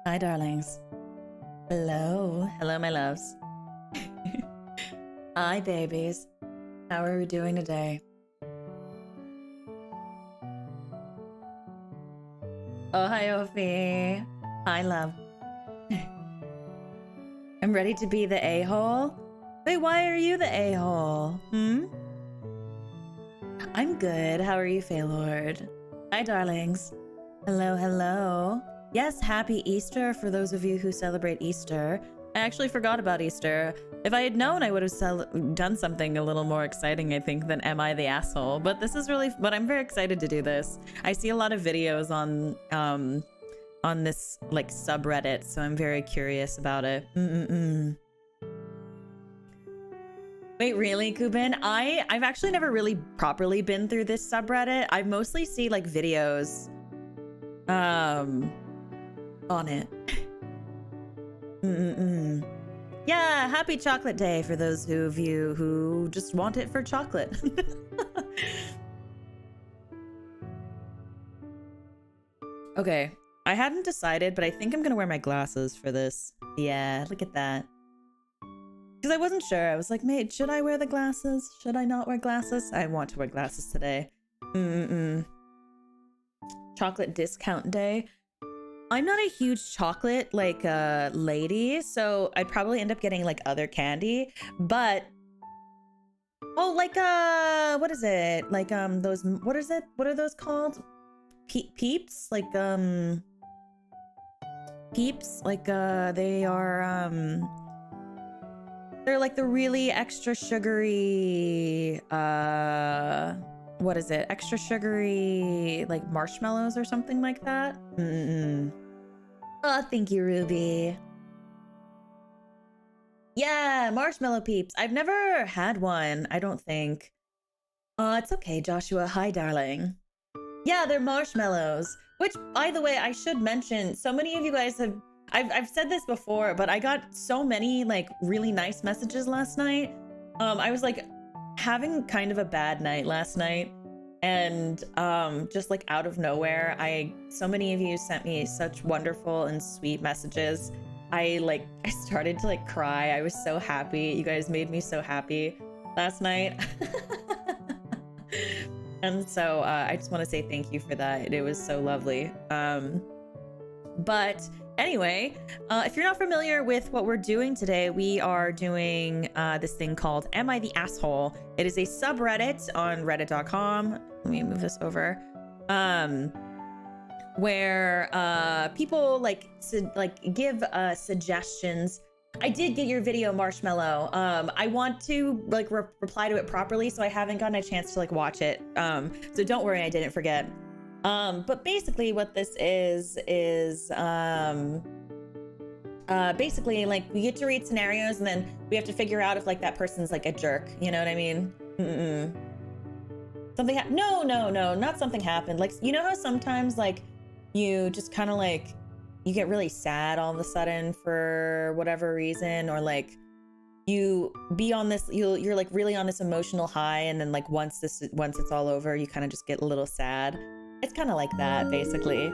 Hi, darlings. Hello. Hello, my loves. Hi, babies. How are we doing today? Oh, hi, Ophi. Hi, love. I'm ready to be the a-hole. Wait, why are you the a-hole? I'm good. How are you, Faylord? Hi, darlings. Hello, hello. Yes, happy Easter for those of you who celebrate Easter. I actually forgot about Easter. If I had known, I would have done something a little more exciting, I think, than Am I the Asshole? But this is really, but I'm very excited to do this. I see a lot of videos on this like subreddit, so I'm very curious about it. Wait, really, Kubin? I've actually never really properly been through this subreddit. I mostly see like videos on it. Yeah, happy chocolate day for those of you who just want it for chocolate. Okay, I hadn't decided, but I think I'm gonna wear my glasses for this. Yeah, look at that. Because I wasn't sure. I was like, mate, should I wear the glasses? Should I not wear glasses? I want to wear glasses today. Chocolate discount day. I'm not a huge chocolate like lady, so I'd probably end up getting like other candy, but oh, like what is it? Like those, what is it? What are those called? Peeps? Like Peeps, like they are they're like the really extra sugary what is it? Extra sugary like marshmallows or something like that. Oh, thank you, Ruby. Yeah, marshmallow peeps. I've never had one, I don't think. It's okay, Joshua. Hi, darling. Yeah, they're marshmallows. Which, by the way, I should mention, so many of you guys have... I've said this before, but I got so many, like, really nice messages last night. I was, like, having kind of a bad night last night. And just, like, out of nowhere, so many of you sent me such wonderful and sweet messages. I started to, like, cry. I was so happy. You guys made me so happy last night. And so I just want to say thank you for that. It was so lovely. But anyway, if you're not familiar with what we're doing today, we are doing this thing called Am I the Asshole? It is a subreddit on reddit.com. Let me move this over. Where people give suggestions. I did get your video, Marshmallow. I want to like reply to it properly, so I haven't gotten a chance to like watch it. So don't worry, I didn't forget. But basically what this is basically like we get to read scenarios and then we have to figure out if like that person's like a jerk. You know what I mean? Something no, not something happened. Like, you know how sometimes like you just kind of like you get really sad all of a sudden for whatever reason, or like you be on this, you're like really on this emotional high, and then like once it's all over, you kind of just get a little sad. It's kind of like that, basically.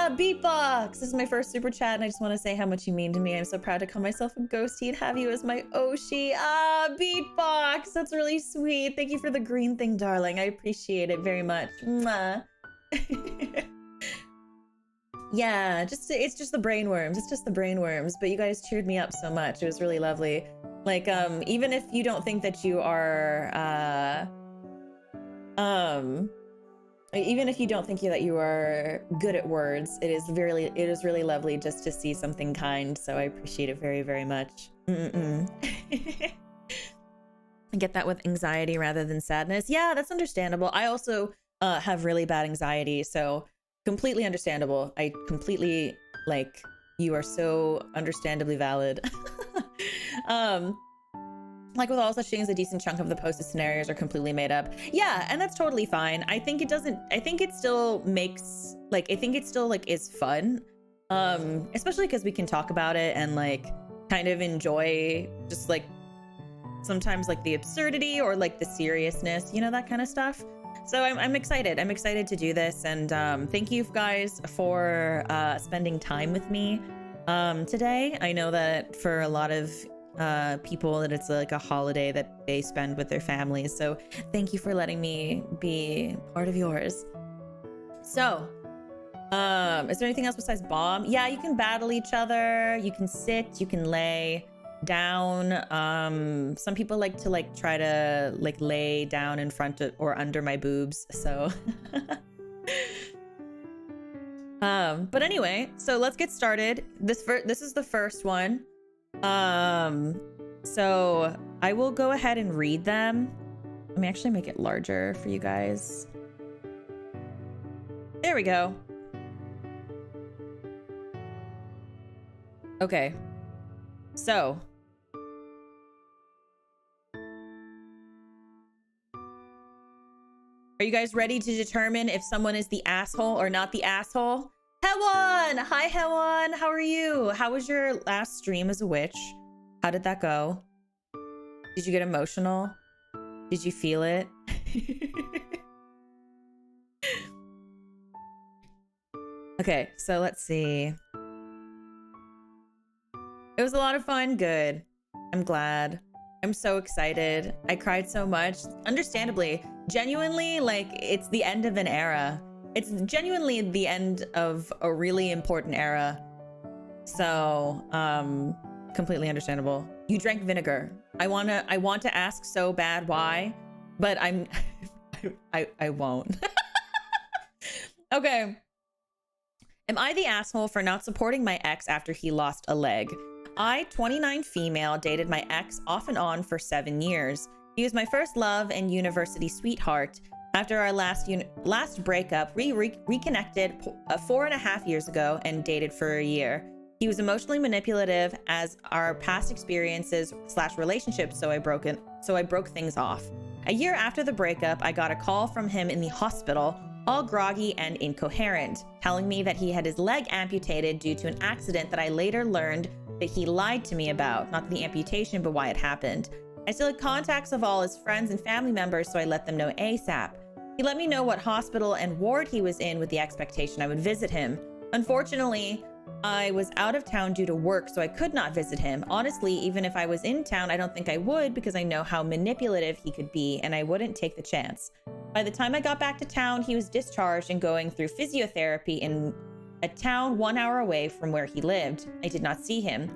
Beatbox! This is my first super chat, and I just want to say how much you mean to me. I'm so proud to call myself a ghostie and have you as my Oshi. Beatbox! That's really sweet. Thank you for the green thing, darling. I appreciate it very much. Mwah. Yeah, it's just the brainworms. It's just the brainworms. But you guys cheered me up so much. It was really lovely. Like, even if you don't think that you are, even if you don't think that you are good at words, it is really lovely just to see something kind. So I appreciate it very, very much. I get that with anxiety rather than sadness. Yeah, that's understandable. I also have really bad anxiety, so completely understandable. I completely, like, you are so understandably valid. Like with all such things, a decent chunk of the posted scenarios are completely made up. Yeah, and that's totally fine. I think it still makes, like, I think it still, like, is fun. Especially because we can talk about it and, like, kind of enjoy just, like, sometimes, like, the absurdity or, like, the seriousness, you know, that kind of stuff. So I'm excited. I'm excited to do this, and thank you guys for spending time with me today. I know that for a lot of people that it's like a holiday that they spend with their families. So thank you for letting me be part of yours. So, is there anything else besides bomb? Yeah, you can battle each other. You can sit, you can lay down. Some people like to try to lay down in front of or under my boobs. So, but anyway, so let's get started. This is the first one. So I will go ahead and read them. Let me actually make it larger for you guys. There we go. Okay. So are you guys ready to determine if someone is the asshole or not the asshole? Hewan! Hi, Hewan. How are you? How was your last stream as a witch? How did that go? Did you get emotional? Did you feel it? Okay, so let's see. It was a lot of fun. Good. I'm glad. I'm so excited. I cried so much. Understandably. Genuinely, it's the end of an era. It's genuinely the end of a really important era. So, completely understandable. You drank vinegar. I want to ask so bad why, but I won't. Okay. Am I the asshole for not supporting my ex after he lost a leg? I, 29 female, dated my ex off and on for 7 years. He was my first love and university sweetheart. After our last breakup, we reconnected 4.5 years ago and dated for a year. He was emotionally manipulative as our past experiences / relationships, so I broke things off. A year after the breakup, I got a call from him in the hospital, all groggy and incoherent, telling me that he had his leg amputated due to an accident that I later learned that he lied to me about, not the amputation, but why it happened. I still had contacts of all his friends and family members, so I let them know ASAP. He let me know what hospital and ward he was in with the expectation I would visit him. Unfortunately, I was out of town due to work, so I could not visit him. Honestly, even if I was in town, I don't think I would because I know how manipulative he could be and I wouldn't take the chance. By the time I got back to town, he was discharged and going through physiotherapy in a town 1 hour away from where he lived. I did not see him.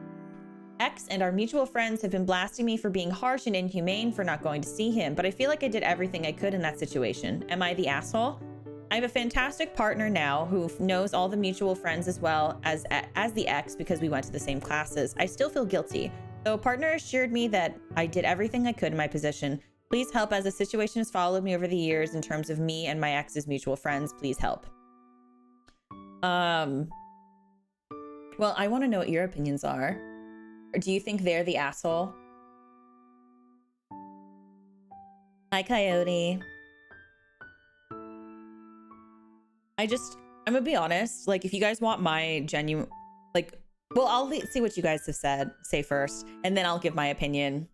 Ex and our mutual friends have been blasting me for being harsh and inhumane for not going to see him, but I feel like I did everything I could in that situation. Am I the asshole? I have a fantastic partner now who knows all the mutual friends as well as the ex because we went to the same classes. I still feel guilty, though a partner assured me that I did everything I could in my position. Please help, as the situation has followed me over the years in terms of me and my ex's mutual friends. Please help. Well, I want to know what your opinions are. Or do you think they're the asshole? Hi, Coyote. I'm gonna be honest. If you guys want my genuine, well, I'll see what you guys have say first, and then I'll give my opinion.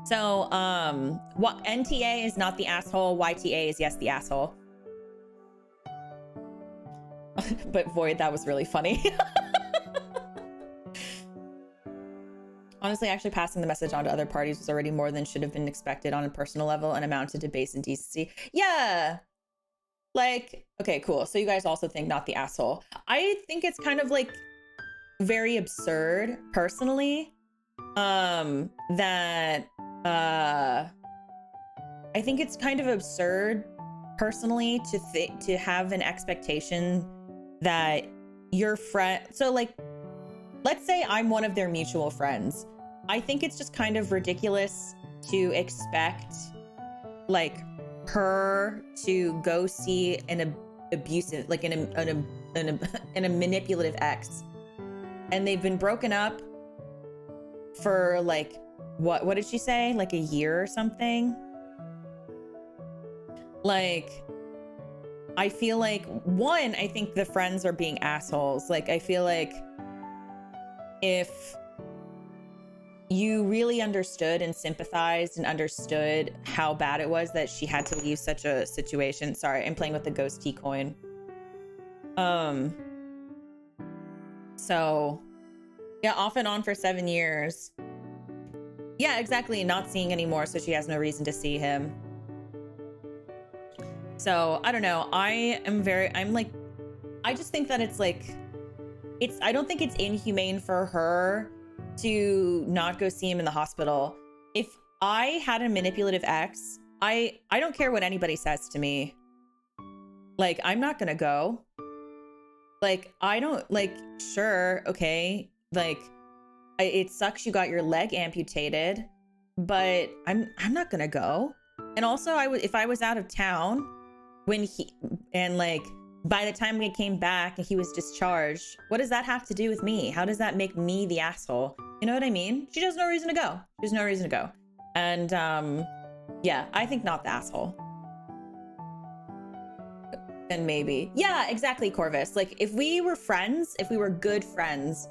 So, what NTA is not the asshole, YTA is yes, the asshole. But Void, that was really funny. Honestly, actually passing the message on to other parties was already more than should have been expected on a personal level and amounted to base indecency. Yeah. Okay, cool. So you guys also think not the asshole. I think it's kind of very absurd, personally. I think it's kind of absurd, personally, to have an expectation that your friend, so let's say I'm one of their mutual friends. I think it's just kind of ridiculous to expect her to go see an abusive, a manipulative ex, and they've been broken up for what did she say? A year or something? I feel one, I think the friends are being assholes. I feel if you really understood and sympathized and understood how bad it was that she had to leave such a situation. Sorry, I'm playing with the ghost tea coin. So yeah, off and on for 7 years. Yeah, exactly. Not seeing anymore, so she has no reason to see him. So I don't know. I just think that it's like, I don't think it's inhumane for her to not go see him in the hospital. If I had a manipulative ex, I don't care what anybody says to me. Like, I'm not gonna go. Like, I don't, like, sure, okay, like, it sucks you got your leg amputated, but I'm not gonna go. And also, if I was out of town when like, by the time we came back and he was discharged, what does that have to do with me? How does that make me the asshole? You know what I mean? She has no reason to go. There's no reason to go. And yeah, I think not the asshole. Then maybe. Yeah, exactly, Corvus. Like, if we were friends, if we were good friends,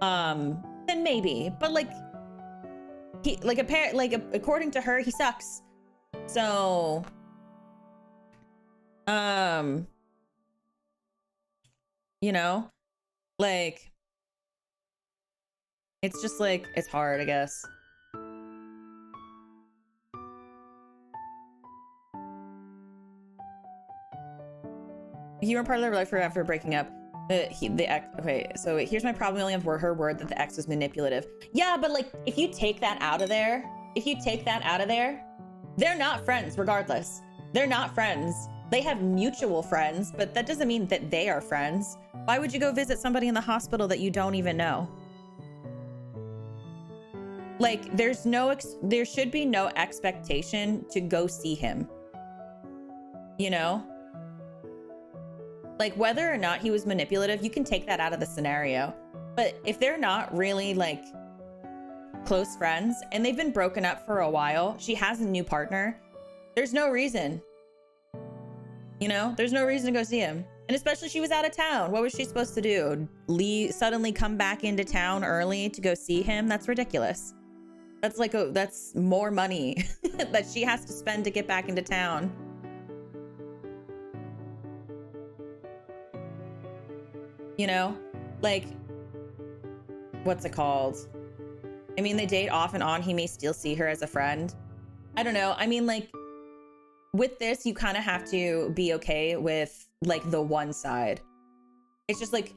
then maybe. But like, according to her, he sucks. So, you know, like, it's just like, it's hard, I guess. You were part of their life after breaking up. The ex. Okay, so here's my problem. We only have her word that the ex was manipulative. Yeah, but like, if you take that out of there, they're not friends regardless. They're not friends. They have mutual friends, but that doesn't mean that they are friends. Why would you go visit somebody in the hospital that you don't even know? Like, there should be no expectation to go see him. You know? Like, whether or not he was manipulative, you can take that out of the scenario. But if they're not really, like, close friends, and they've been broken up for a while, she has a new partner, there's no reason. You know? There's no reason to go see him. And especially she was out of town. What was she supposed to do? Suddenly come back into town early to go see him? That's ridiculous. That's like that's more money that she has to spend to get back into town. You know, like, what's it called? I mean, they date off and on. He may still see her as a friend. I don't know. I mean, like, with this, you kind of have to be okay with, like, the one side. It's just like,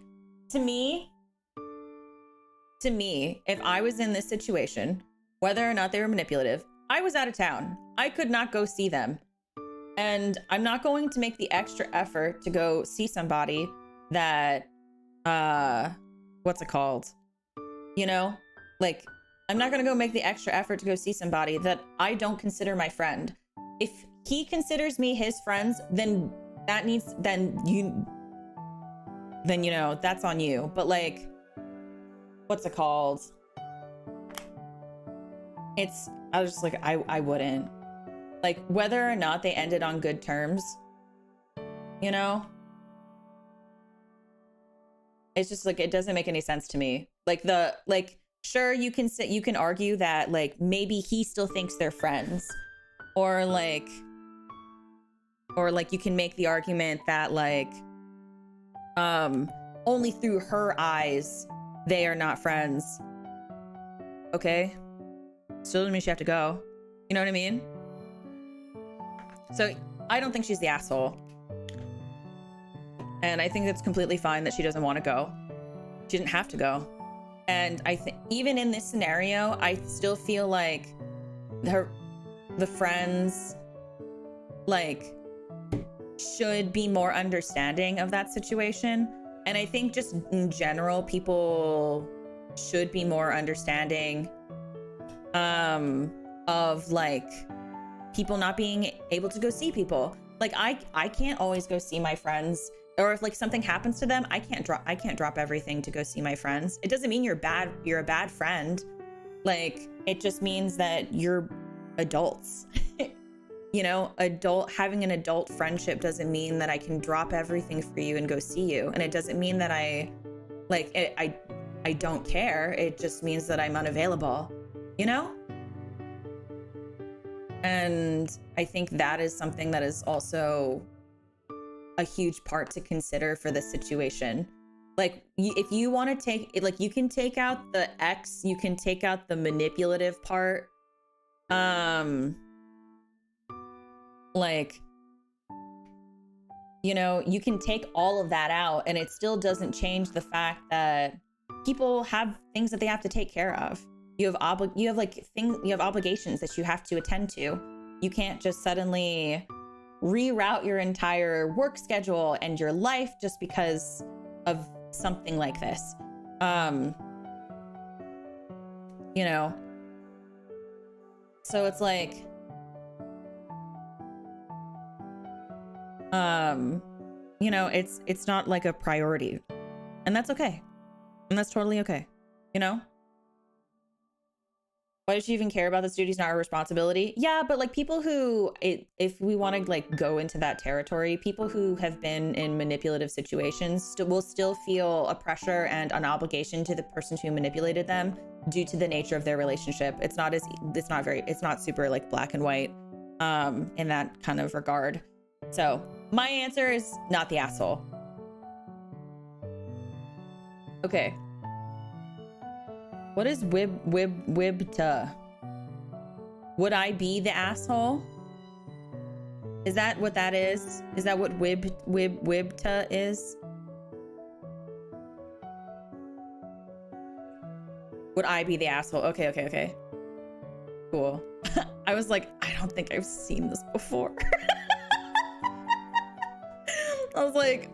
to me, if I was in this situation, whether or not they were manipulative, I was out of town. I could not go see them. And I'm not going to make the extra effort to go see somebody that, what's it called? You know, like, I'm not going to go make the extra effort to go see somebody that I don't consider my friend. If he considers me his friends, then you know, that's on you. But like, what's it called? I was just like, I wouldn't. Like, whether or not they ended on good terms, you know? It's just like, it doesn't make any sense to me. Like, sure, you can argue that, like, maybe he still thinks they're friends. Or like you can make the argument that, like, only through her eyes, they are not friends. Okay? Still doesn't mean she have to go. You know what I mean? So I don't think she's the asshole. And I think it's completely fine that she doesn't want to go. She didn't have to go. And I think even in this scenario, I still feel like the friends, like, should be more understanding of that situation. And I think just in general, people should be more understanding of, like, people not being able to go see people. Like, I can't always go see my friends, or if, like, something happens to them, I can't drop everything to go see my friends. It doesn't mean you're a bad friend. Like, it just means that you're adults. You know, having an adult friendship doesn't mean that I can drop everything for you and go see you. And it doesn't mean that I don't care. It just means that I'm unavailable. you know? And I think that is something that is also a huge part to consider for this situation. Like, if you want to take it, like, you can take out the X, you can take out the manipulative part. Like, you know, you can take all of that out and it still doesn't change the fact that people have things that they have to take care of. You have obligations that you have to attend to. You can't just suddenly reroute your entire work schedule and your life just because of something like this. You know, so it's like, you know, it's not like a priority, and that's okay. And that's totally okay. You know? Why does she even care about this? Duty's not her responsibility. Yeah, but like people who, if we want to like go into that territory, people who have been in manipulative situations will still feel a pressure and an obligation to the person who manipulated them due to the nature of their relationship. It's not super like black and white in that kind of regard. So my answer is not the asshole. Okay. What is wibta? Would I be the asshole? Is that what that is? Is that what wibta is? Would I be the asshole? Okay. Cool. I was like, I don't think I've seen this before. I was like,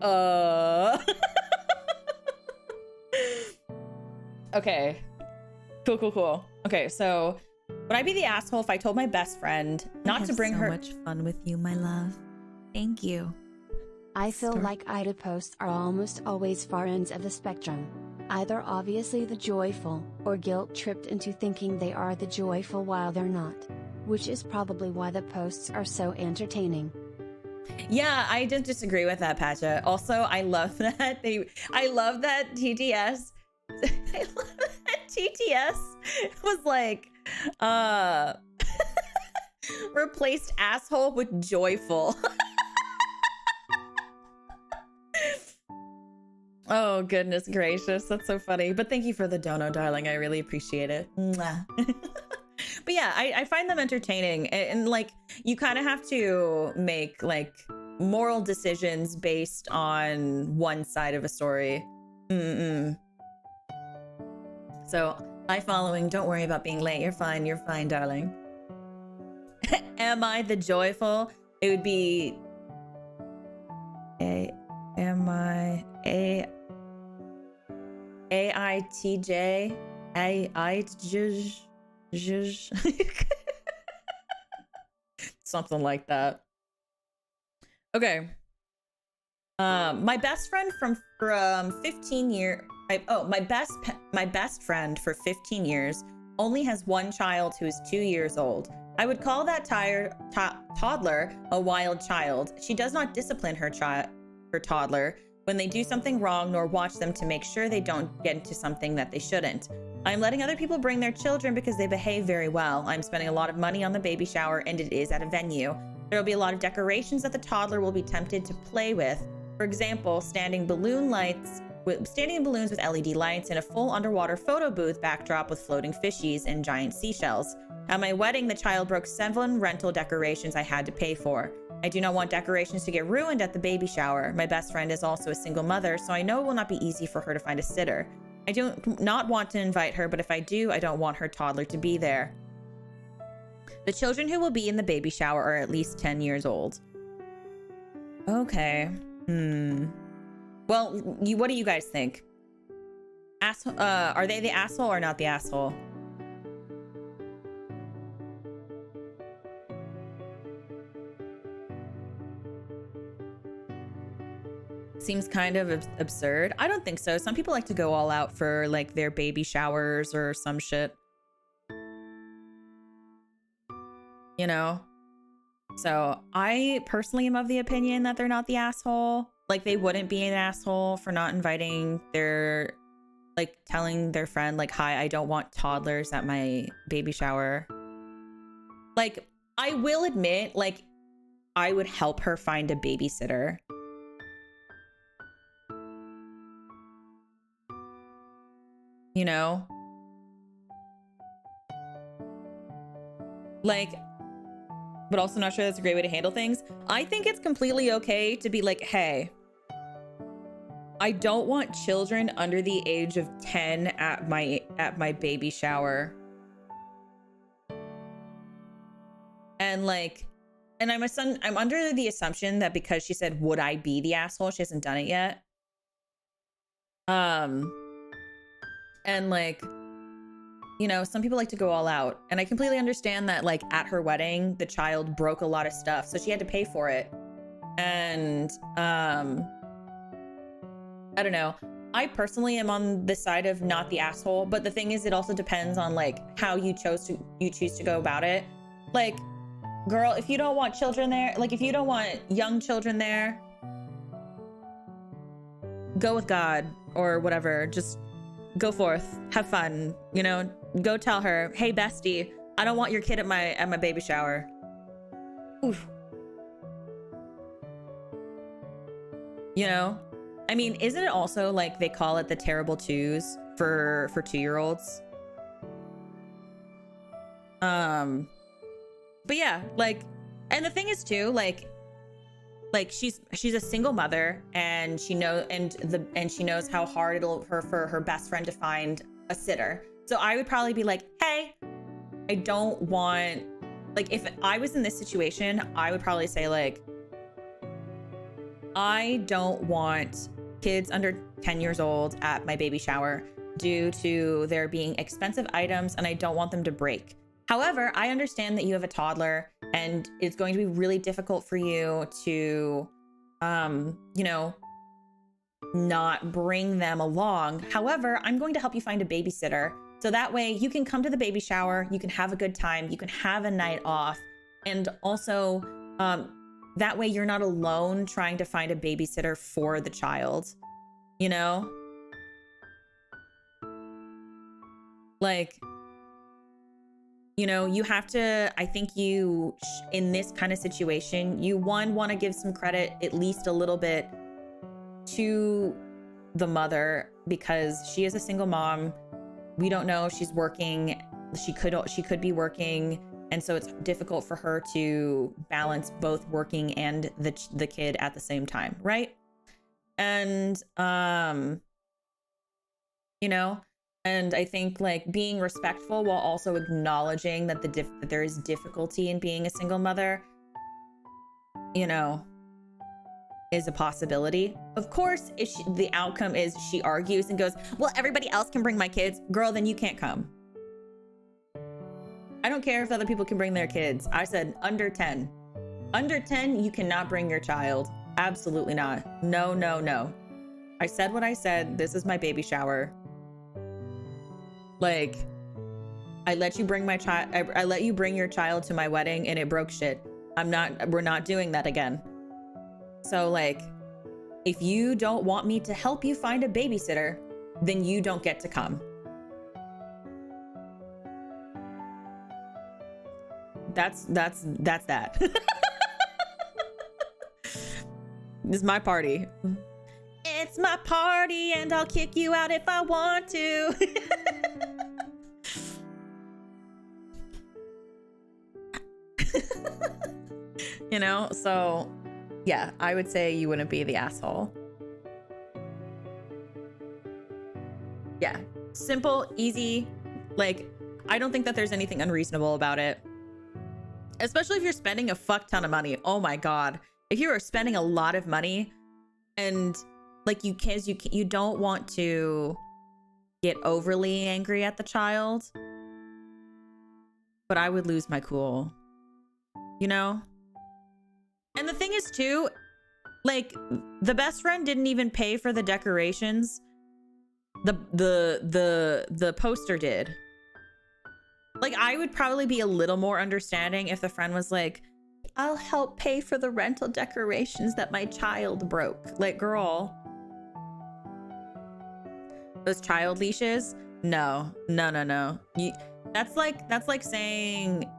Okay. Cool. Okay, so would I be the asshole if I told my best friend not to bring her— so much fun with you, my love. Thank you. I feel like AITA posts are almost always far ends of the spectrum. Either obviously the joyful, or guilt-tripped into thinking they are the joyful while they're not. Which is probably why the posts are so entertaining. Yeah, I didn't disagree with that, Patcha. Also, I love that TTS TTS was like replaced asshole with joyful. Oh goodness gracious, that's so funny. But thank you for the dono, darling. I really appreciate it. But yeah, I find them entertaining, and like you kind of have to make like moral decisions based on one side of a story. So, I following, don't worry about being late. You're fine, darling. Am I the joyful? It would be AITJ. Something like that. Okay. My best friend from 15 years. My best friend for 15 years only has one child who is 2 years old. I would call that toddler a wild child. She does not discipline her toddler when they do something wrong, nor watch them to make sure they don't get into something that they shouldn't. I'm letting other people bring their children because they behave very well. I'm spending a lot of money on the baby shower, and it is at a venue. There will be a lot of decorations that the toddler will be tempted to play with. For example, standing balloons with LED lights and a full underwater photo booth backdrop with floating fishies and giant seashells. At my wedding, the child broke 7 rental decorations I had to pay for. I do not want decorations to get ruined at the baby shower. My best friend is also a single mother, so I know it will not be easy for her to find a sitter. I do not want to invite her, but if I do, I don't want her toddler to be there. The children who will be in the baby shower are at least 10 years old. Okay. Well, what do you guys think? Are they the asshole or not the asshole? Seems kind of absurd. I don't think so. Some people like to go all out for like their baby showers or some shit. You know? So I personally am of the opinion that they're not the asshole. Like they wouldn't be an asshole for not inviting their like telling their friend like, hi, I don't want toddlers at my baby shower. Like, I will admit, like, I would help her find a babysitter. You know? Like, but also not sure that's a great way to handle things. I think it's completely okay to be like, hey, I don't want children under the age of 10 at my baby shower. And like, and I'm under the assumption that because she said, would I be the asshole? She hasn't done it yet. And like, you know, some people like to go all out, and I completely understand that, like, at her wedding, the child broke a lot of stuff, so she had to pay for it. And, I don't know. I personally am on the side of not the asshole, but the thing is, it also depends on, like, how you choose to go about it. Like, girl, if you don't want children there, like, if you don't want young children there, go with God or whatever. Just go forth, have fun, you know, go tell her, hey, bestie, I don't want your kid at my baby shower. Oof. You know, I mean, isn't it also like they call it the terrible twos for 2-year-olds? But yeah, like, and the thing is too, like she's a single mother, and she knows how hard it'll for her best friend to find a sitter. So I would probably be like, hey, I don't want, like, if I was in this situation, I would probably say like, I don't want kids under 10 years old at my baby shower due to there being expensive items, and I don't want them to break. However, I understand that you have a toddler and it's going to be really difficult for you to, you know, not bring them along. However, I'm going to help you find a babysitter. So that way you can come to the baby shower, you can have a good time, you can have a night off. And also, that way you're not alone trying to find a babysitter for the child, you know? Like, you know, you have to, I think you, in this kind of situation, you want to give some credit, at least a little bit, to the mother, because she is a single mom. We don't know if she's working. She could be working. And so it's difficult for her to balance both working and the kid at the same time. Right. And, you know, and I think like being respectful while also acknowledging that that there is difficulty in being a single mother, you know, is a possibility. Of course, if the outcome is she argues and goes, well, everybody else can bring my kids, girl, then you can't come. I don't care if other people can bring their kids. I said under 10. Under 10, you cannot bring your child. Absolutely not. No, no, no. I said what I said. This is my baby shower. Like, I let you bring my child. I let you bring your child to my wedding and it broke shit. We're not doing that again. So like, if you don't want me to help you find a babysitter, then you don't get to come. That's that. This is my party. It's my party and I'll kick you out if I want to. You know, so yeah, I would say you wouldn't be the asshole. Yeah, simple, easy. Like, I don't think that there's anything unreasonable about it. Especially if you're spending a fuck ton of money. Oh my God. If you are spending a lot of money and like you don't want to get overly angry at the child, but I would lose my cool, you know? And the thing is too, like the best friend didn't even pay for the decorations. The poster did. Like, I would probably be a little more understanding if the friend was like, I'll help pay for the rental decorations that my child broke. Like, girl, Those child leashes? No. That's like saying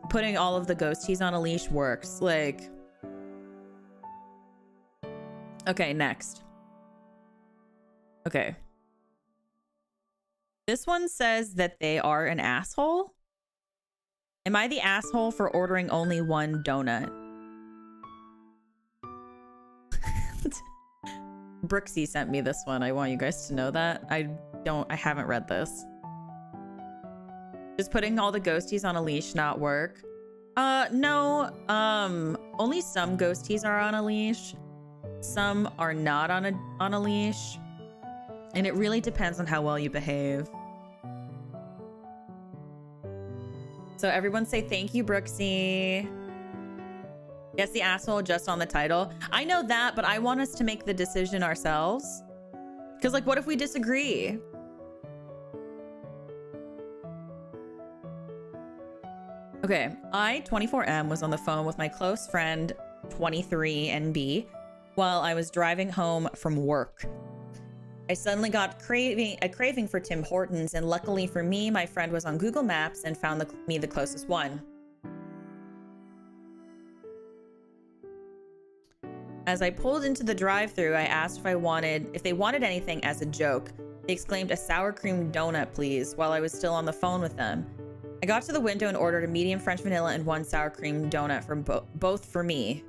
putting all of the ghosties on a leash works. Like, okay, next. Okay. This one says that they are an asshole. Am I the asshole for ordering only one donut? Brooksy sent me this one. I want you guys to know that. I haven't read this. Does putting all the ghosties on a leash not work? No. Only some ghosties are on a leash. Some are not on a leash. And it really depends on how well you behave. So everyone say thank you, Brooksy. Yes, the asshole just on the title. I know that, but I want us to make the decision ourselves. Because, like, what if we disagree? Okay, I, 24M, was on the phone with my close friend, 23NB, while I was driving home from work. I suddenly got a craving for Tim Hortons, and luckily for me, my friend was on Google Maps and found me the closest one. As I pulled into the drive-thru, I asked if they wanted anything as a joke. They exclaimed, "A sour cream donut, please," while I was still on the phone with them. I got to the window and ordered a medium French vanilla and one sour cream donut for both for me.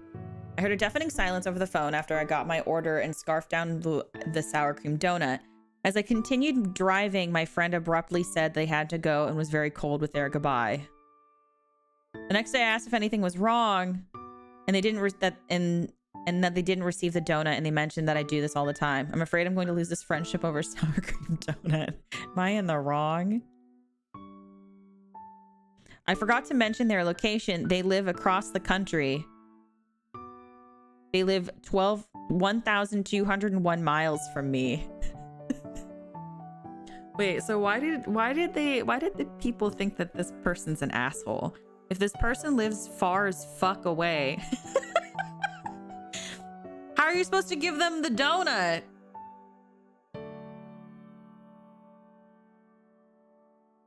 I heard a deafening silence over the phone after I got my order and scarfed down the sour cream donut. As I continued driving, my friend abruptly said they had to go and was very cold with their goodbye. The next day, I asked if anything was wrong, and they didn't that they didn't receive the donut, and they mentioned that I do this all the time. I'm afraid I'm going to lose this friendship over sour cream donut. Am I in the wrong? I forgot to mention their location. They live across the country. They live 1,201 miles from me. Wait, so why did the people think that this person's an asshole? If this person lives far as fuck away, how are you supposed to give them the donut?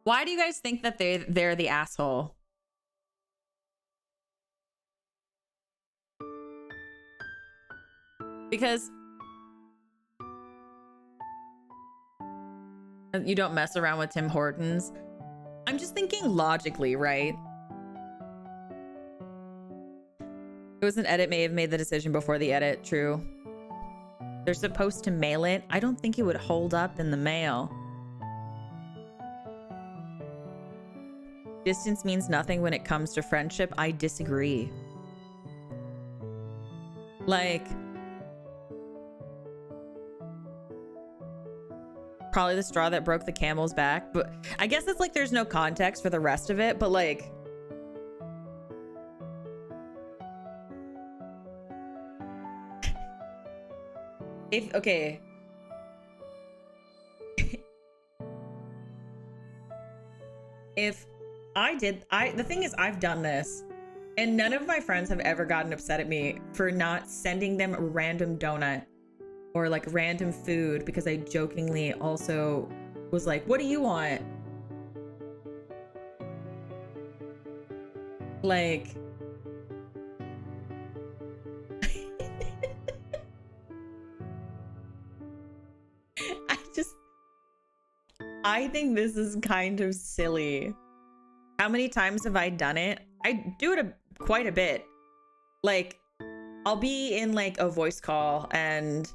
Why do you guys think that they're the asshole? Because you don't mess around with Tim Hortons. I'm just thinking logically, right? It was an edit, may have made the decision before the edit, true. They're supposed to mail it. I don't think it would hold up in the mail. Distance means nothing when it comes to friendship. I disagree. Like, probably the straw that broke the camel's back, but I guess it's like there's no context for the rest of it, but like, okay. If the thing is, I've done this and none of my friends have ever gotten upset at me for not sending them a random donut or like random food, because I jokingly also was like, what do you want? Like, I think this is kind of silly. How many times have I done it? I do it quite a bit. Like, I'll be in like a voice call and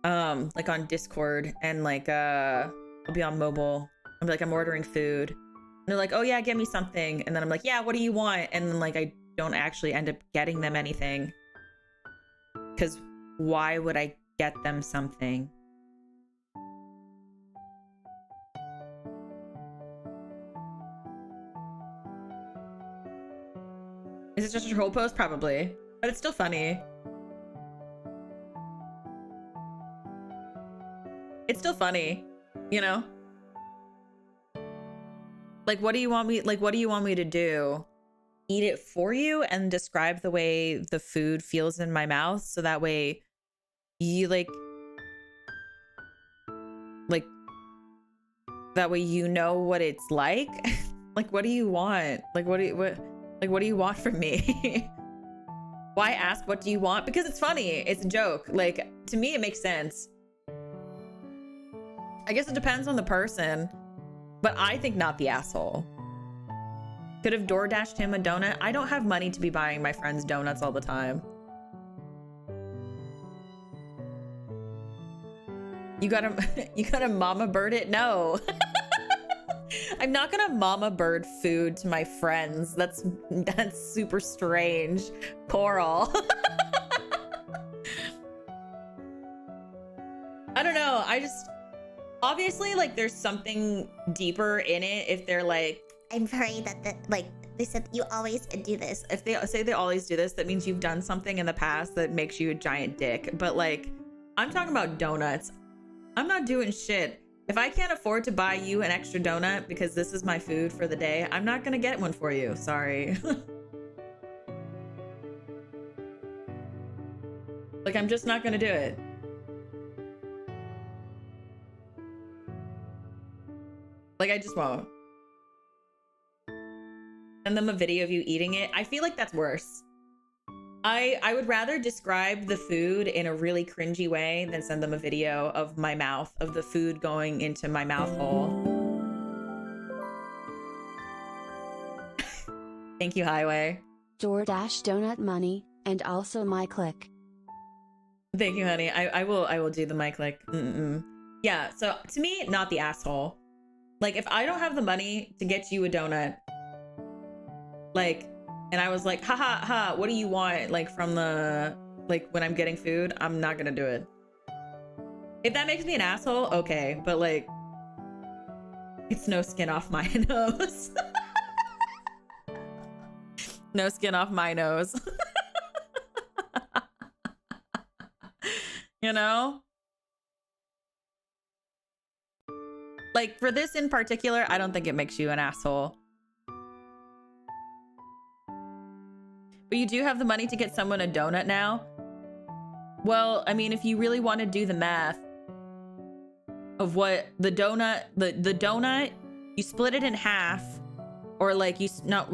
like on Discord, and like I'll be on mobile. I'll be like, I'm ordering food. And they're like, oh yeah, get me something. And then I'm like, yeah, what do you want? And then like I don't actually end up getting them anything. Because why would I get them something? Is it just a troll post? Probably. But it's still funny. It's still funny, you know? Like, what do you want me to do? Eat it for you and describe the way the food feels in my mouth, so that way you like That way you know what it's like. Like, what do you want? Like, what do you want from me? Why ask what do you want? Because it's funny. It's a joke. Like, to me, it makes sense. I guess it depends on the person, but I think not the asshole. Could have door dashed him a donut. I don't have money to be buying my friends donuts all the time. You gotta mama bird it? No. I'm not gonna mama bird food to my friends. That's super strange. Coral. I don't know. Obviously, like, there's something deeper in it if they're like, I'm afraid that they said you always do this. If they say they always do this, that means you've done something in the past that makes you a giant dick. But like, I'm talking about donuts. I'm not doing shit. If I can't afford to buy you an extra donut because this is my food for the day, I'm not gonna get one for you. Sorry. Like, I'm just not gonna do it. Like, I just won't. Send them a video of you eating it. I feel like that's worse. I would rather describe the food in a really cringy way than send them a video of my mouth, of the food going into my mouth hole. Thank you, Highway. DoorDash donut money, and also my click. Thank you, honey. I will do the mic click. Yeah, so to me, not the asshole. Like, if I don't have the money to get you a donut, like, and I was like, ha ha ha, what do you want? Like, from the, like, when I'm getting food, I'm not gonna do it. If that makes me an asshole, okay. But like, it's no skin off my nose. No skin off my nose. You know? Like, for this in particular, I don't think it makes you an asshole. But you do have the money to get someone a donut now? Well, I mean, if you really want to do the math of what the donut, the donut, you split it in half, or like not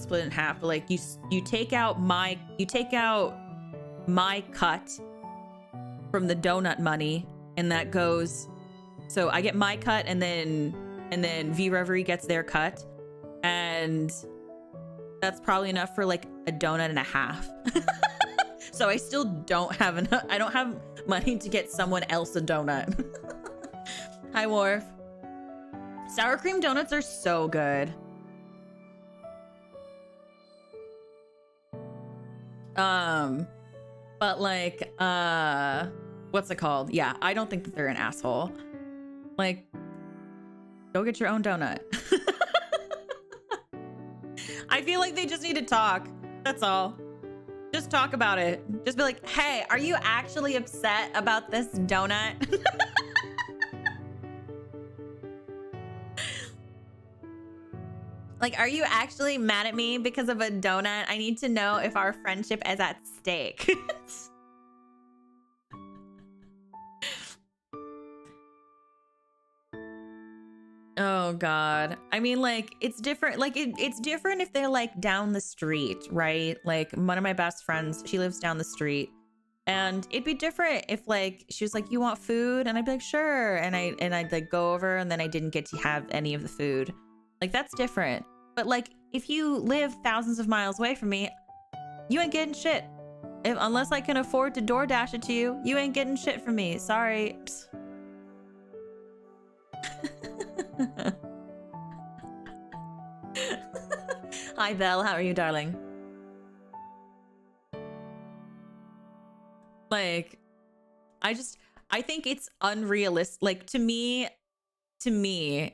split it in half, but like you take out my cut from the donut money, and that goes, so I get my cut, and then VReverie gets their cut, and that's probably enough for like a donut and a half. So I still don't have enough. I don't have money to get someone else a donut. Hi, Worf. Sour cream donuts are so good. But like, what's it called? Yeah, I don't think that they're an asshole. Like, go get your own donut. I feel like they just need to talk. That's all. Just talk about it. Just be like, hey, are you actually upset about this donut? Like, are you actually mad at me because of a donut? I need to know if our friendship is at stake. Oh God. I mean, like, it's different. Like, it's different if they're like down the street, right? Like, one of my best friends, she lives down the street, and it'd be different if like she was like, you want food? And I'd be like, sure. And I'd like go over, and then I didn't get to have any of the food. Like, that's different. But like, if you live thousands of miles away from me, you ain't getting shit. Unless I can afford to DoorDash it to you, you ain't getting shit from me. Sorry. Hi, Belle. How are you, darling? Like, I think it's unrealistic. Like, to me,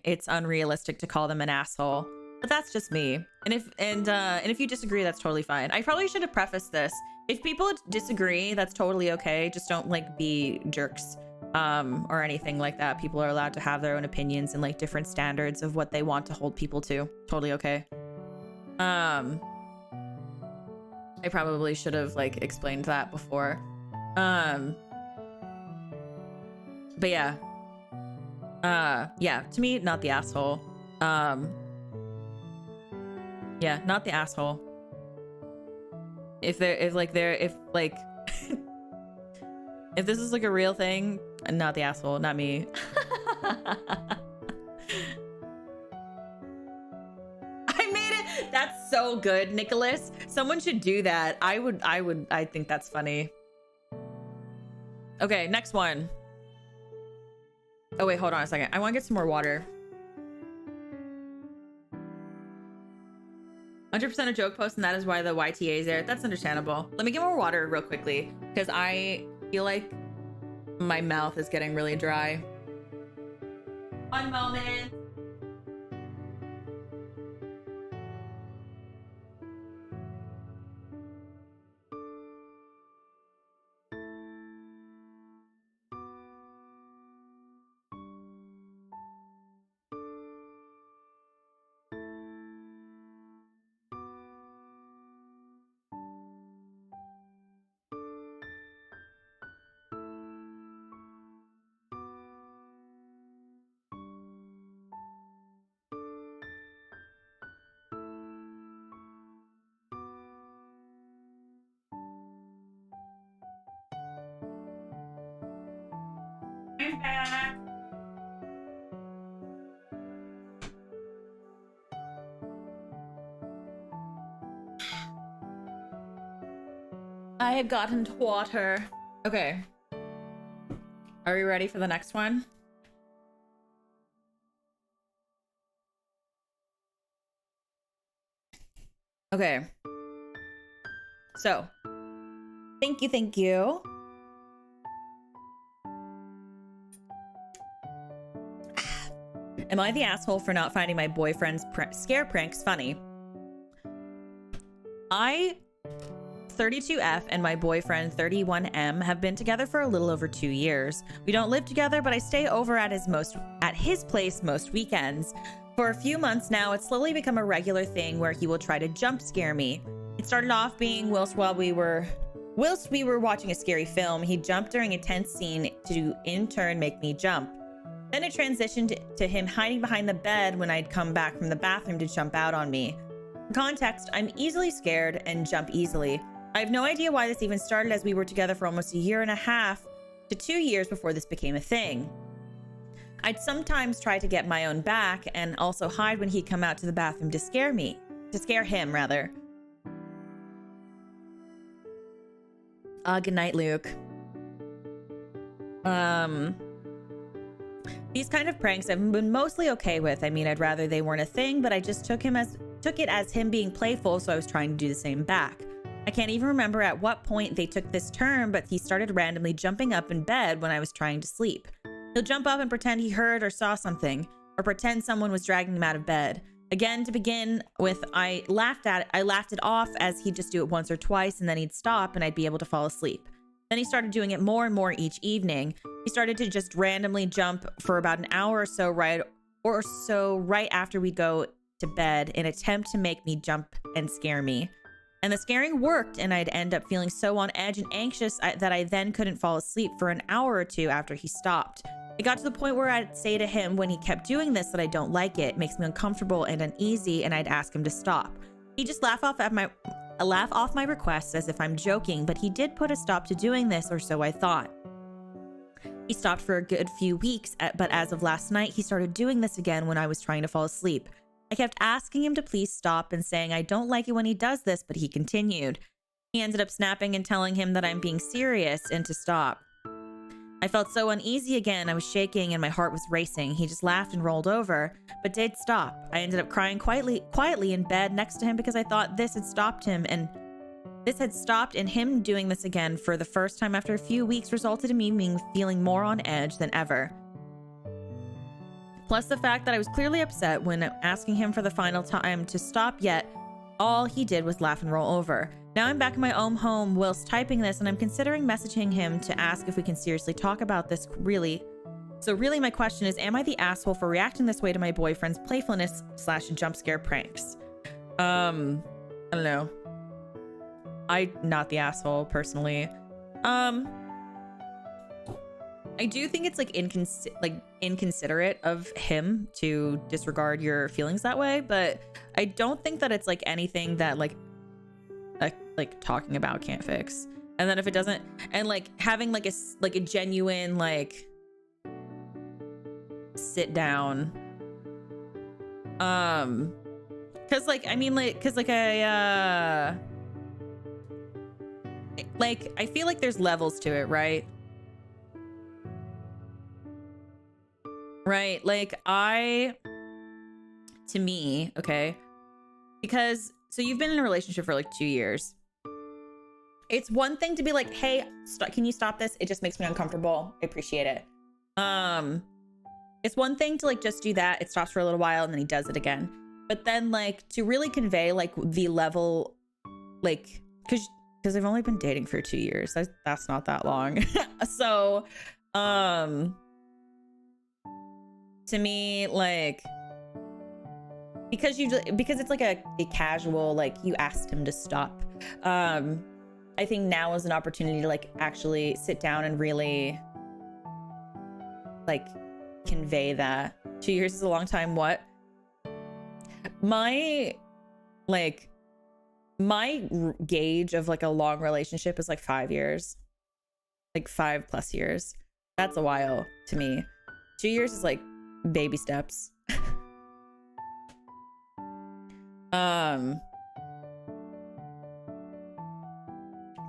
it's unrealistic to call them an asshole. But that's just me. And if you disagree, that's totally fine. I probably should have prefaced this. If people disagree, that's totally okay. Just don't like be jerks. Or anything like that. People are allowed to have their own opinions and like different standards of what they want to hold people to. Totally okay. I probably should have like explained that before. But yeah. Yeah, to me, not the asshole. Yeah, not the asshole. If if this is like a real thing, not the asshole, not me. I made it. That's so good, Nicholas. Someone should do that. I think that's funny. Okay, next one. Oh wait, hold on a second. I want to get some more water. 100% a joke post, and that is why the YTA is there. That's understandable. Let me get more water real quickly, because I feel like my mouth is getting really dry. One moment. I'm back. I have gotten water. Okay. Are we ready for the next one? Okay. So, thank you. Am I the asshole for not finding my boyfriend's scare pranks funny? I, 32F, and my boyfriend, 31M, have been together for a little over 2 years. We don't live together, but I stay over at his place most weekends. For a few months now, it's slowly become a regular thing where he will try to jump scare me. It started off being whilst we were watching a scary film, he jumped during a tense scene to in turn make me jump. Then it transitioned to him hiding behind the bed when I'd come back from the bathroom to jump out on me. For context, I'm easily scared and jump easily. I have no idea why this even started, as we were together for almost 1.5 to 2 years before this became a thing. I'd sometimes try to get my own back and also hide when he'd come out to the bathroom to scare him rather. Good night, Luke. These kind of pranks I've been mostly okay with. I mean, I'd rather they weren't a thing, but I just took it as him being playful, so I was trying to do the same back. I can't even remember at what point they took this turn, but he started randomly jumping up in bed when I was trying to sleep. He'll jump up and pretend he heard or saw something, or pretend someone was dragging him out of bed. Again, to begin with, I laughed it off, as he'd just do it once or twice, and then he'd stop and I'd be able to fall asleep. Then he started doing it more and more each evening. He started to just randomly jump for about an hour or so right after we'd go to bed, in an attempt to make me jump and scare me. And the scaring worked, and I'd end up feeling so on edge and anxious that I then couldn't fall asleep for an hour or two after he stopped. It got to the point where I'd say to him when he kept doing this that I don't like it, makes me uncomfortable and uneasy, and I'd ask him to stop. He'd just laugh off my requests as if I'm joking, but he did put a stop to doing this, or so I thought. He stopped for a good few weeks, but as of last night, he started doing this again when I was trying to fall asleep. I kept asking him to please stop and saying I don't like it when he does this, but he continued. He ended up snapping and telling him that I'm being serious and to stop. I felt so uneasy again. I was shaking and my heart was racing. He just laughed and rolled over, but did stop. I ended up crying quietly in bed next to him because I thought this had stopped him, and this had stopped, and him doing this again for the first time after a few weeks resulted in me feeling more on edge than ever. Plus the fact that I was clearly upset when asking him for the final time to stop, yet all he did was laugh and roll over. Now I'm back in my own home whilst typing this, and I'm considering messaging him to ask if we can seriously talk about this really. So really my question is, am I the asshole for reacting this way to my boyfriend's playfulness / jump scare pranks? I don't know. I'm not the asshole personally. I I do think it's like inconsiderate of him to disregard your feelings that way, but I don't think that it's like anything that like talking about can't fix. And then if it doesn't, and like having like a genuine like sit down, because like I mean like because like I feel like there's levels to it, right? Right, like to me, okay, because so you've been in a relationship for like 2 years. It's one thing to be like, hey, can you stop this? It just makes me uncomfortable. I appreciate it. It's one thing to like just do that. It stops for a little while and then he does it again. But then like to really convey like the level, like, because they've only been dating for 2 years. That's not that long. So, to me, like, because it's like a casual, like you asked him to stop. I think now is an opportunity to like actually sit down and really like convey that. 2 years is a long time. What? My gauge of like a long relationship is like 5 years, like 5+ years. That's a while to me. 2 years is like baby steps.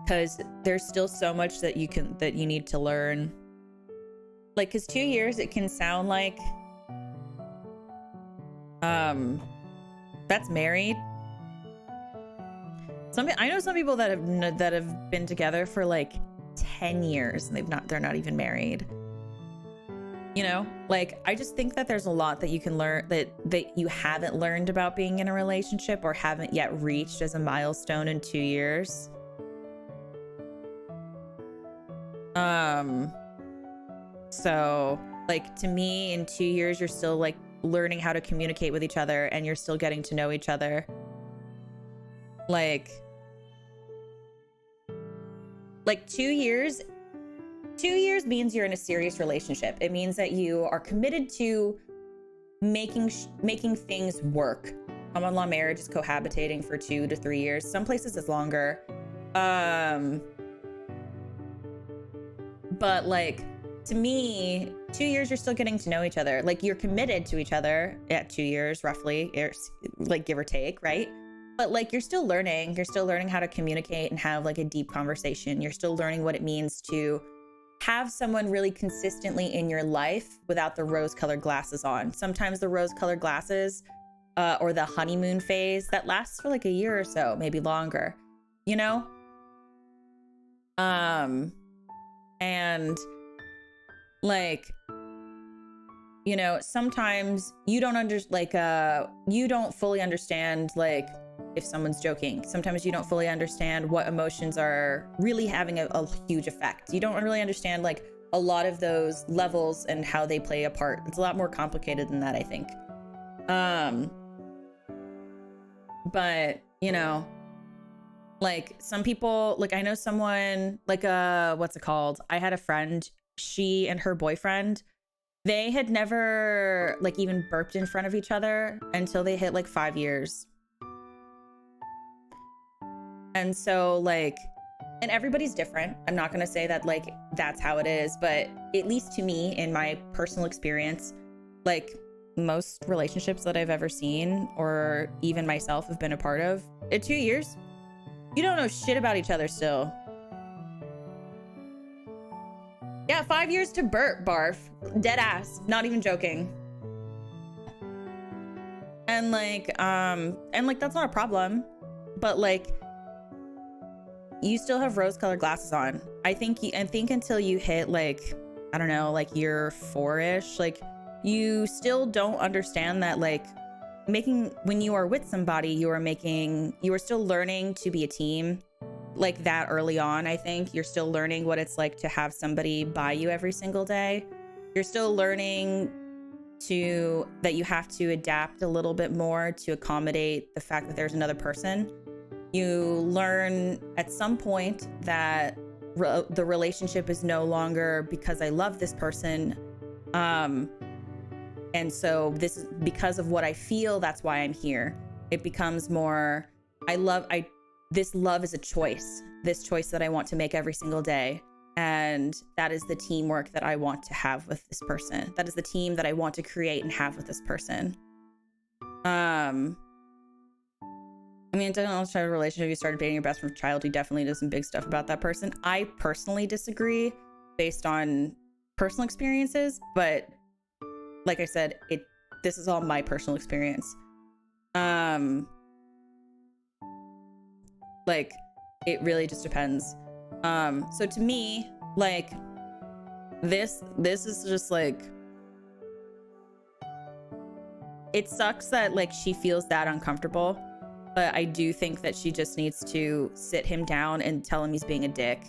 Because there's still so much that you need to learn. Like, because 2 years, it can sound like that's married. I know some people that have been together for like 10 years and they're not even married. You know, like I just think that there's a lot that you can learn that you haven't learned about being in a relationship or haven't yet reached as a milestone in 2 years. So like to me, in 2 years, you're still like learning how to communicate with each other and you're still getting to know each other. Like 2 years. 2 years means you're in a serious relationship. It means that you are committed to making things work. Common law marriage is cohabitating for 2 to 3 years. Some places it's longer. But like to me, 2 years you're still getting to know each other. Like you're committed to each other at 2 years roughly, like give or take, right? But like you're still learning how to communicate and have like a deep conversation. You're still learning what it means to have someone really consistently in your life without the rose-colored glasses on. Sometimes the rose-colored glasses or the honeymoon phase that lasts for like a year or so, maybe longer, you know? And like, you know, sometimes you don't you don't fully understand like if someone's joking. Sometimes you don't fully understand what emotions are really having a huge effect. You don't really understand like a lot of those levels and how they play a part. It's a lot more complicated than that, I think. But you know, like some people, like I know someone like what's it called? I had a friend, she and her boyfriend, they had never like even burped in front of each other until they hit like 5 years. And so like, and everybody's different. I'm not going to say that like that's how it is, but at least to me, in my personal experience, like most relationships that I've ever seen or even myself have been a part of, in 2 years, you don't know shit about each other still. Yeah, 5 years to burp, barf. Dead ass. Not even joking. And like that's not a problem. But like, you still have rose-colored glasses on. I think until you hit like, I don't know, like year 4-ish, like you still don't understand that like when you are with somebody, you are still learning to be a team. Like that early on, I think you're still learning what it's like to have somebody by you every single day. You're still learning that you have to adapt a little bit more to accommodate the fact that there's another person. You learn at some point that the relationship is no longer because I love this person. And so this is because of what I feel. That's why I'm here. It becomes more, this love is a choice, this choice that I want to make every single day. And that is the teamwork that I want to have with this person. That is the team that I want to create and have with this person. I mean, it doesn't always have a relationship. You started dating your best friend from childhood. You definitely do some big stuff about that person. I personally disagree based on personal experiences, but like I said, this is all my personal experience. Like, it really just depends. So to me, like, this is just like, it sucks that like she feels that uncomfortable, but I do think that she just needs to sit him down and tell him he's being a dick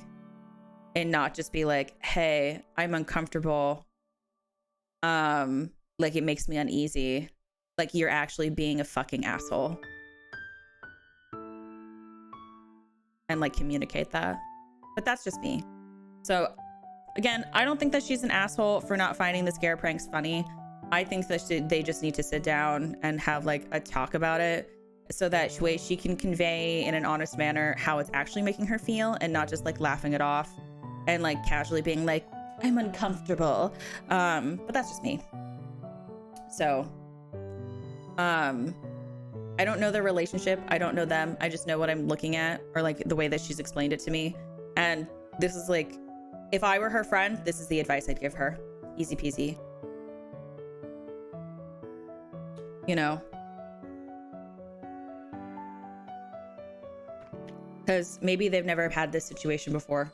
and not just be like, hey, I'm uncomfortable. Like, it makes me uneasy. Like, you're actually being a fucking asshole. And like communicate that. But that's just me. So again, I don't think that she's an asshole for not finding the scare pranks funny. I think that they just need to sit down and have like a talk about it, so that way she can convey in an honest manner how it's actually making her feel, and not just like laughing it off and like casually being like, I'm uncomfortable. But that's just me. So I don't know their relationship. I don't know them. I just know what I'm looking at, or like the way that she's explained it to me. And this is like, if I were her friend, this is the advice I'd give her. Easy peasy. You know? Because maybe they've never had this situation before,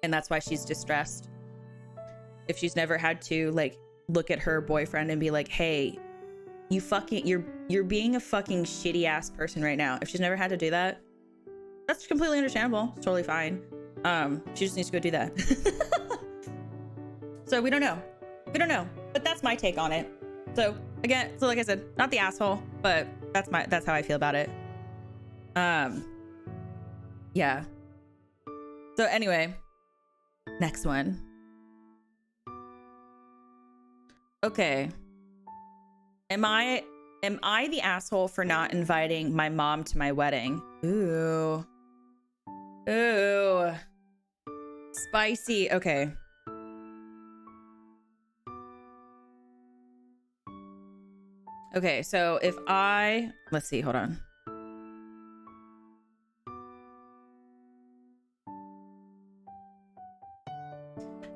and that's why she's distressed. If she's never had to like look at her boyfriend and be like, hey, you're being a fucking shitty ass person right now. If she's never had to do that, that's completely understandable. It's totally fine. She just needs to go do that. So we don't know, but that's my take on it. So again, so like I said, not the asshole, but that's how I feel about it. Yeah. So anyway, next one. Okay. Am I the asshole for not inviting my mom to my wedding? Ooh. Spicy. Okay. Okay, so let's see, hold on.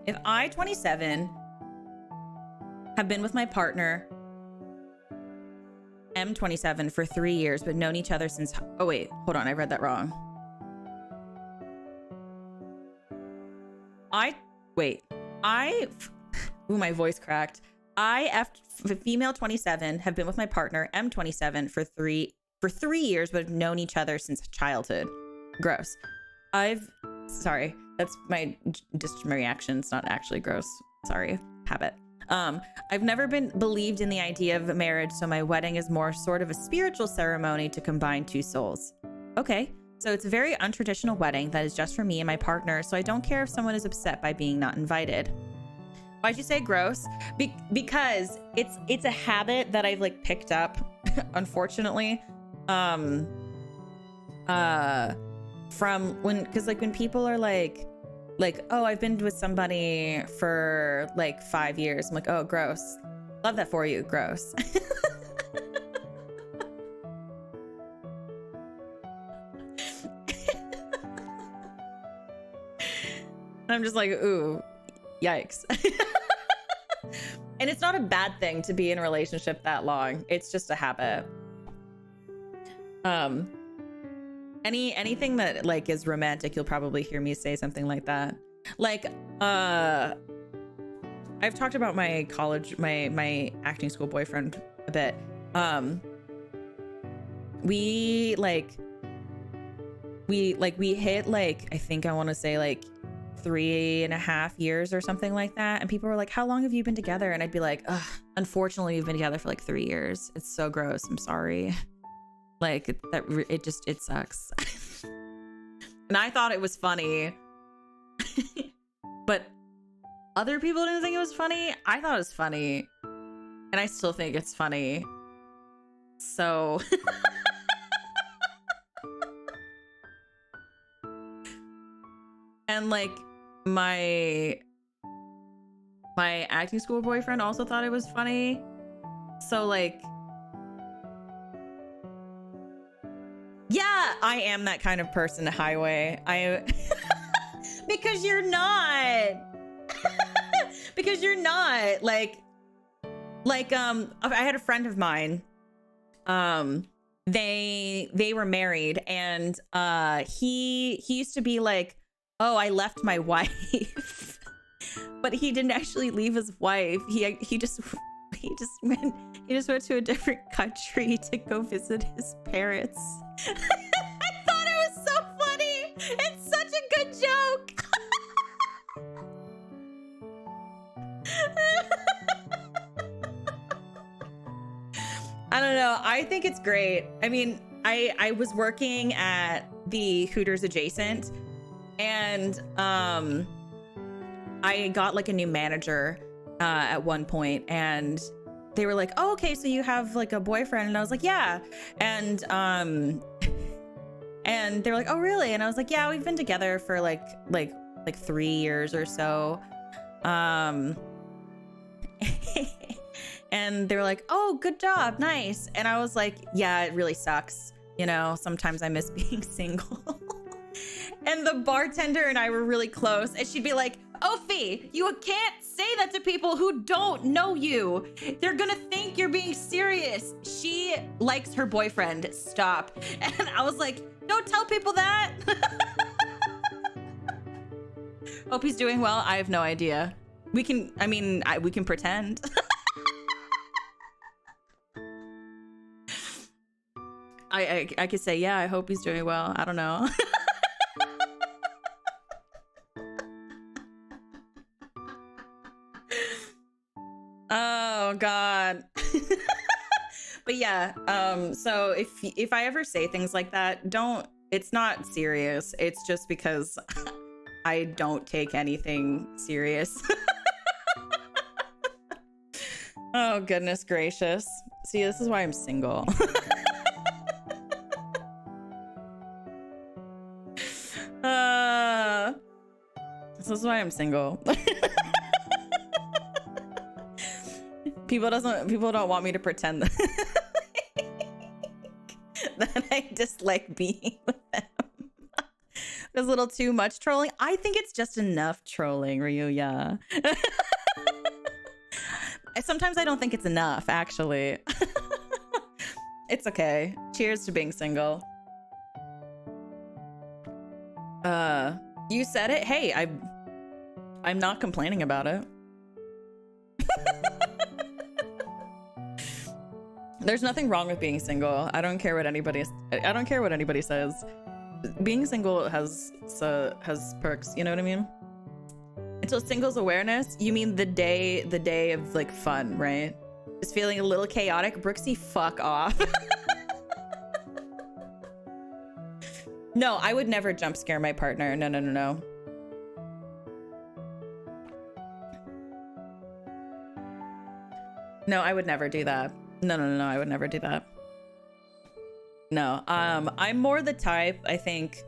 If I, 27, have been with my partner, M27, for 3 years, but known each other since, oh wait, hold on, I read that wrong. My voice cracked. Female 27, have been with my partner, M27, for three years, but have known each other since childhood. Gross. Sorry, that's just my reaction. It's not actually gross. Sorry, habit. I've never believed in the idea of marriage, so my wedding is more sort of a spiritual ceremony to combine two souls. Okay, so it's a very untraditional wedding that is just for me and my partner, so I don't care if someone is upset by being not invited. Why'd you say gross? Because it's a habit that I've like picked up, unfortunately, from when people are like, oh, I've been with somebody for like 5 years. I'm like, oh, gross. Love that for you. Gross. And I'm just like, ooh, yikes. And it's not a bad thing to be in a relationship that long. It's just a habit. Anything that like is romantic, you'll probably hear me say something like that. Like, I've talked about my my acting school boyfriend a bit. We hit like, I think I want to say like 3.5 years or something like that. And people were like, how long have you been together? And I'd be like, ugh, unfortunately, we've been together for like 3 years. It's so gross. I'm sorry. Like it sucks. And I thought it was funny. But other people didn't think it was funny. I thought it was funny. And I still think it's funny. So... And like my acting school boyfriend also thought it was funny. So like, yeah, I am that kind of person, Highway. Because you're not. Because you're not. Like I had a friend of mine. They were married, and he used to be like, oh, I left my wife. But he didn't actually leave his wife. He just went to a different country to go visit his parents. I thought it was so funny. It's such a good joke. I don't know. I think it's great. I mean, I was working at the Hooters adjacent, and I got like a new manager at one point, and they were like, oh, okay, so you have like a boyfriend? And I was like, yeah. And they were like, oh, really? And I was like, yeah, we've been together for like 3 years or so. And they were like, oh, good job, nice. And I was like, yeah, it really sucks. You know, sometimes I miss being single. And the bartender and I were really close, and she'd be like, Ophi, you can't say that to people who don't know you. They're gonna think you're being serious. She likes her boyfriend. Stop. And I was like, don't tell people that. Hope he's doing well. I have no idea. We can pretend. I could say, yeah, I hope he's doing well. I don't know. Oh God. But yeah, so if I ever say things like that, it's not serious. It's just because I don't take anything serious. Oh goodness gracious. See, this is why I'm single. This is why I'm single. People don't want me to pretend that I dislike being with them. There's a little too much trolling. I think it's just enough trolling, Ryuya. Sometimes I don't think it's enough, actually. It's okay. Cheers to being single. You said it. Hey, I'm not complaining about it. There's nothing wrong with being single. I don't care what anybody says. Being single has perks, you know what I mean? Until singles awareness, you mean the day of like fun, right? Just feeling a little chaotic. Brooksy, fuck off. No, I would never jump scare my partner. No. No, I would never do that. No, I would never do that. No, I'm more the type, I think.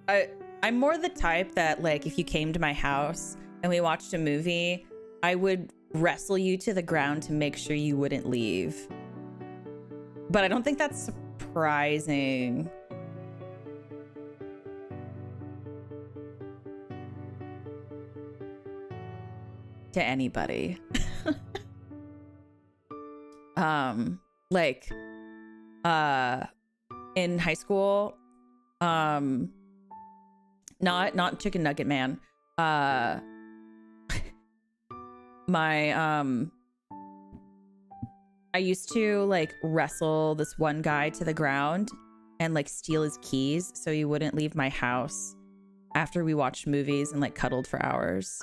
I'm more the type that, like, if you came to my house and we watched a movie, I would wrestle you to the ground to make sure you wouldn't leave. But I don't think that's surprising. To anybody. Like, in high school, not Chicken Nugget Man. I used to like wrestle this one guy to the ground and like steal his keys so he wouldn't leave my house after we watched movies and like cuddled for hours.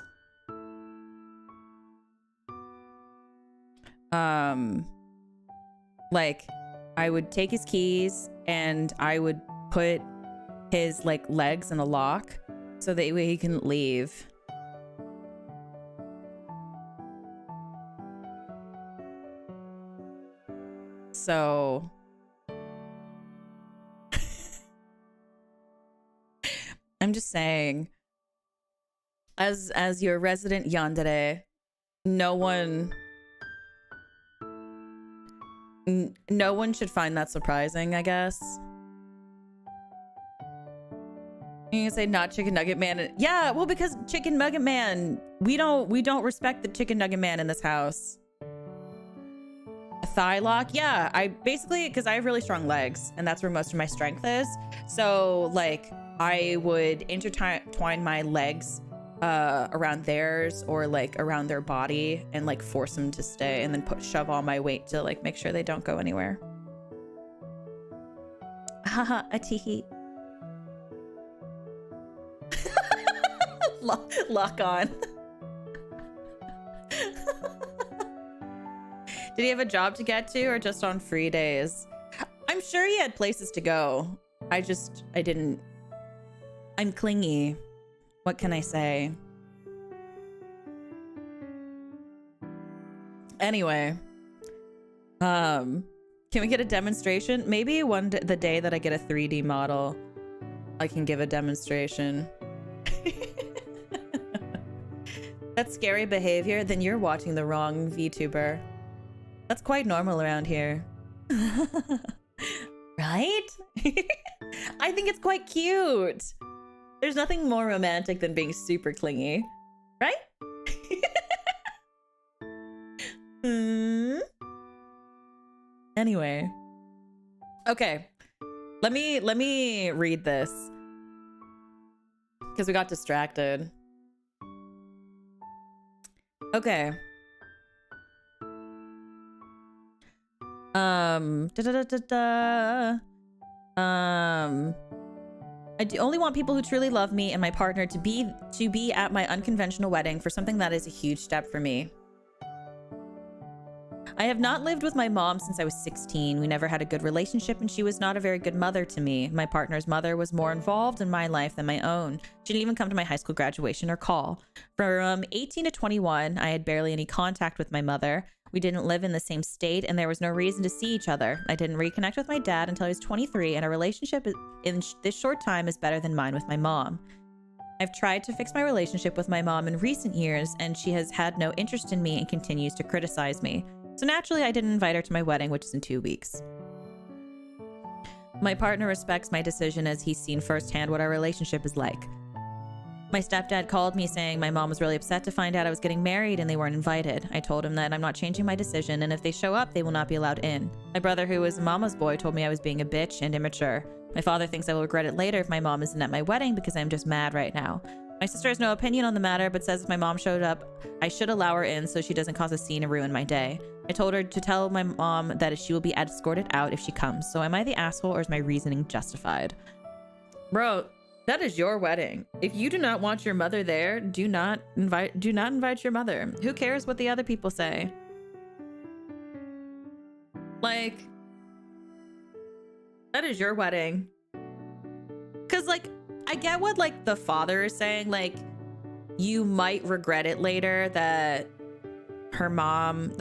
Like, I would take his keys and I would put his like legs in a lock so that way he can leave. So I'm just saying, as your resident yandere, no one should find that surprising, I guess. You can say not chicken nugget man. Yeah, well, because chicken nugget man, we don't respect the chicken nugget man in this house. A thigh lock, yeah. I basically, because I have really strong legs, and that's where most of my strength is. So like, I would intertwine my legs around theirs or like around their body and like force them to stay, and then shove all my weight to like make sure they don't go anywhere. Haha, a teehee. Lock on. Did he have a job to get to or just on free days? I'm sure he had places to go. I didn't. I'm clingy. What can I say? Anyway, can we get a demonstration? Maybe the day that I get a 3D model, I can give a demonstration. That's scary behavior? Then you're watching the wrong VTuber. That's quite normal around here. Right? I think it's quite cute. There's nothing more romantic than being super clingy, right? Anyway. Okay. Let me read this. Because we got distracted. Okay. I only want people who truly love me and my partner to be at my unconventional wedding for something that is a huge step for me. I have not lived with my mom since I was 16. We never had a good relationship, and she was not a very good mother to me. My partner's mother was more involved in my life than my own. She didn't even come to my high school graduation or call. From 18 to 21, I had barely any contact with my mother. We didn't live in the same state, and there was no reason to see each other. I didn't reconnect with my dad until I was 23, and our relationship in this short time is better than mine with my mom. I've tried to fix my relationship with my mom in recent years, and she has had no interest in me and continues to criticize me. So naturally, I didn't invite her to my wedding, which is in 2 weeks. My partner respects my decision as he's seen firsthand what our relationship is like. My stepdad called me saying my mom was really upset to find out I was getting married and they weren't invited. I told him that I'm not changing my decision, and if they show up, they will not be allowed in. My brother, who is a mama's boy, told me I was being a bitch and immature. My father thinks I will regret it later if my mom isn't at my wedding because I'm just mad right now. My sister has no opinion on the matter, but says if my mom showed up, I should allow her in so she doesn't cause a scene and ruin my day. I told her to tell my mom that she will be escorted out if she comes. So am I the asshole, or is my reasoning justified? Bro, that is your wedding. If you do not want your mother there, do not invite your mother. Who cares what the other people say? Like, that is your wedding. Cause like, I get what like the father is saying, like you might regret it later that your mom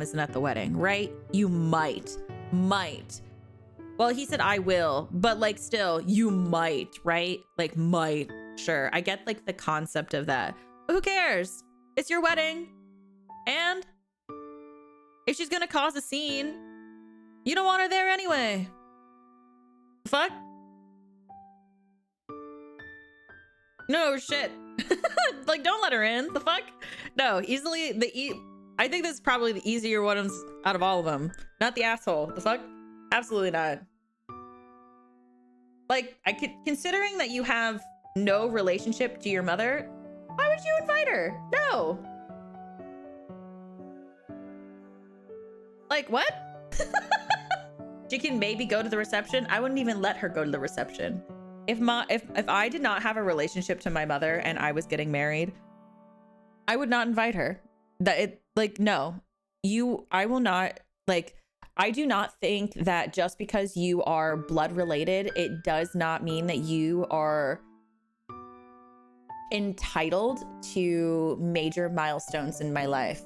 isn't at the wedding, right? You might. Well, he said I will, but like still you might, right? Like might. Sure. I get like the concept of that. But who cares? It's your wedding. And if she's gonna cause a scene, you don't want her there anyway. Fuck? No shit. Like, don't let her in. The fuck? No, I think this is probably the easier ones out of all of them. Not the asshole. The fuck? Absolutely not. Like, considering that you have no relationship to your mother, why would you invite her? No. Like, what? She can maybe go to the reception. I wouldn't even let her go to the reception. If I did not have a relationship to my mother and I was getting married, I would not invite her. No. I will not, like, I do not think that just because you are blood related, it does not mean that you are entitled to major milestones in my life.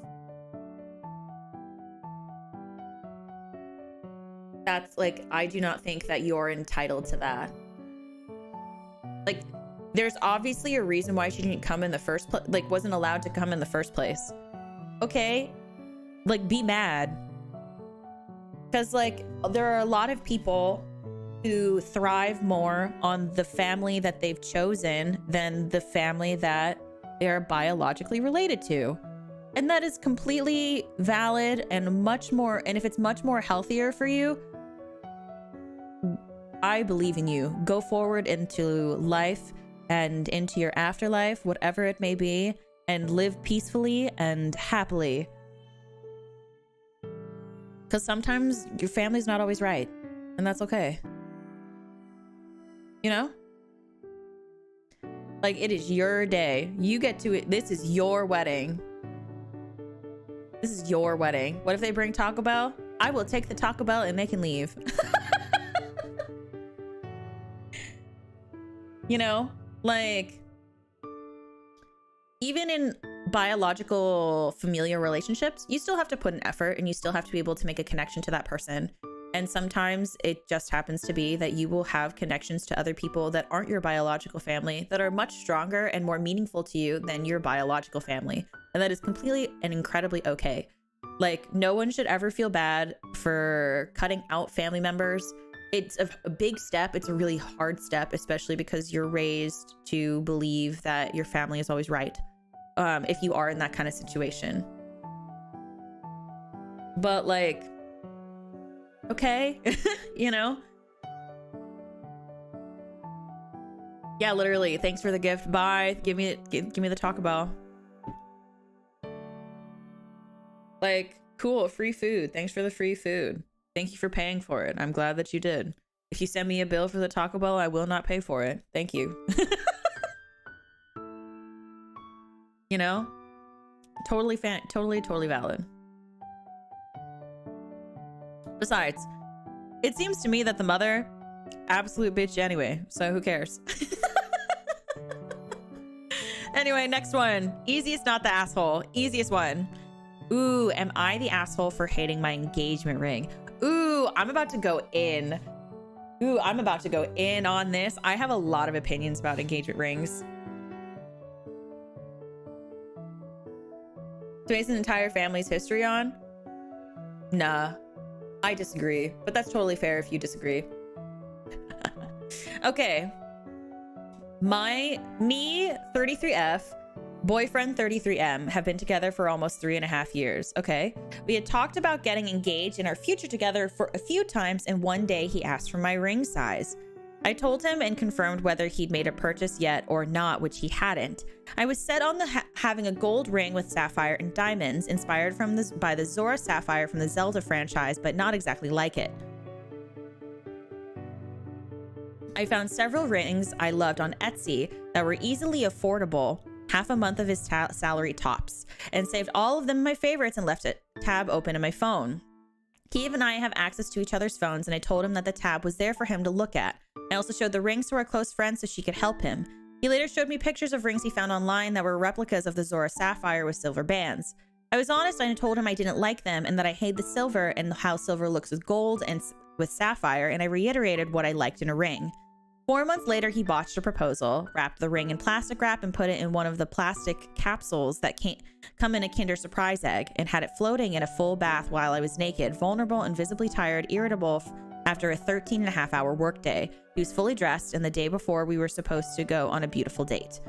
That's like, I do not think that you're entitled to that. Like, there's obviously a reason why she didn't come in the first place, like wasn't allowed to come in the first place. Okay, like be mad. Because like there are a lot of people who thrive more on the family that they've chosen than the family that they're biologically related to. And that is completely valid and much more, and if it's much more healthier for you, I believe in you. Go forward into life and into your afterlife, whatever it may be, and live peacefully and happily. Because sometimes your family's not always right, and that's okay. You know? Like, it is your day. You get to it. This is your wedding. This is your wedding. What if they bring Taco Bell? I will take the Taco Bell and they can leave. You know, like, even in biological familial relationships, you still have to put an effort and you still have to be able to make a connection to that person. And sometimes it just happens to be that you will have connections to other people that aren't your biological family that are much stronger and more meaningful to you than your biological family. And that is completely and incredibly okay. Like, no one should ever feel bad for cutting out family members. It's a big step. It's a really hard step, especially because you're raised to believe that your family is always right. If you are in that kind of situation. But like, okay, you know? Yeah, literally. Thanks for the gift. Bye. Give me the Taco Bell. Like, cool, free food. Thanks for the free food. Thank you for paying for it. I'm glad that you did. If you send me a bill for the Taco Bell, I will not pay for it. Thank you. You know? Totally valid. Besides, it seems to me that the mother, absolute bitch anyway, so who cares? Anyway, next one. Easiest, not the asshole. Easiest one. Ooh, am I the asshole for hating my engagement ring? Ooh, I'm about to go in. Ooh, I'm about to go in on this. I have a lot of opinions about engagement rings. To base an entire family's history on? Nah, I disagree, but that's totally fair if you disagree. Okay. Me, 33F, boyfriend 33M have been together for almost 3.5 years. Okay. We had talked about getting engaged and our future together for a few times, and one day he asked for my ring size. I told him and confirmed whether he'd made a purchase yet or not, which he hadn't. I was set on having a gold ring with sapphire and diamonds, inspired by the Zora sapphire from the Zelda franchise, but not exactly like it. I found several rings I loved on Etsy that were easily affordable, half a month of his salary tops, and saved all of them in my favorites and left a tab open in my phone. Kiev and I have access to each other's phones, and I told him that the tab was there for him to look at. I also showed the rings to our close friend so she could help him. He later showed me pictures of rings he found online that were replicas of the Zora sapphire with silver bands. I was honest and I told him I didn't like them and that I hate the silver and how silver looks with gold and with sapphire, and I reiterated what I liked in a ring. 4 months later, he botched a proposal, wrapped the ring in plastic wrap and put it in one of the plastic capsules that come in a Kinder Surprise egg, and had it floating in a full bath while I was naked, vulnerable and visibly tired, irritable after a 13.5-hour workday. He was fully dressed, and the day before we were supposed to go on a beautiful date.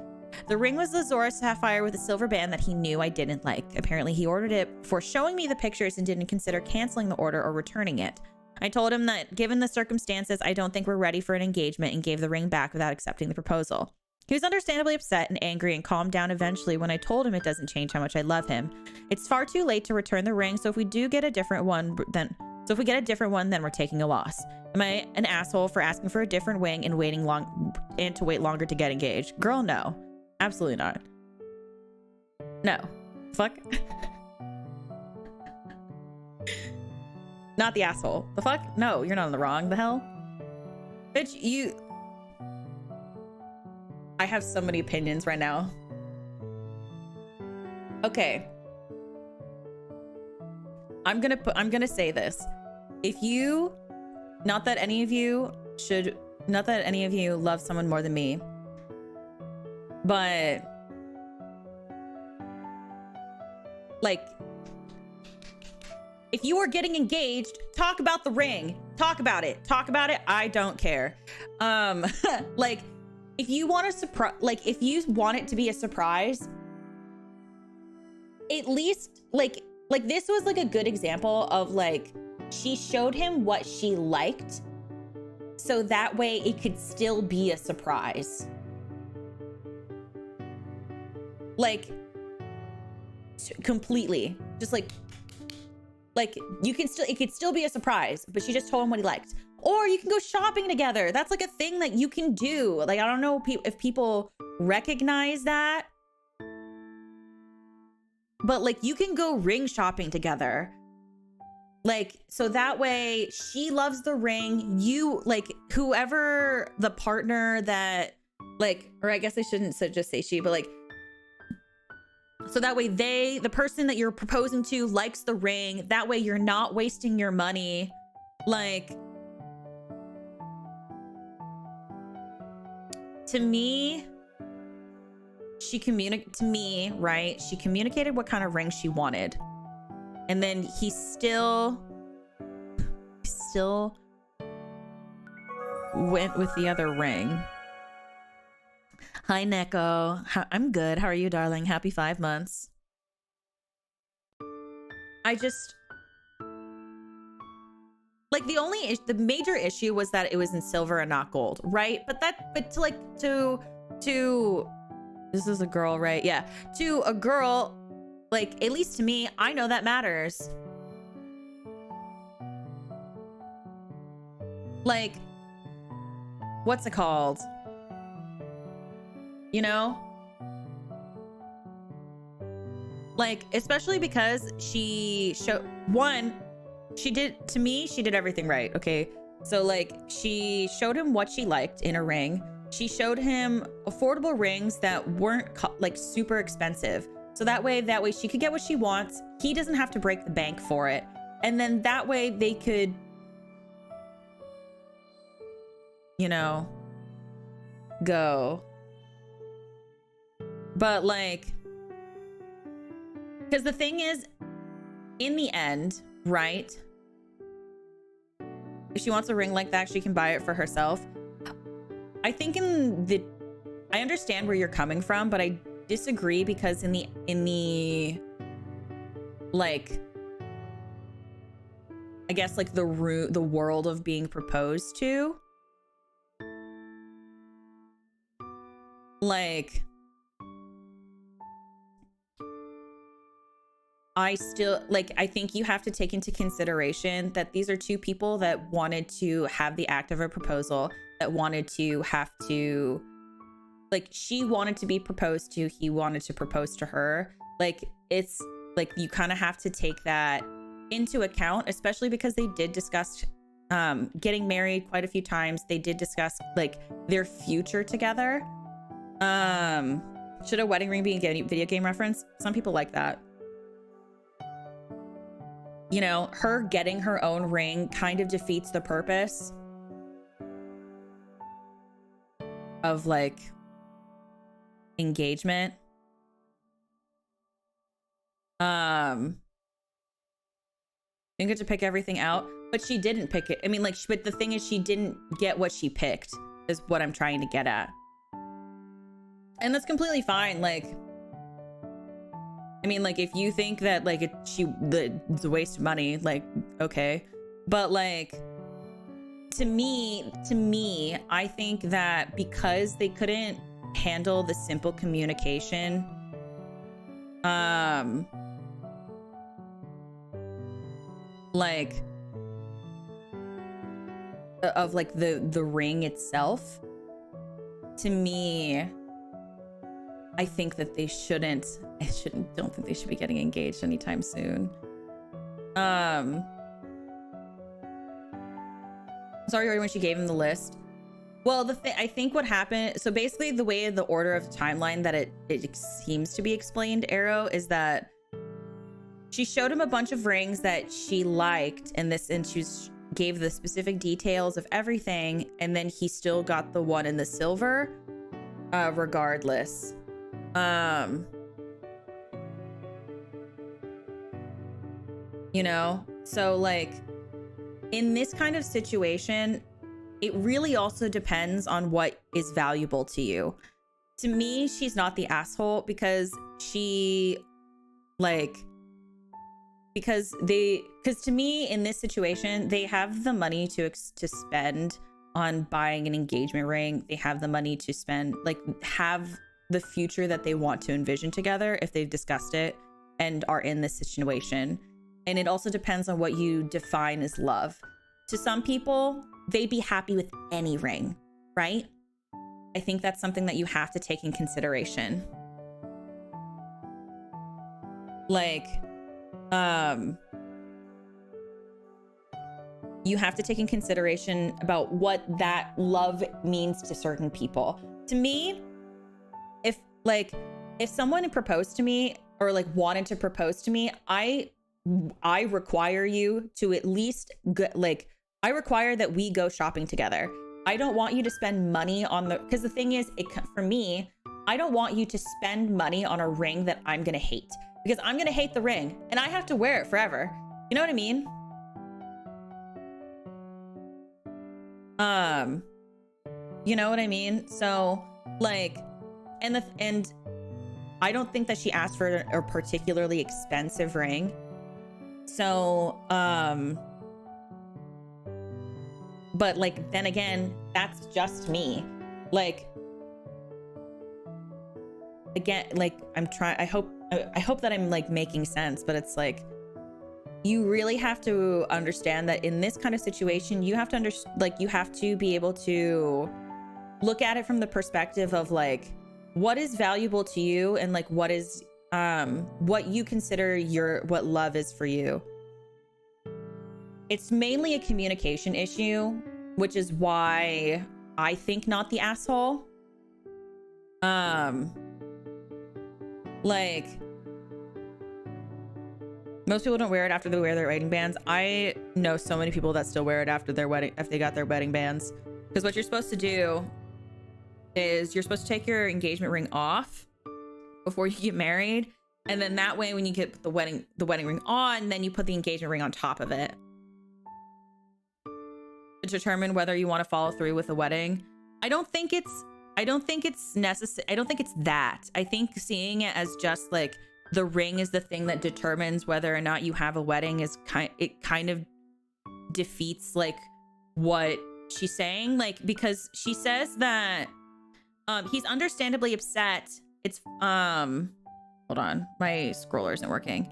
The ring was the Zora sapphire with a silver band that he knew I didn't like. Apparently, he ordered it before showing me the pictures and didn't consider canceling the order or returning it. I told him that given the circumstances, I don't think we're ready for an engagement, and gave the ring back without accepting the proposal. He was understandably upset and angry and calmed down eventually when I told him it doesn't change how much I love him. It's far too late to return the ring, so if we get a different one, then we're taking a loss. Am I an asshole for asking for a different ring and wait longer to get engaged? Girl, no. Absolutely not. No. Fuck. not the asshole. The fuck? No, you're not in the wrong. The hell? Bitch, you... I have so many opinions right now. Okay. I'm gonna say this. If you... Not that any of you love someone more than me, but... Like... If you are getting engaged, talk about the ring. Talk about it. Talk about it. I don't care. Like, if you want a surprise, like, if you want it to be a surprise, at least, like this was like a good example of like, she showed him what she liked, so that way it could still be a surprise. Like, completely. Just like you can still, it could still be a surprise, but she just told him what he liked. Or you can go shopping together. That's like a thing that you can do. Like, I don't know if people recognize that, but like, you can go ring shopping together. Like, so that way she loves the ring. You, like, whoever the partner that, like, or I guess I shouldn't just say she, but like, so that way the person that you're proposing to likes the ring. That way you're not wasting your money. Like, to me, she communicated what kind of ring she wanted. And then he still went with the other ring. Hi, Neko. I'm good. How are you, darling? Happy 5 months. I just... Like, the major issue was that it was in silver and not gold, right? But to this is a girl, right? Yeah. To a girl, like, at least to me, I know that matters. Like, what's it called? You know? Like, especially because she did everything right, okay? So, like, she showed him what she liked in a ring. She showed him affordable rings that weren't, like, super expensive. So that way she could get what she wants. He doesn't have to break the bank for it. And then that way they could, you know, go. But, like, because the thing is, in the end, right? If she wants a ring like that, she can buy it for herself. I think I understand where you're coming from, but I disagree because in the like, I guess, like, the world of being proposed to, like, I think you have to take into consideration that these are two people that wanted to have the act of a proposal, that wanted to have to, like, she wanted to be proposed to, he wanted to propose to her. Like, it's like, you kind of have to take that into account, especially because they did discuss getting married quite a few times. They did discuss, like, their future together. Should a wedding ring be a video game reference? Some people like that. You know, her getting her own ring kind of defeats the purpose of, like, engagement. You get to pick everything out, but she didn't pick it. I mean, like, but the thing is, she didn't get what she picked, is what I'm trying to get at. And that's completely fine. Like, I mean, like, if you think that, like, it's a waste of money, like, okay. But, like, to me, I think that because they couldn't handle the simple communication, like, of, like, the ring itself, to me, I think that they don't think they should be getting engaged anytime soon. Sorry, when she gave him the list. Well, I think what happened, so basically the way the order of the timeline that it seems to be explained, Arrow, is that she showed him a bunch of rings that she liked and she gave the specific details of everything, and then he still got the one in the silver, regardless. You know, so like in this kind of situation, it really also depends on what is valuable to you. To me, she's not the asshole because because to me in this situation, they have the money to spend on buying an engagement ring. They have the money to spend, like, have the future that they want to envision together if they've discussed it and are in this situation. And it also depends on what you define as love. To some people, they'd be happy with any ring, right? I think that's something that you have to take in consideration. Like, you have to take in consideration about what that love means to certain people. To me, if someone proposed to me or like wanted to propose to me, I require you to at least I require that we go shopping together. I don't want you to spend money on because the thing is, for me, I don't want you to spend money on a ring that I'm going to hate, because I'm going to hate the ring and I have to wear it forever. You know what I mean? You know what I mean? So like, and I don't think that she asked for a particularly expensive ring. So, but like, then again, that's just me. Like, again, like I hope that I'm like making sense, but it's like, you really have to understand that in this kind of situation, you have to you have to be able to look at it from the perspective of like, what is valuable to you and like, what is, what you consider what love is for you. It's mainly a communication issue, which is why I think not the asshole. Like, most people don't wear it after they wear their wedding bands. I know so many people that still wear it after their wedding, if they got their wedding bands. Because what you're supposed to do is you're supposed to take your engagement ring off before you get married. And then that way, when you get the wedding ring on, then you put the engagement ring on top of it to determine whether you want to follow through with the wedding. I don't think it's necessary. I don't think it's that. I think seeing it as just like the ring is the thing that determines whether or not you have a wedding is kind of defeats like what she's saying. Like, because she says that he's understandably upset. It's hold on, my scroller isn't working.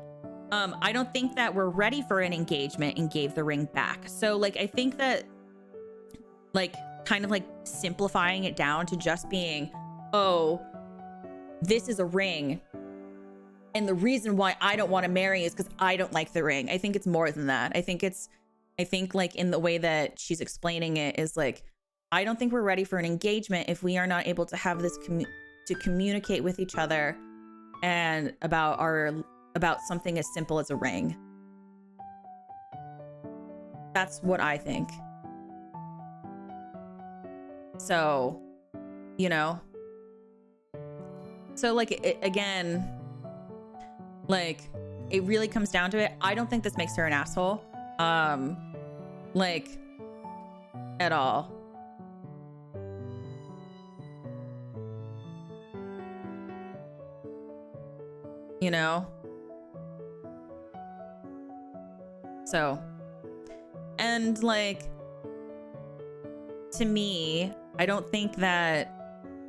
I don't think that we're ready for an engagement and gave the ring back. So like, I think that like kind of like simplifying it down to just being, oh, this is a ring, and the reason why I don't want to marry is because I don't like the ring. I think it's more than that. I think like in the way that she's explaining it is like, I don't think we're ready for an engagement if we are not able to have this to communicate with each other and about something as simple as a ring. That's what I think. So, you know, so like, again, like, it really comes down to it. I don't think this makes her an asshole, like, at all. You know? So, and like, to me, I don't think that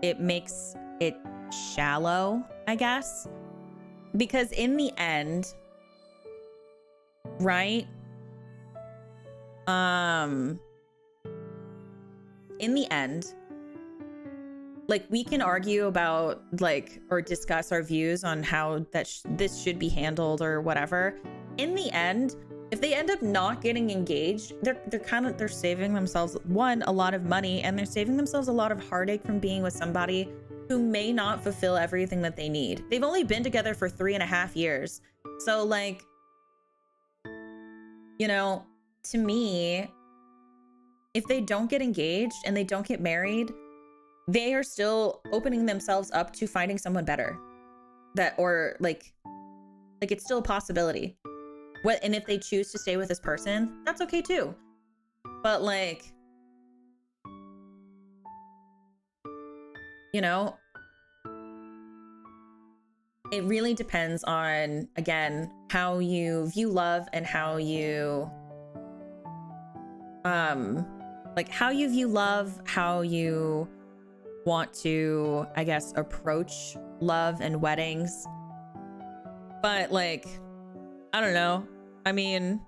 it makes it shallow, I guess, because in the end, right? In the end, like, we can argue about like, or discuss our views on how that this should be handled or whatever. In the end, if they end up not getting engaged, they're saving themselves, one, a lot of money, and they're saving themselves a lot of heartache from being with somebody who may not fulfill everything that they need. They've only been together for 3.5 years. So like, you know, to me, if they don't get engaged and they don't get married, they are still opening themselves up to finding someone better. That, or like it's still a possibility. And if they choose to stay with this person, that's okay too. But like, you know, it really depends on, again, how you view love and how you, like how you view love, how you want to, I guess, approach love and weddings. But like, I don't know. I mean,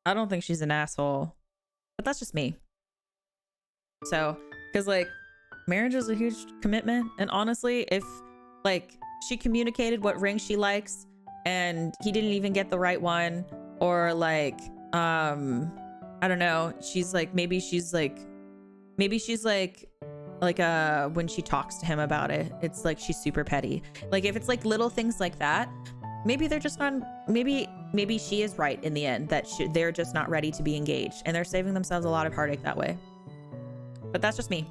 I don't think she's an asshole, but that's just me. So, because like, marriage is a huge commitment. And honestly, if like she communicated what ring she likes and he didn't even get the right one, or like, I don't know, she's like, maybe she's like when she talks to him about it, it's like she's super petty. Like if it's like little things like that, maybe they're just not, maybe she is right in the end, that they're just not ready to be engaged and they're saving themselves a lot of heartache that way. But that's just me.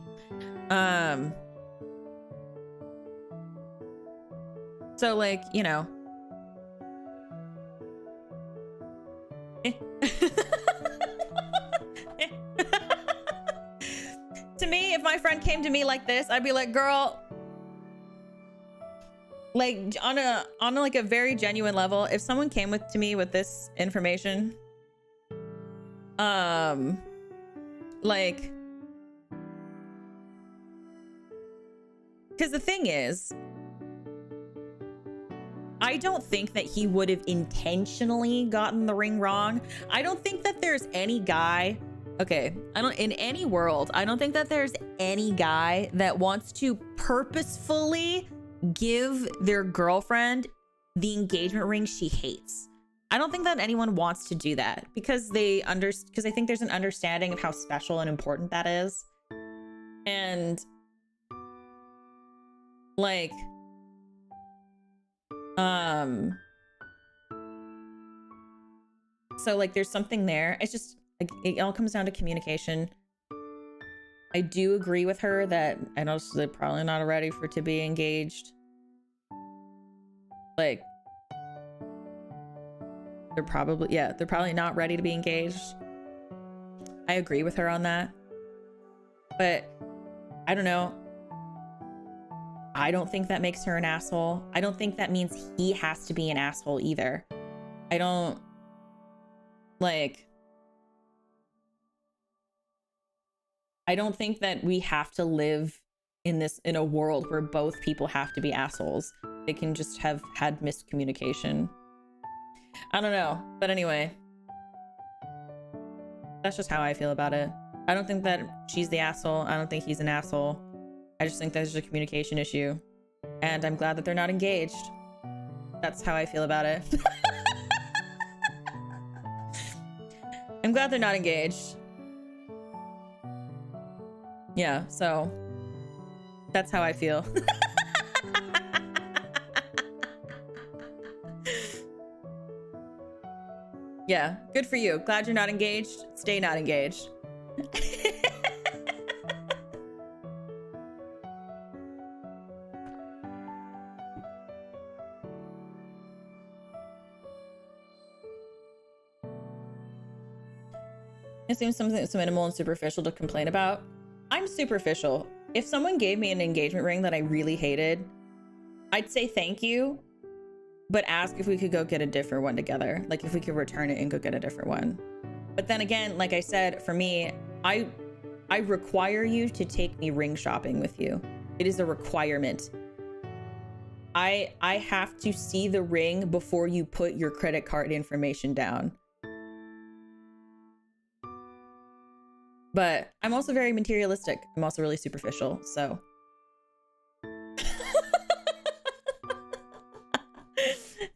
So like, you know, to me, if my friend came to me like this, I'd be like, girl, like on a like a very genuine level, if someone came to me with this information, like, because the thing is, I don't think that he would have intentionally gotten the ring wrong. I don't think that there's any guy, in any world, I don't think that there's any guy that wants to purposefully give their girlfriend the engagement ring she hates. I don't think that anyone wants to do that because because I think there's an understanding of how special and important that is. And like, so like there's something there. It's just like, it all comes down to communication. I do agree with her that I know they're probably not ready to be engaged. Like, they're probably not ready to be engaged. I agree with her on that. But I don't know. I don't think that makes her an asshole. I don't think that means he has to be an asshole either. I don't think that we have to live in a world where both people have to be assholes. They can just have had miscommunication. I don't know. But anyway, that's just how I feel about it. I don't think that she's the asshole. I don't think he's an asshole. I just think there's a communication issue. And I'm glad that they're not engaged. That's how I feel about it. I'm glad they're not engaged. Yeah, so that's how I feel. Yeah, good for you. Glad you're not engaged. Stay not engaged. It seems something that's minimal and superficial to complain about. I'm superficial. If someone gave me an engagement ring that I really hated, I'd say thank you, but ask if we could go get a different one together. Like if we could return it and go get a different one. But then again, like I said, for me, I require you to take me ring shopping with you. It is a requirement. I have to see the ring before you put your credit card information down. But I'm also very materialistic. I'm also really superficial, so.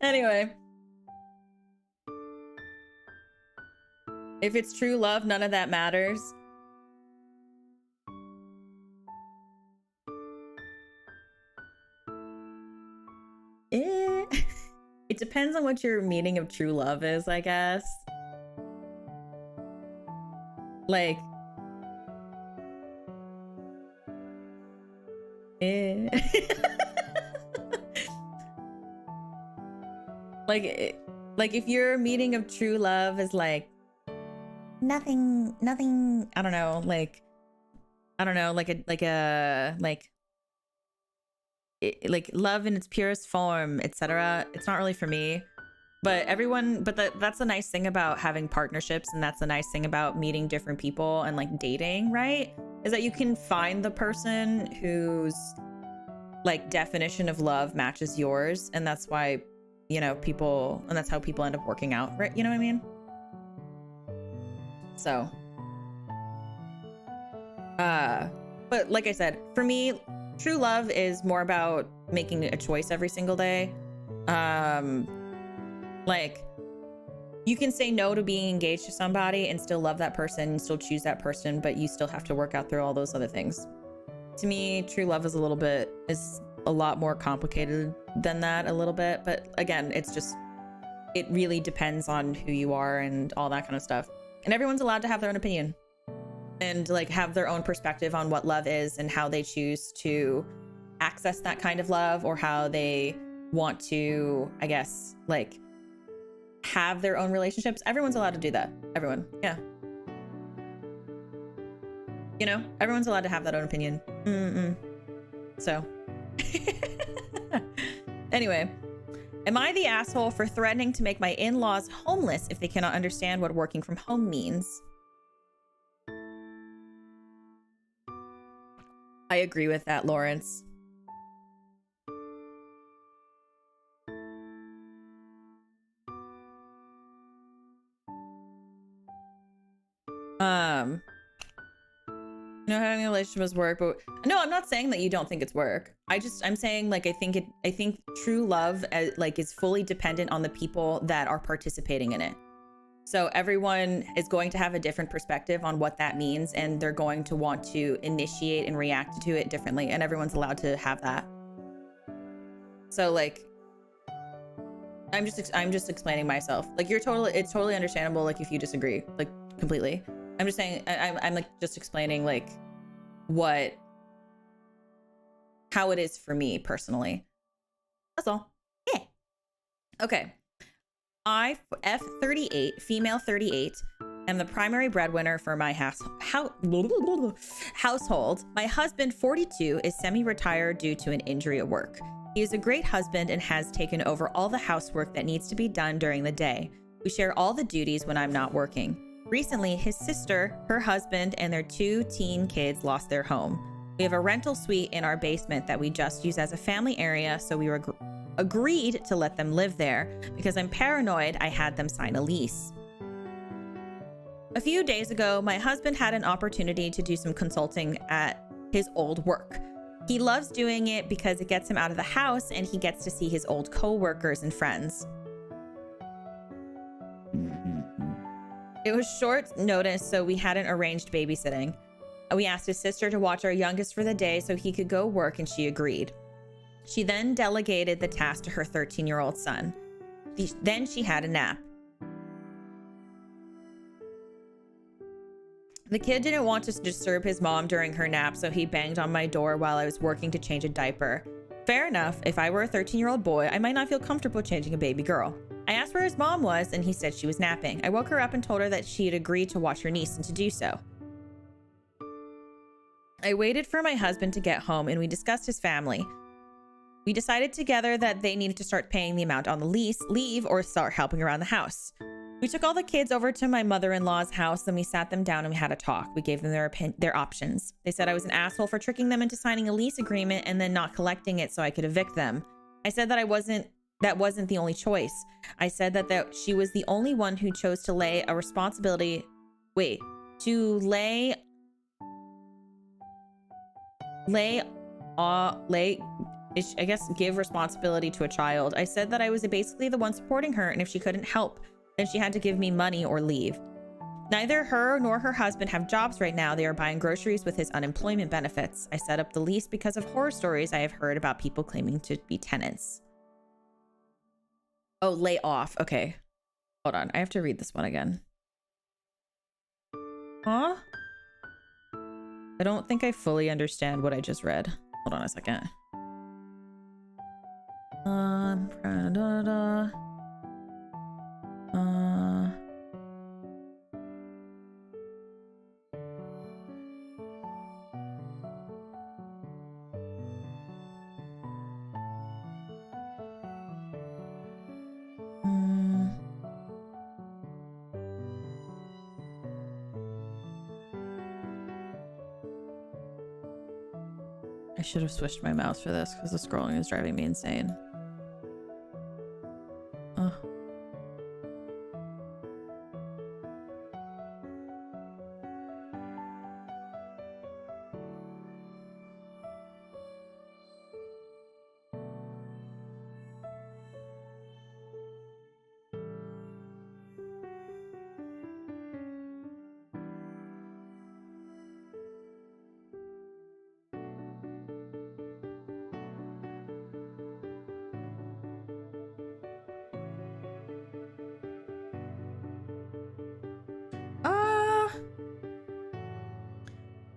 Anyway. If it's true love, none of that matters. It depends on what your meaning of true love is, I guess. Like, like if your meaning of true love is like nothing, I don't know, like love in its purest form, etc. It's not really for me. But that's the nice thing about having partnerships, and that's the nice thing about meeting different people and like dating, right? Is that you can find the person whose like definition of love matches yours, and that's why, you know, and that's how people end up working out, right? You know what I mean? So, but like I said, for me, true love is more about making a choice every single day. Like, you can say no to being engaged to somebody and still love that person and still choose that person, but you still have to work out through all those other things. To me, true love is a lot more complicated than that a little bit. But again, it really depends on who you are and all that kind of stuff. And everyone's allowed to have their own opinion and like have their own perspective on what love is and how they choose to access that kind of love, or how they want to, I guess, like have their own relationships. Everyone's allowed to do that. Everyone. Yeah. You know, everyone's allowed to have that own opinion. So anyway, am I the asshole for threatening to make my in-laws homeless if they cannot understand what working from home means? I agree with that, Lawrence. You know, having a relationship is work, but no, I'm not saying that you don't think it's work. I'm saying like I think true love is fully dependent on the people that are participating in it. So everyone is going to have a different perspective on what that means, and they're going to want to initiate and react to it differently, and everyone's allowed to have that. So like, I'm just explaining myself. Like, it's totally understandable, like, if you disagree, like, completely. I'm just saying, I'm like just explaining like how it is for me personally. That's all. Yeah. Okay. I, F38, female 38, am the primary breadwinner for my household. My husband, 42, is semi-retired due to an injury at work. He is a great husband and has taken over all the housework that needs to be done during the day. We share all the duties when I'm not working. Recently, his sister, her husband, and their 2 teen kids lost their home. We have a rental suite in our basement that we just use as a family area, so we agreed to let them live there because I'm paranoid I had them sign a lease. A few days ago, my husband had an opportunity to do some consulting at his old work. He loves doing it because it gets him out of the house and he gets to see his old co-workers and friends. It was short notice, so we hadn't arranged babysitting. We asked his sister to watch our youngest for the day so he could go work, and she agreed. She then delegated the task to her 13-year-old son. Then she had a nap. The kid didn't want to disturb his mom during her nap, so he banged on my door while I was working to change a diaper. Fair enough, if I were a 13-year-old boy, I might not feel comfortable changing a baby girl. I asked where his mom was, and he said she was napping. I woke her up and told her that she had agreed to watch her niece and to do so. I waited for my husband to get home, and we discussed his family. We decided together that they needed to start paying the amount on the lease, leave, or start helping around the house. We took all the kids over to my mother-in-law's house, and we sat them down and we had a talk. We gave them their options. They said I was an asshole for tricking them into signing a lease agreement and then not collecting it so I could evict them. I said that that wasn't the only choice. I said that she was the only one who chose to lay a responsibility, to lay I guess give responsibility to a child. I said that I was basically the one supporting her, and if she couldn't help, then she had to give me money or leave. Neither her nor her husband have jobs right now. They are buying groceries with his unemployment benefits. I set up the lease because of horror stories I have heard about people claiming to be tenants. Oh, lay off. Okay. Hold on. I have to read this one again. Huh? I don't think I fully understand what I just read. Hold on a second. I should have switched my mouse for this because the scrolling is driving me insane. Oh.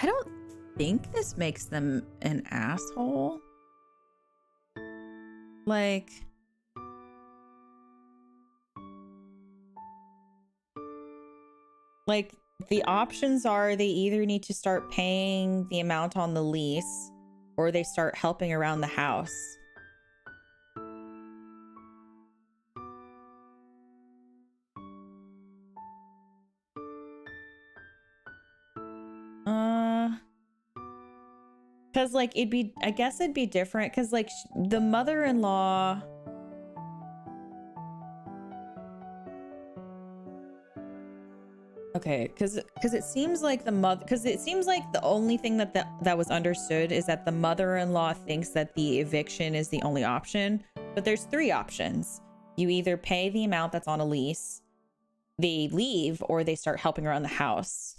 I don't think this makes them an asshole. Like, the options are they either need to start paying the amount on the lease or they start helping around the house. Because, like, I guess it'd be different because, like, the mother-in-law... Okay, because it seems like the only thing that was understood is that the mother-in-law thinks that the eviction is the only option, but there's 3 options. You either pay the amount that's on a lease, they leave, or they start helping around the house.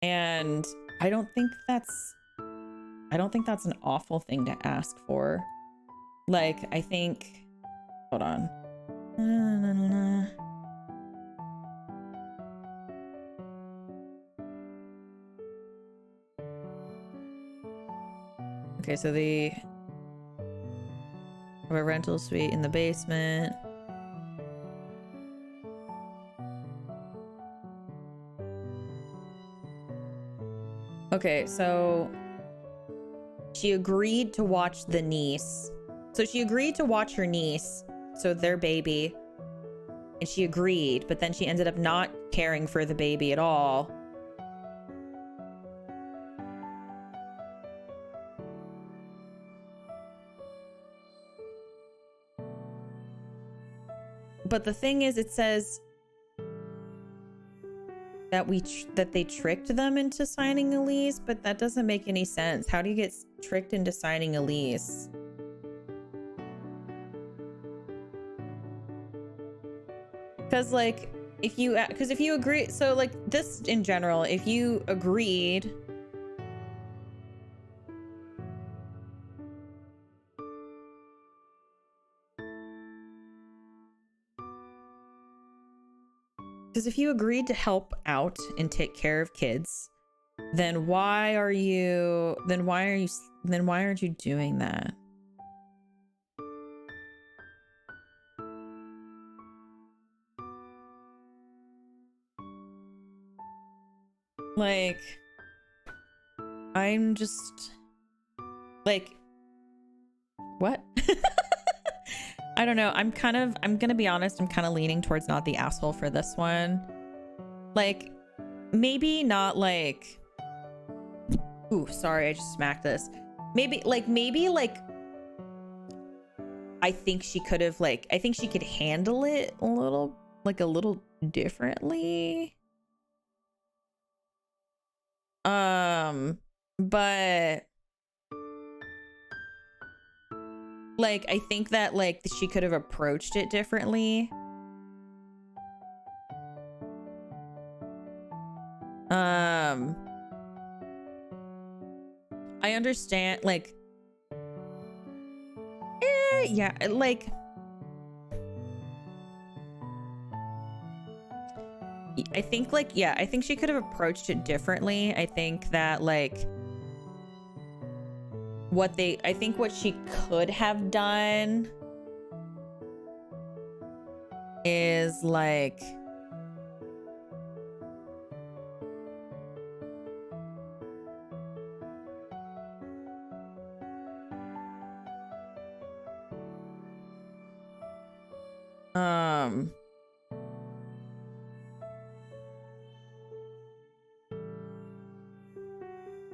And I don't think that's an awful thing to ask for. Like, I think, hold on. Okay, so they have a rental suite in the basement. Okay, so she agreed to watch the niece. So she agreed to watch her niece, so their baby, and she agreed, but then she ended up not caring for the baby at all. But the thing is, it says that they tricked them into signing a lease, but that doesn't make any sense. How do you get tricked into signing a lease? Because, like, if you agree, so, like, this in general, if you agreed, because if you agreed to help out and take care of kids, then why aren't you doing that? Like, I'm just like, what? I don't know. I'm gonna be honest, I'm kind of leaning towards not the asshole for this one. Like, maybe not like, ooh, sorry, I just smacked this. Maybe like, I think she could have, like, I think she could handle it a little differently. But Like, I think that, like, she could have approached it differently. I understand, like, yeah, like, I think, like, yeah, I think she could have approached it differently. I think that, like, I think what she could have done is, like,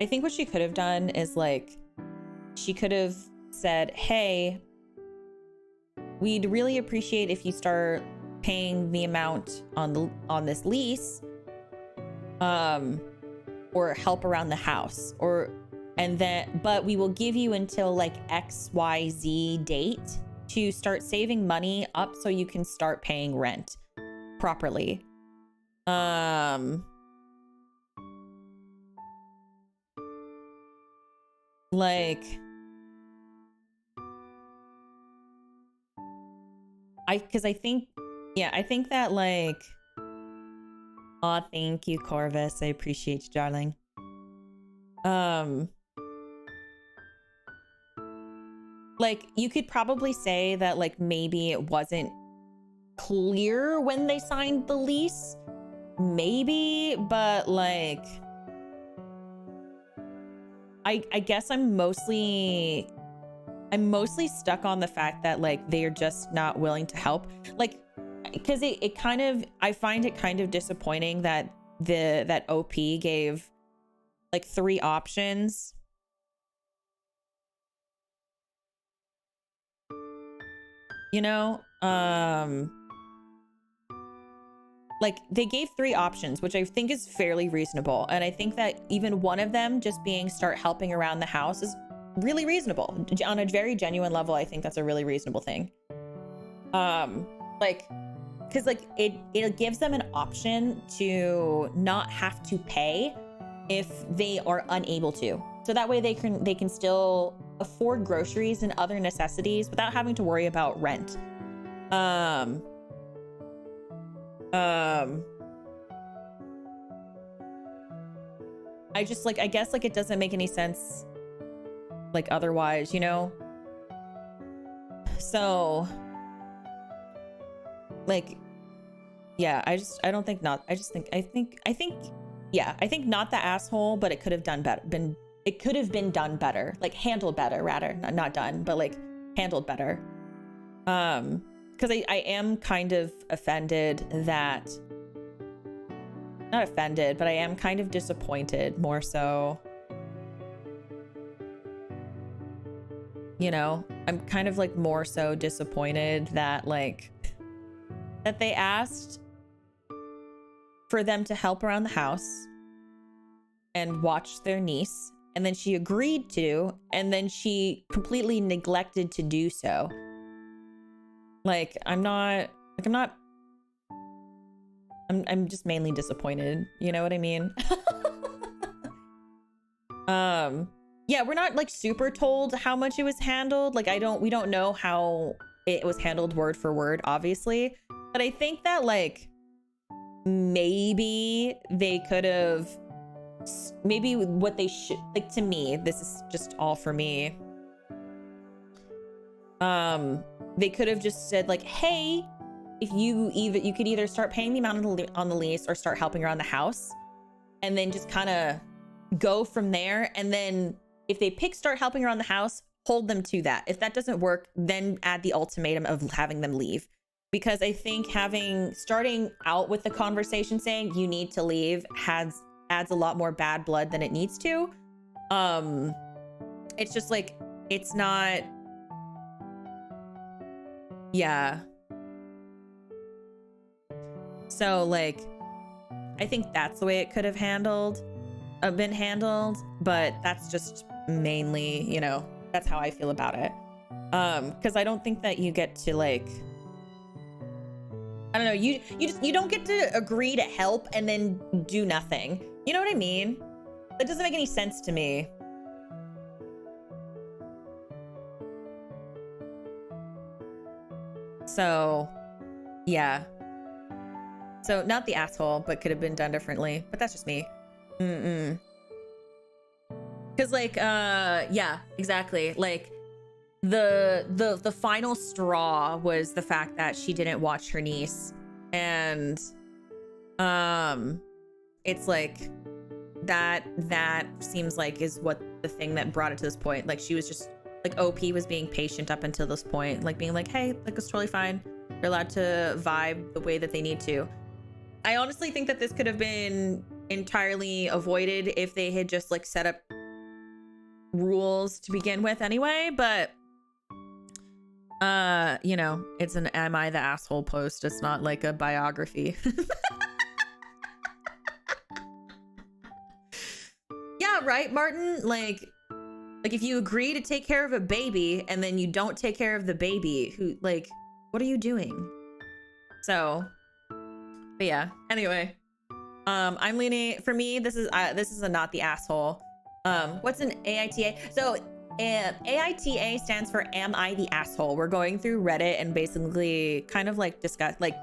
I think what she could have done is, like, she could have said, hey, we'd really appreciate if you start paying the amount on this lease, or help around the house, but we will give you until like XYZ date to start saving money up so you can start paying rent properly. Like, because I think that, like, aw, thank you, Corvus. I appreciate you, darling. Like, you could probably say that, like, maybe it wasn't clear when they signed the lease. Maybe, but, like, I guess I'm mostly stuck on the fact that, like, they're just not willing to help. Like, because it kind of, I find it kind of disappointing that that OP gave like 3 options. You know, like, they gave 3 options, which I think is fairly reasonable. And I think that even one of them just being start helping around the house is really reasonable. On a very genuine level, I think that's a really reasonable thing. Like, because, like, it gives them an option to not have to pay if they are unable to. So that way they can still afford groceries and other necessities without having to worry about rent. I just, like, I guess, like, it doesn't make any sense, like, otherwise, you know? So, like, yeah, I think not the asshole, but it could have done better. It could have been done better, like, handled better, rather. Not done, but, like, handled better. Because I am kind of offended that, not offended, but I am kind of disappointed, more so. You know, I'm kind of, like, more so disappointed that, like, that they asked for them to help around the house and watch their niece, and then she agreed to, and then she completely neglected to do so. Like, I'm just mainly disappointed, you know what I mean? Yeah, we're not, like, super told how much it was handled. Like, we don't know how it was handled word for word, obviously, but I think that, like, maybe they could have, maybe what they should, like, to me, this is just all for me, they could have just said, like, hey, if you could either start paying the amount on the lease or start helping around the house, and then just kind of go from there. And then if they start helping around the house, hold them to that. If that doesn't work, then add the ultimatum of having them leave. Because I think starting out with the conversation saying you need to leave adds a lot more bad blood than it needs to. It's just, like, it's not, yeah. So, like, I think that's the way it could have been handled, but that's just mainly, you know, that's how I feel about it. Because I don't think that you get to like, I don't know, you don't get to agree to help and then do nothing. You know what I mean? That doesn't make any sense to me. So, yeah. So not the asshole, but could have been done differently. But that's just me. Because like, yeah, exactly. Like the final straw was the fact that she didn't watch her niece, and it's like that seems like is what the thing that brought it to this point. Like she was just like, OP was being patient up until this point, like being like, hey, like it's totally fine. They're allowed to vibe the way that they need to. I honestly think that this could have been entirely avoided if they had just like set up rules to begin with anyway, but you know, it's an am I the asshole post. It's not like a biography. Yeah, right, Martin? Like if you agree to take care of a baby and then you don't take care of the baby, who, like, what are you doing? So, but yeah, anyway, I'm leaning, for me, this is a not the asshole. What's an AITA? So AITA stands for Am I the Asshole? We're going through Reddit and basically kind of like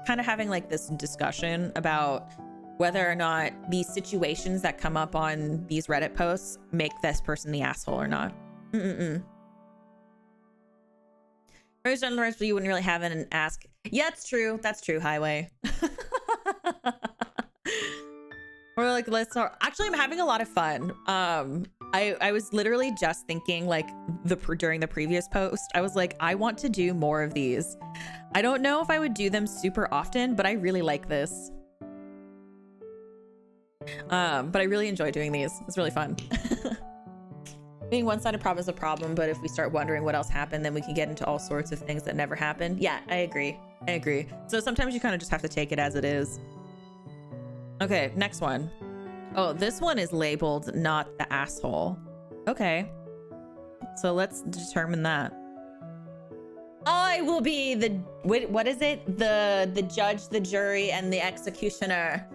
having like this discussion about whether or not these situations that come up on these Reddit posts make this person the asshole or not. First on the rest, you wouldn't really have an ask. Yeah, it's true. That's true, Highway. We're like, actually, I'm having a lot of fun. I was literally just thinking like during the previous post, I was like, I want to do more of these. I don't know if I would do them super often, but I really like this. But I really enjoy doing these. It's really fun. Being one-sided problem is a problem, but if we start wondering what else happened, then we can get into all sorts of things that never happened. Yeah, I agree. So sometimes you kind of just have to take it as it is. Okay, next one. Oh, this one is labeled not the asshole. Okay. So let's determine that. I will be the, what is it? The judge, the jury, and the executioner.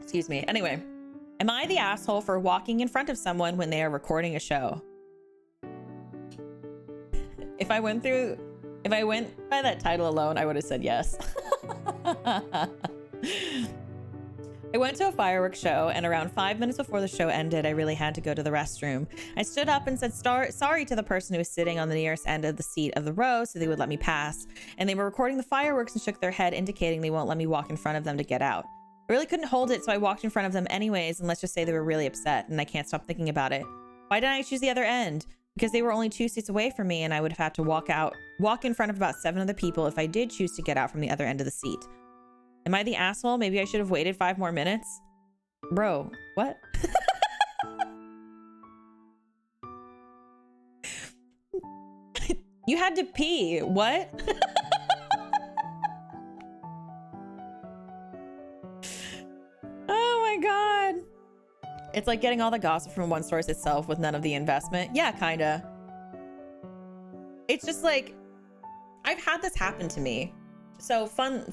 Excuse me. Anyway, am I the asshole for walking in front of someone when they are recording a show? If I went by that title alone, I would have said yes. I went to a fireworks show, and around 5 minutes before the show ended, I really had to go to the restroom. I stood up and said sorry to the person who was sitting on the nearest end of the seat of the row so they would let me pass. And they were recording the fireworks and shook their head, indicating they won't let me walk in front of them to get out. I really couldn't hold it, so I walked in front of them anyways, and let's just say they were really upset, and I can't stop thinking about it. Why didn't I choose the other end? Because they were only 2 seats away from me, and I would have had to walk in front of about 7 other people if I did choose to get out from the other end of the seat. Am I the asshole? Maybe I should have waited 5 more minutes? Bro, what? You had to pee. What? Oh my God. It's like getting all the gossip from one source itself with none of the investment. Yeah, kinda. It's just like, I've had this happen to me. So fun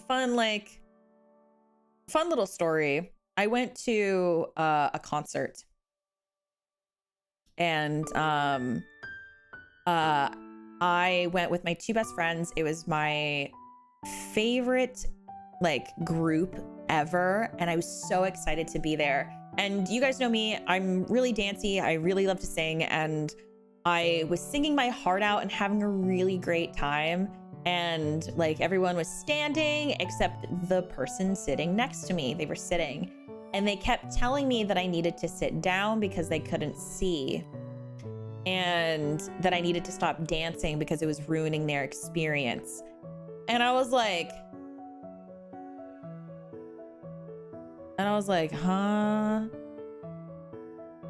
little story. I went to a concert, and I went with my 2 best friends. It was my favorite like group ever, and I was so excited to be there. And you guys know me, I'm really dancey. I really love to sing, and I was singing my heart out and having a really great time. And like everyone was standing except the person sitting next to me. They were sitting, and they kept telling me that I needed to sit down because they couldn't see, and that I needed to stop dancing because it was ruining their experience. And I was like, huh?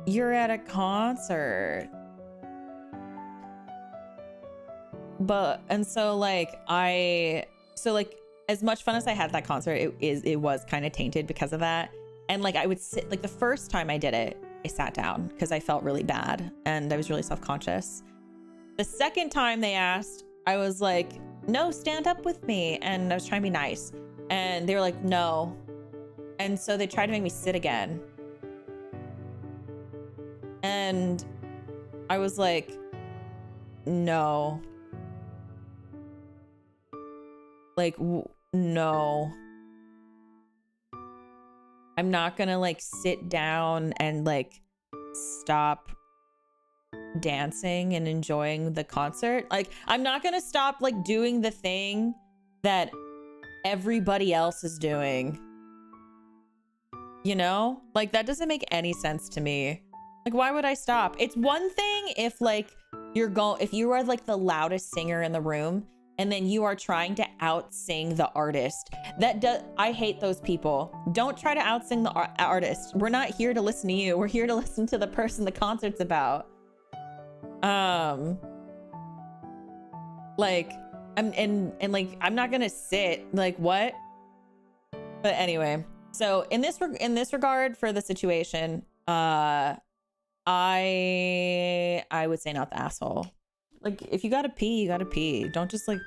You're at a concert. and so like as much fun as I had at that concert, it was kind of tainted because of that. And like I would sit, like the first time I did it, I sat down because I felt really bad and I was really self-conscious. The second time they asked, I was like, no, stand up with me. And I was trying to be nice. And they were like, no. And so they tried to make me sit again. And I was like, no. Like, no. I'm not gonna like sit down and like stop dancing and enjoying the concert. Like, I'm not gonna stop like doing the thing that everybody else is doing. You know? Like, that doesn't make any sense to me. Like, why would I stop? It's one thing if like if you are like the loudest singer in the room and then you are trying to out-sing the artist. I hate those people. Don't try to out-sing the artist. We're not here to listen to you. We're here to listen to the person the concert's about. Like, I'm not gonna sit. Like, what? But anyway, so in this regard for the situation, I would say not the asshole. Like, if you gotta pee, you gotta pee. Don't just like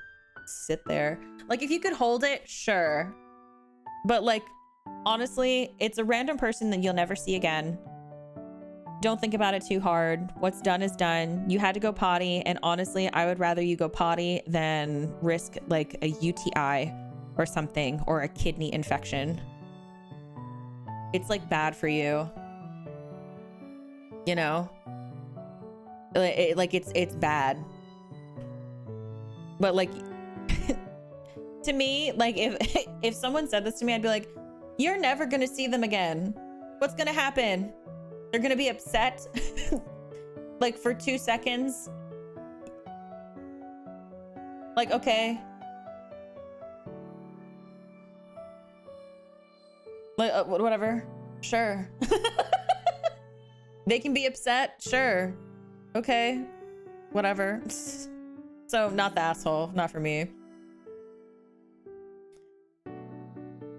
sit there. Like, if you could hold it, sure. But like, honestly, it's a random person that you'll never see again. Don't think about it too hard. What's done is done. You had to go potty, and honestly, I would rather you go potty than risk like a UTI or something, or a kidney infection. It's like bad for you. You know? It's bad. But like, to me, like if someone said this to me, I'd be like, you're never gonna see them again. What's gonna happen? They're gonna be upset like for 2 seconds. Like, okay. Like, whatever. Sure. They can be upset. Sure. Okay. Whatever. So, not the asshole. Not for me.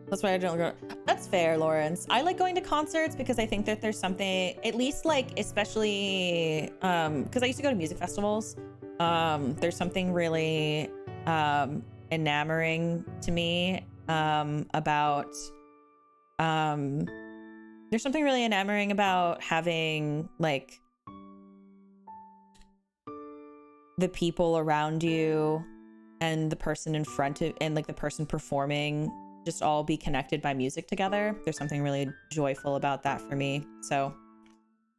That's why I don't go. That's fair, Lawrence. I like going to concerts because I think that there's something, at least like, especially, because I used to go to music festivals. There's something really enamoring to me about, there's something really enamoring about having like the people around you and the person in front of, and like the person performing, just all be connected by music together. There's something really joyful about that for me. So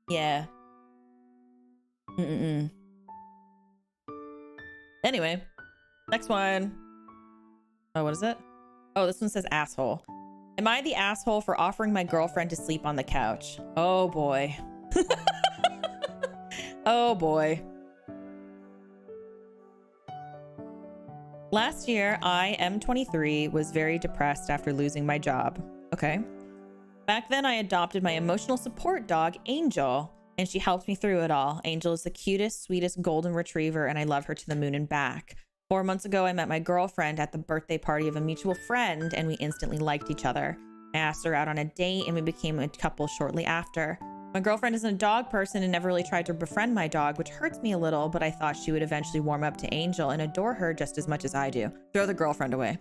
yeah. Anyway, next one. Oh, what is it? Oh, this one says asshole. Am I the asshole for offering my girlfriend to sleep on the couch? Oh boy. Oh boy. Last year, I am 23, was very depressed after losing my job. Okay. Back then, I adopted my emotional support dog, Angel, and she helped me through it all. Angel is the cutest, sweetest golden retriever, and I love her to the moon and back. 4 months ago, I met my girlfriend at the birthday party of a mutual friend, and we instantly liked each other. I asked her out on a date, and we became a couple shortly after. My girlfriend isn't a dog person and never really tried to befriend my dog, which hurts me a little, but I thought she would eventually warm up to Angel and adore her just as much as I do. Throw the girlfriend away.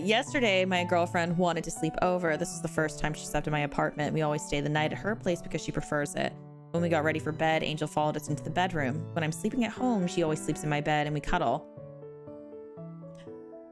Yesterday, my girlfriend wanted to sleep over. This is the first time she slept in my apartment. We always stay the night at her place because she prefers it. When we got ready for bed, Angel followed us into the bedroom. When I'm sleeping at home, she always sleeps in my bed and we cuddle.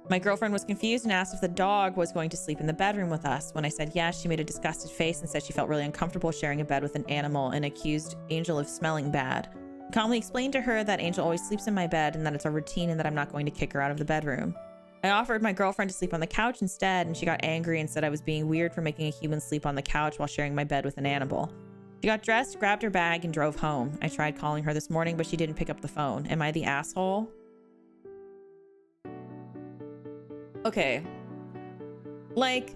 My girlfriend was confused and asked if the dog was going to sleep in the bedroom with us. When I said yes, she made a disgusted face and said she felt really uncomfortable sharing a bed with an animal and accused Angel of smelling bad. I calmly explained to her that Angel always sleeps in my bed and that it's a routine and that I'm not going to kick her out of the bedroom. I offered my girlfriend to sleep on the couch instead, and she got angry and said I was being weird for making a human sleep on the couch while sharing my bed with an animal. She got dressed, grabbed her bag, and drove home. I tried calling her this morning, but she didn't pick up the phone. Am I the asshole? Okay. Like,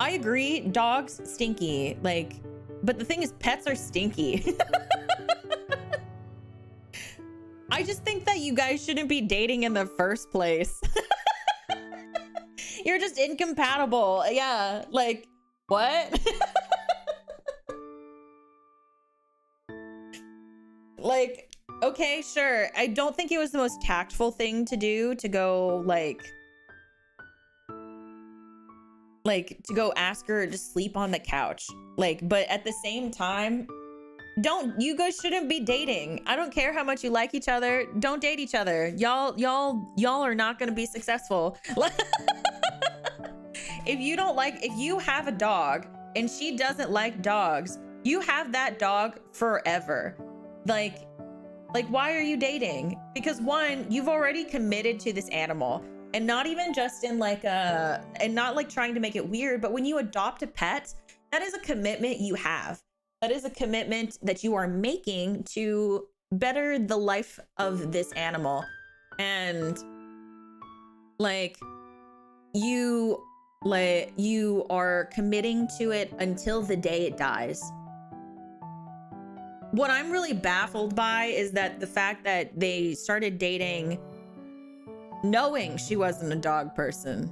I agree, dogs stinky, like, but the thing is pets are stinky. I just think that you guys shouldn't be dating in the first place. You're just incompatible. Yeah, like, what? Like, okay, sure. I don't think it was the most tactful thing to do to go, like to go ask her to sleep on the couch. Like, but at the same time, you guys shouldn't be dating. I don't care how much you like each other. Don't date each other. Y'all are not gonna be successful. If you have a dog and she doesn't like dogs, you have that dog forever. Like why are you dating? Because one, you've already committed to this animal, and not even just in and not like trying to make it weird, but when you adopt a pet, that is a commitment you have. That is a commitment that you are making to better the life of this animal. And you are committing to it until the day it dies. What I'm really baffled by is that the fact that they started dating knowing she wasn't a dog person.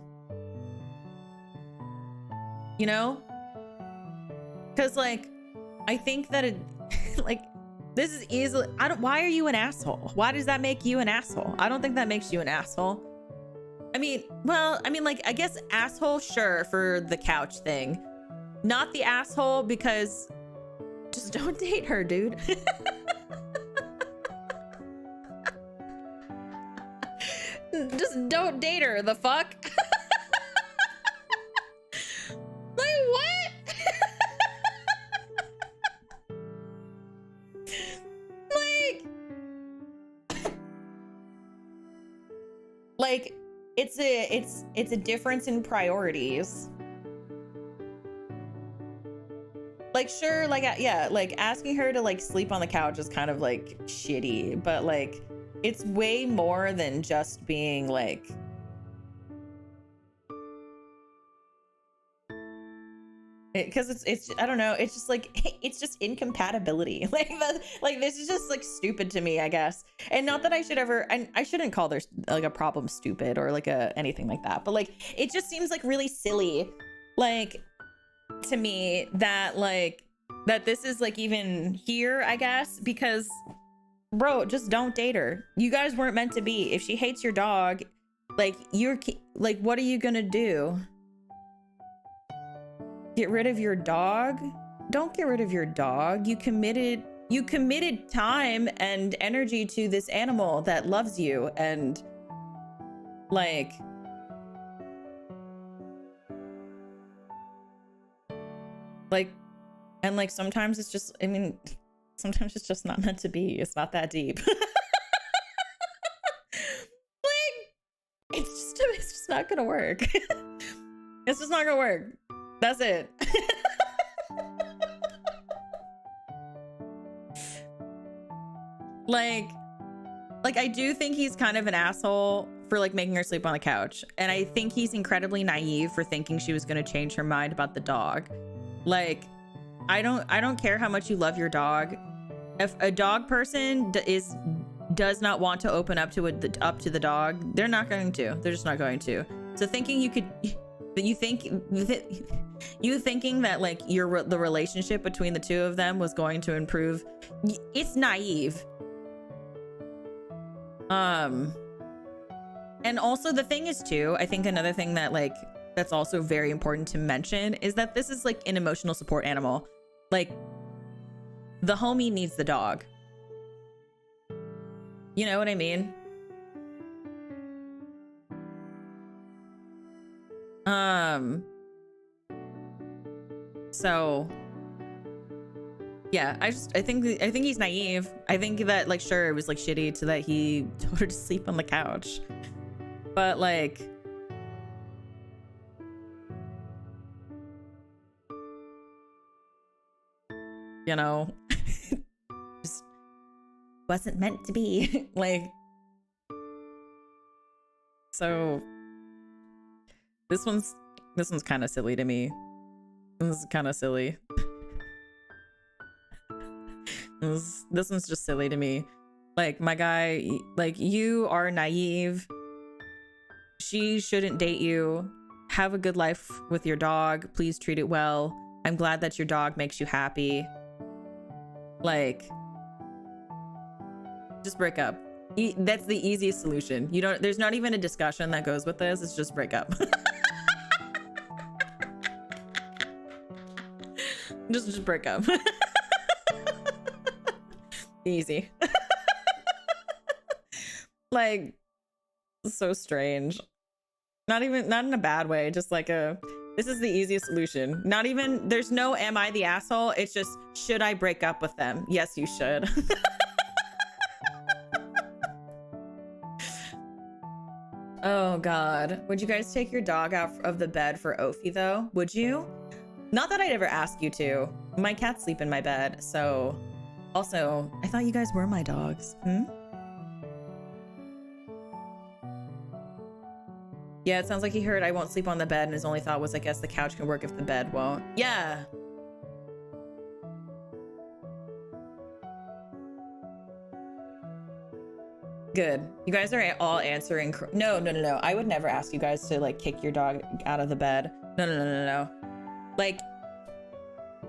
You know? Because I think that this is easily, why are you an asshole? Why does that make you an asshole? I don't think that makes you an asshole. I guess asshole, sure, for the couch thing. Not the asshole because just don't date her, dude. Just don't date her, the fuck? What? It's a difference in priorities. Sure, asking her to sleep on the couch is kind of shitty, but it's way more than just being because it's I don't know, it's just it's just incompatibility. This is just stupid to me, I guess. And not that I should ever, I shouldn't call their a problem stupid or anything like that, but it just seems really silly to me that that this is even here, I guess, because bro, just don't date her. You guys weren't meant to be. If she hates your dog, you're what are you gonna do? Get rid of your dog? Don't get rid of your dog. You committed time and energy to this animal that loves you, and sometimes it's just, sometimes it's just not meant to be. It's not that deep. It's just not gonna work. It's just not gonna work. That's it. I do think he's kind of an asshole for making her sleep on the couch, and I think he's incredibly naive for thinking she was going to change her mind about the dog. I don't care how much you love your dog. If a dog person does not want to open up to the dog, they're not going to. They're just not going to. So thinking you thinking that the relationship between the two of them was going to improve, it's naive. And also the thing is too, I think another thing that that's also very important to mention is that this is an emotional support animal. The homie needs the dog. You know what I mean? So yeah, I think he's naive. I think that sure, it was shitty to that he told her to sleep on the couch, but you know, just wasn't meant to be. So this one's kind of silly to me. This is kind of silly. This one's just silly to me. Like, my guy, like, you are naive. She shouldn't date you. Have a good life with your dog. Please treat it well. I'm glad that your dog makes you happy. Like, just break up. That's the easiest solution. You don't, there's not even a discussion that goes with this. It's just break up. just break up. Easy. Like, so strange. Not in a bad way, just like this is the easiest solution. Not even, there's no am I the asshole? It's just, should I break up with them? Yes, you should. Oh God. Would you guys take your dog out of the bed for Ophi though? Would you? Not that I'd ever ask you to. My cats sleep in my bed, so. Also, I thought you guys were my dogs. Yeah, it sounds like he heard I won't sleep on the bed and his only thought was, I guess the couch can work if the bed won't. Yeah. Good. You guys are all answering. No. I would never ask you guys to like kick your dog out of the bed. No. Like,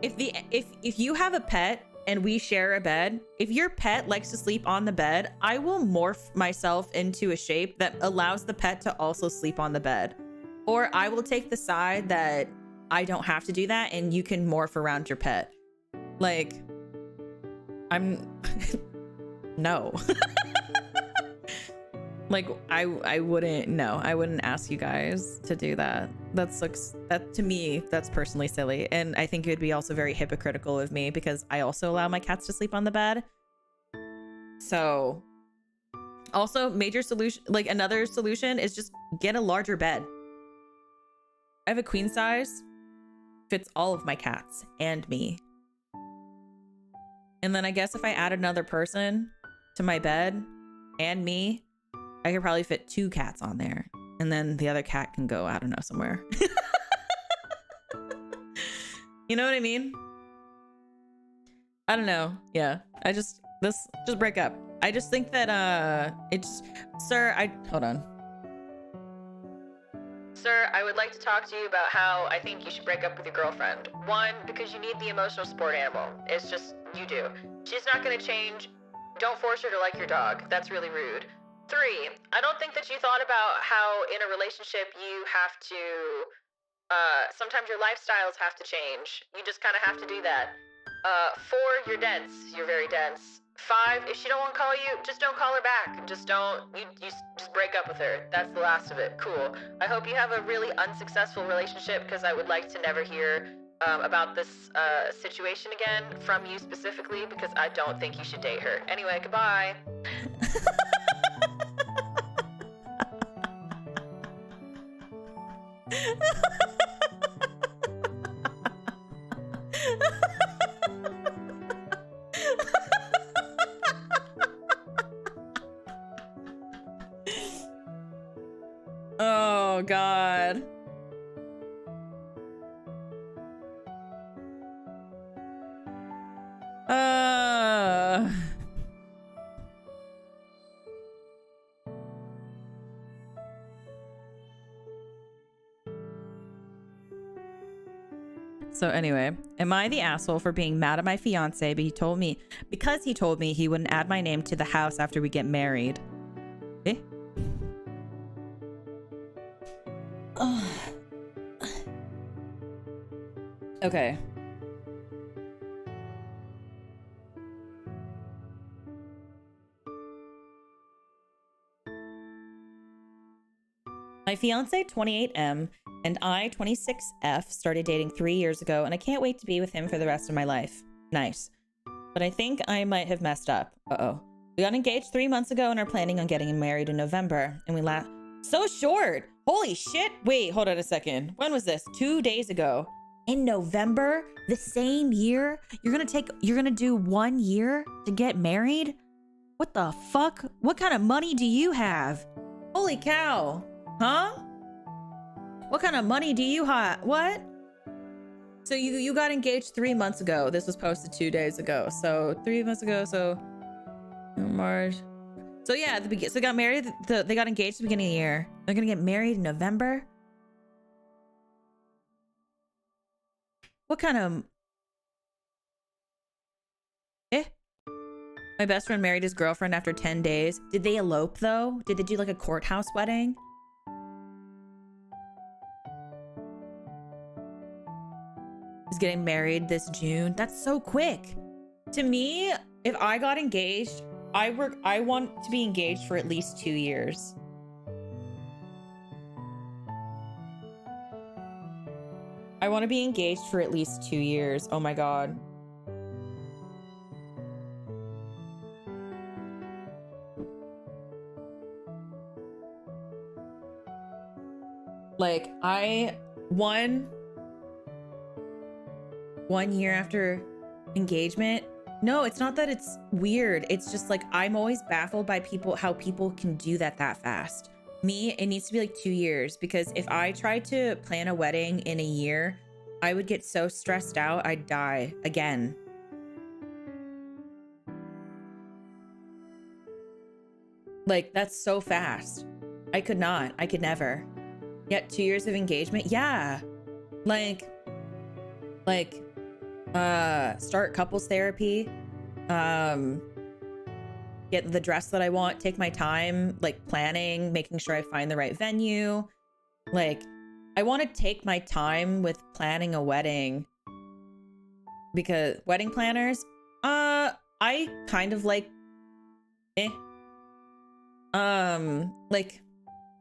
if you have a pet and we share a bed, if your pet likes to sleep on the bed, I will morph myself into a shape that allows the pet to also sleep on the bed. Or I will take the side that I don't have to do that and you can morph around your pet. Like, no. Like, I wouldn't ask you guys to do that. That to me, that's personally silly. And I think it would be also very hypocritical of me because I also allow my cats to sleep on the bed. So also major solution, like another solution is just get a larger bed. I have a queen size, fits all of my cats and me. And then I guess if I add another person to my bed and me, I could probably fit 2 cats on there. And then the other cat can go, I don't know, somewhere. You know what I mean? I don't know. Yeah. Just break up. I just think that, hold on. Sir, I would like to talk to you about how I think you should break up with your girlfriend. 1, because you need the emotional support animal. It's just, you do. She's not gonna change. Don't force her to like your dog. That's really rude. 3, I don't think that you thought about how in a relationship you have to, sometimes your lifestyles have to change. You just kind of have to do that. 4, you're dense. You're very dense. 5, if she don't want to call you, just don't call her back. Just don't, you just break up with her. That's the last of it. Cool. I hope you have a really unsuccessful relationship because I would like to never hear about this situation again from you specifically because I don't think you should date her. Anyway, goodbye. Oh God. So anyway, am I the asshole for being mad at my fiance because he told me he wouldn't add my name to the house after we get married? Eh? Okay. My fiance 28M and I 26F started dating 3 years ago and I can't wait to be with him for the rest of my life. Nice. But I think I might have messed up. Uh-oh. We got engaged 3 months ago and are planning on getting married in November. And we so short. Holy shit. Wait, hold on a second. When was this? 2 days ago. In November? The same year? You're gonna do 1 year to get married? What the fuck? What kind of money do you have? Holy cow. Huh? What kind of money do you have? What? So you got engaged 3 months ago. This was posted 2 days ago. So 3 months ago. So March. So yeah, at the beginning, so they got married. They got engaged at the beginning of the year. They're gonna get married in November. What kind of? My best friend married his girlfriend after 10 days. Did they elope though? Did they do like a courthouse wedding? He's getting married this June. That's so quick. To me, if I got engaged, I want to be engaged for at least 2 years. I want to be engaged for at least 2 years. Oh my God. Like one year after engagement. No, it's not that it's weird. It's just like, I'm always baffled by how people can do that fast. Me, it needs to be like 2 years, because if I tried to plan a wedding in a year, I would get so stressed out, I'd die again. Like, that's so fast. I could not. I could never. Yet 2 years of engagement? Yeah. Like, start couples therapy. Get the dress that I want, take my time, like planning, making sure I find the right venue. Like, I want to take my time with planning a wedding, because wedding planners, I kind of like, like,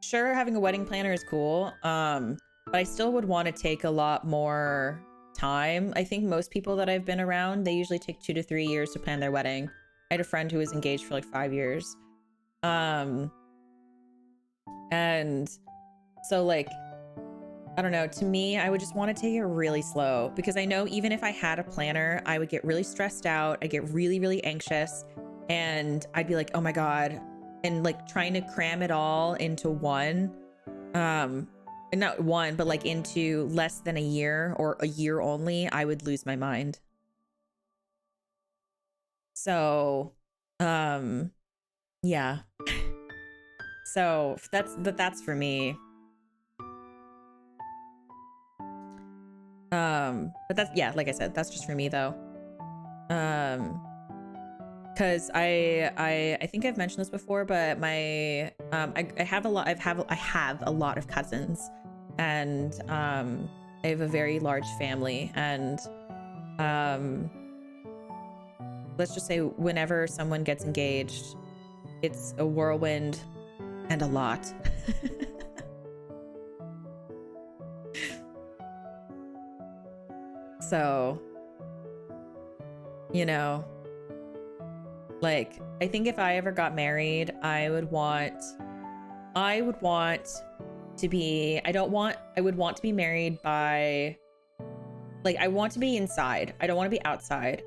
sure, having a wedding planner is cool, but I still would want to take a lot more time. I think most people that I've been around, they usually take 2 to 3 years to plan their wedding. I had a friend who was engaged for like 5 years. And so, like, I don't know, to me, I would just want to take it really slow, because I know even if I had a planner, I would get really stressed out. I'd get really, really anxious, and I'd be like, oh my God. And like trying to cram it all into one, not one, but like into less than a year or a year only, I would lose my mind. So, yeah. So that's for me. But that's, yeah, like I said, that's just for me though. Because I think I've mentioned this before, but my I have a lot of cousins, and I have a very large family, and let's just say whenever someone gets engaged, it's a whirlwind and a lot. So, you know, like, I think if I ever got married, I would want to be, I would want to be married by, like, I want to be inside. I don't want to be outside,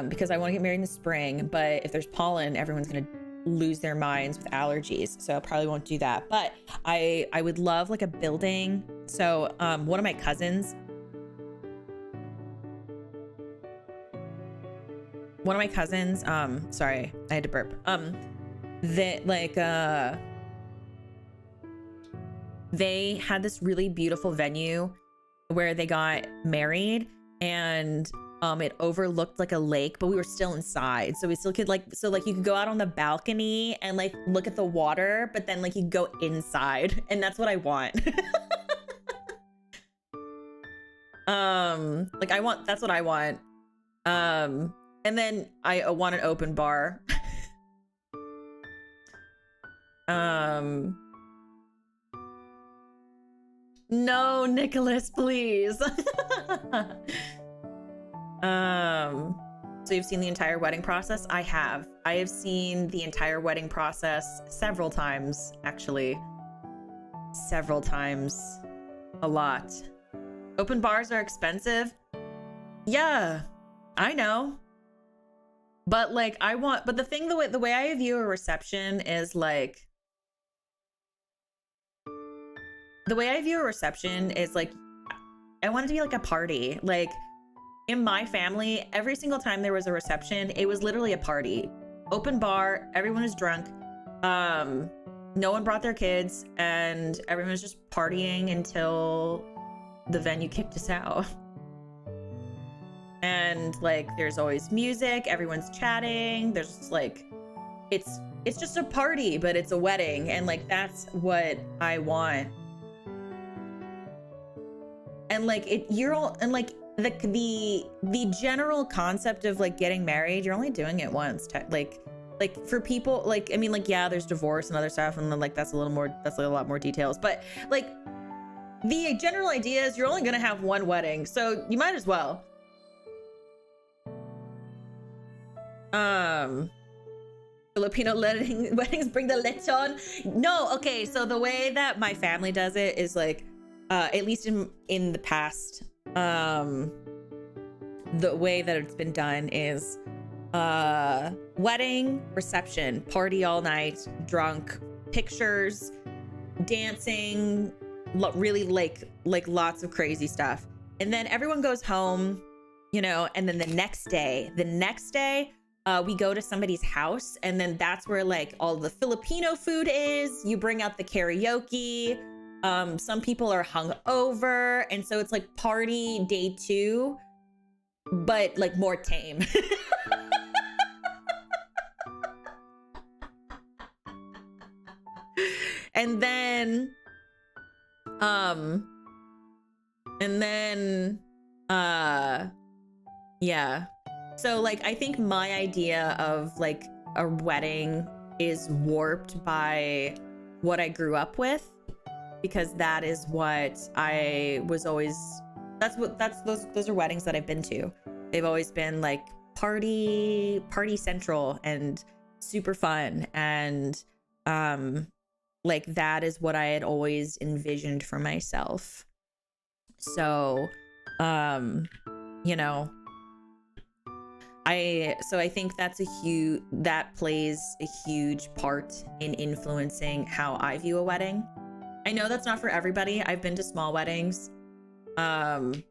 because I want to get married in the spring. But if there's pollen, everyone's going to lose their minds with allergies. So I probably won't do that. But I would love like a building. So one of my cousins, sorry, I had to burp. That like, they had this really beautiful venue where they got married, and it overlooked like a lake, but we were still inside. So we still could like, so like you could go out on the balcony and like look at the water, but then like you go inside, and that's what I want. Like that's what I want. And then I want an open bar. No, Nicholas, please. So you've seen the entire wedding process? I have seen the entire wedding process several times, actually. Several times. A lot. Open bars are expensive. Yeah, I know. But like, but the way I view a reception is like, I want it to be like a party. Like in my family, every single time there was a reception, it was literally a party. Open bar, everyone was drunk. No one brought their kids, and everyone was just partying until the venue kicked us out. And like there's always music, everyone's chatting, there's just like it's just a party, but it's a wedding, and like that's what I want. And like the general concept of like getting married, you're only doing it once. Like for people, like I mean, like yeah, there's divorce and other stuff, and then like that's a lot more details, but like the general idea is you're only gonna have one wedding, so you might as well. Filipino weddings bring the lechon. No, okay, so the way that my family does it is like at least in the past, the way that it's been done is wedding, reception, party all night, drunk, pictures, dancing, really like lots of crazy stuff, and then everyone goes home, you know, and then the next day we go to somebody's house, and then that's where like all the Filipino food is. You bring out the karaoke. Some people are hung over, and so it's like party day 2, but like more tame. And then yeah. So like I think my idea of like a wedding is warped by what I grew up with, because that is what I was always, those are weddings that I've been to. They've always been like party central and super fun, and like that is what I had always envisioned for myself. So you know, I think that plays a huge part in influencing how I view a wedding. I know that's not for everybody. I've been to small weddings. I've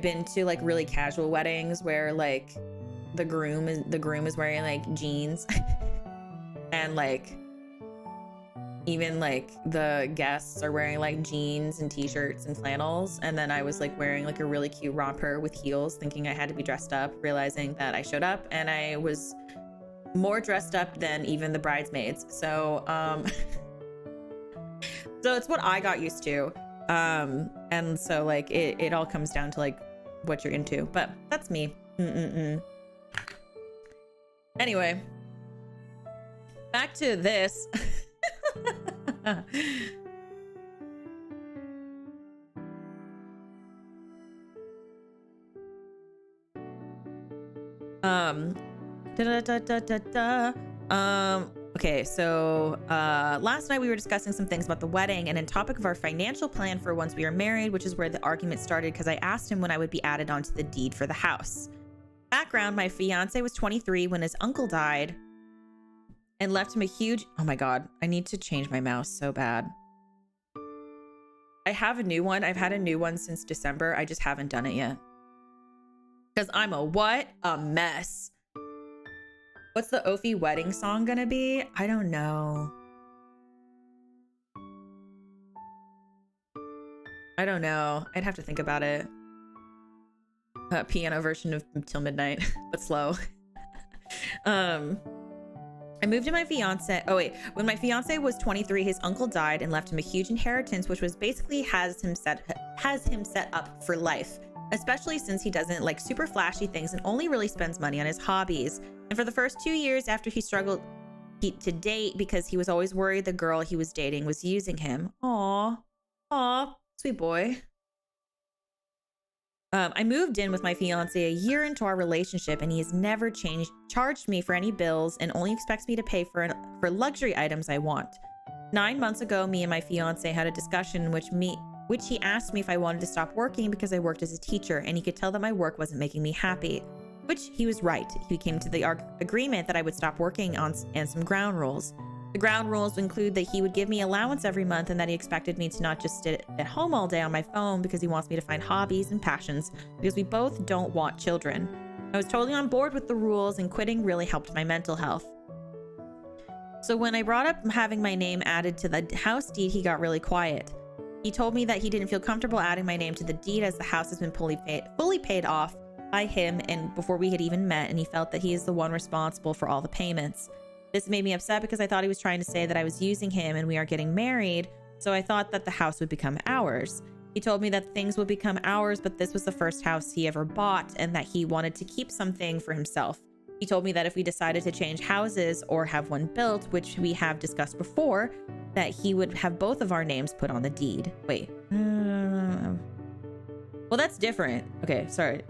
been to like really casual weddings where like the groom is wearing like jeans and like even like the guests are wearing like jeans and t-shirts and flannels, and then I was like wearing like a really cute romper with heels, thinking I had to be dressed up, realizing that I showed up and I was more dressed up than even the bridesmaids. So so it's what I got used to, and so like it all comes down to like what you're into, but that's me. Anyway, back to this. Okay, so last night we were discussing some things about the wedding and in topic of our financial plan for once we are married, which is where the argument started because I asked him when I would be added onto the deed for the house. Background, my fiance was 23 when his uncle died and left him a huge... Oh my God, I need to change my mouse so bad. I have a new one. I've had a new one since December. I just haven't done it yet. Because I'm a mess. What's the Ophi wedding song gonna be? I don't know. I'd have to think about it. Piano version of Till Midnight, but slow. I moved to my fiance. Oh wait, when my fiance was 23, his uncle died and left him a huge inheritance, which was basically has him set up for life, especially since he doesn't like super flashy things and only really spends money on his hobbies. And for the first 2 years after he struggled to date because he was always worried the girl he was dating was using him. Aw, sweet boy. I moved in with my fiance a year into our relationship, and he has never charged me for any bills and only expects me to pay for luxury items I want. 9 months ago, me and my fiance had a discussion in which he asked me if I wanted to stop working because I worked as a teacher, and he could tell that my work wasn't making me happy, which he was right. We came to the agreement that I would stop working on and some ground rules. The ground rules include that he would give me allowance every month and that he expected me to not just sit at home all day on my phone because he wants me to find hobbies and passions because we both don't want children. I was totally on board with the rules, and quitting really helped my mental health. So when I brought up having my name added to the house deed, he got really quiet. He told me that he didn't feel comfortable adding my name to the deed as the house has been fully paid off by him and before we had even met, and he felt that he is the one responsible for all the payments. This made me upset because I thought he was trying to say that I was using him and we are getting married, so I thought that the house would become ours. He told me that things would become ours, but this was the first house he ever bought and that he wanted to keep something for himself. He told me that if we decided to change houses or have one built, which we have discussed before, that he would have both of our names put on the deed. Wait. Well, that's different. Okay, sorry.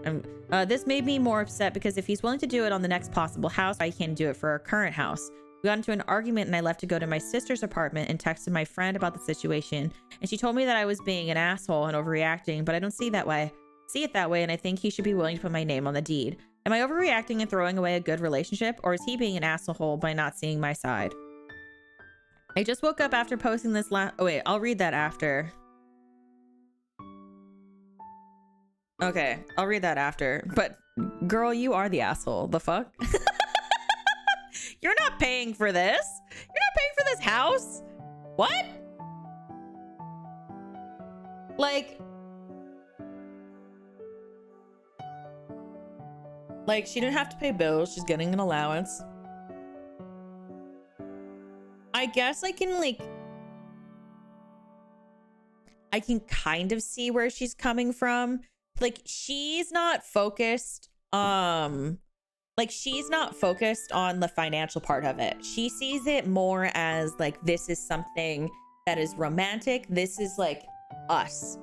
This made me more upset because if he's willing to do it on the next possible house, I can do it for our current house. We got into an argument and I left to go to my sister's apartment and texted my friend about the situation. And she told me that I was being an asshole and overreacting, but I don't see it that way, and I think he should be willing to put my name on the deed. Am I overreacting and throwing away a good relationship, or is he being an asshole by not seeing my side? I just woke up after posting this oh wait, I'll read that after. Okay, I'll read that after. But girl, you are the asshole. The fuck? You're not paying for this. You're not paying for this house. What? Like she didn't have to pay bills. She's getting an allowance. I guess I can kind of see where she's coming from. Like she's not focused she's not focused on the financial part of it. She sees it more as like, this is something that is romantic. This is like us.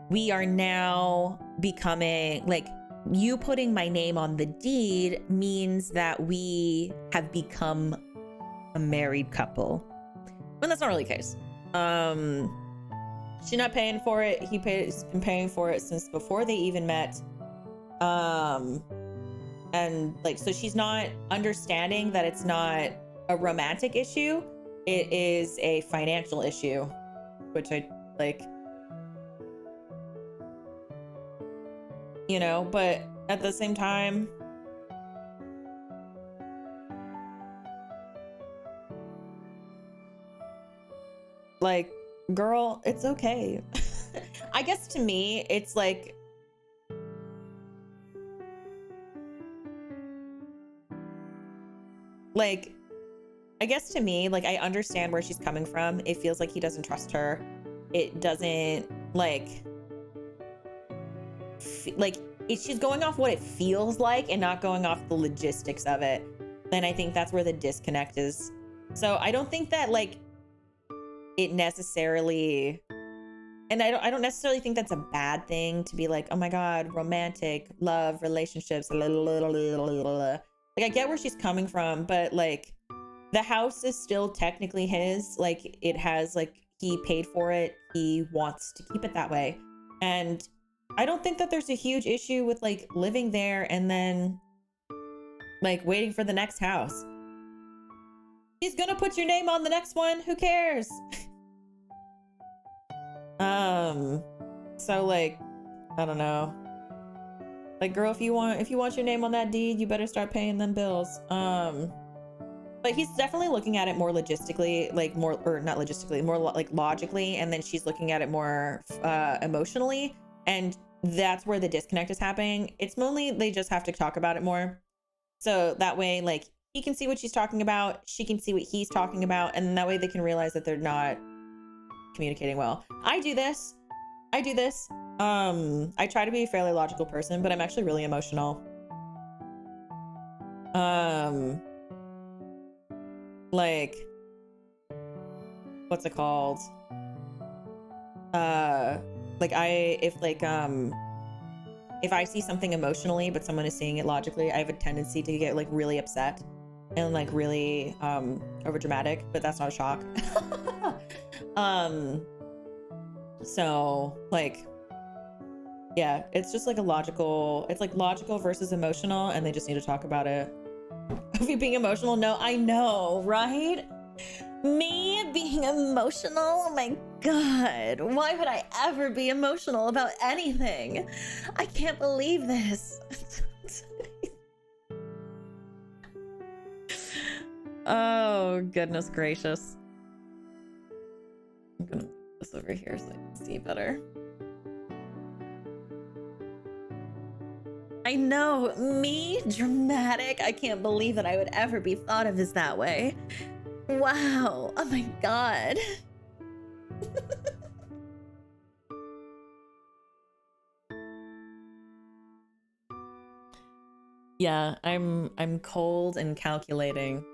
We are now becoming like, you putting my name on the deed means that we have become a married couple. When that's not really the case. She's not paying for it. He's been paying for it since before they even met. And like, so she's not understanding that it's not a romantic issue. It is a financial issue, which I like, you know, but at the same time, like, girl, it's okay. I guess to me, it's like, I guess to me, like, I understand where she's coming from. It feels like he doesn't trust her. It doesn't, she's going off what it feels like and not going off the logistics of it. And I think that's where the disconnect is. So I don't think that, like, it necessarily, and I don't necessarily think that's a bad thing to be like, oh my God, romantic, love, relationships, like, I get where she's coming from, but like, the house is still technically his. Like, it has, like, he paid for it. He wants to keep it that way. And I don't think that there's a huge issue with, like, living there and then, like, waiting for the next house. He's gonna put your name on the next one. Who cares? So, like, I don't know. Like, girl, if you want your name on that deed, you better start paying them bills. But he's definitely looking at it more logistically, like more, or not logistically, more like logically. And then she's looking at it more emotionally. And that's where the disconnect is happening. It's mainly, they just have to talk about it more. So that way, like, he can see what she's talking about. She can see what he's talking about. And that way they can realize that they're not communicating well. I do this. I try to be a fairly logical person, but I'm actually really emotional. Like, what's it called? Like, if I see something emotionally, but someone is seeing it logically, I have a tendency to get, like, really upset and, like, really overdramatic, but that's not a shock. So, like, yeah, it's just like a logical, it's like logical versus emotional, and they just need to talk about it. Of you being emotional? No, I know, right? Me being emotional? Oh my god. Why would I ever be emotional about anything? I can't believe this. Oh, goodness gracious. I'm gonna put this over here so I can see better. I know, me, dramatic. I can't believe that I would ever be thought of as that way. Wow. Oh my god. Yeah, I'm cold and calculating.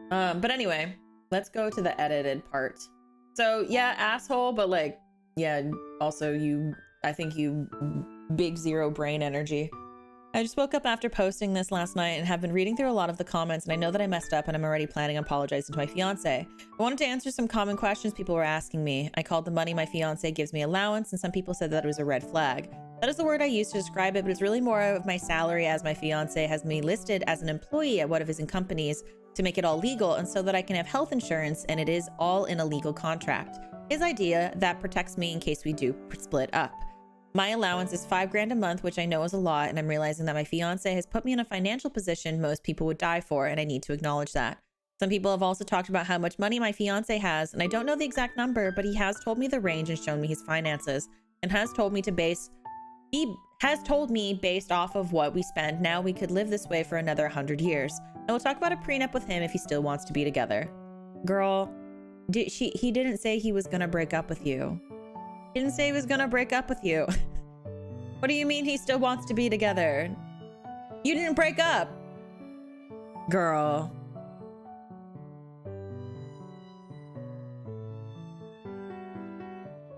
But anyway, let's go to the edited part. So yeah, asshole, but like, yeah, also I think you big zero brain energy. I just woke up after posting this last night and have been reading through a lot of the comments, and I know that I messed up and I'm already planning on apologizing to my fiance. I wanted to answer some common questions people were asking me. I called the money my fiance gives me allowance, and some people said that it was a red flag. That is the word I use to describe it, but it's really more of my salary, as my fiance has me listed as an employee at one of his companies to make it all legal and so that I can have health insurance, and it is all in a legal contract. His idea that protects me in case we do split up. My allowance is $5,000 a month, which I know is a lot, and I'm realizing that my fiance has put me in a financial position most people would die for, and I need to acknowledge that. Some people have also talked about how much money my fiance has, and I don't know the exact number, but he has told me the range and shown me his finances, and has told me based off of what we spend now, we could live this way for another 100 years. And we'll talk about a prenup with him if he still wants to be together. Girl, he didn't say he was gonna break up with you. He didn't say he was gonna break up with you. What do you mean he still wants to be together? You didn't break up. Girl.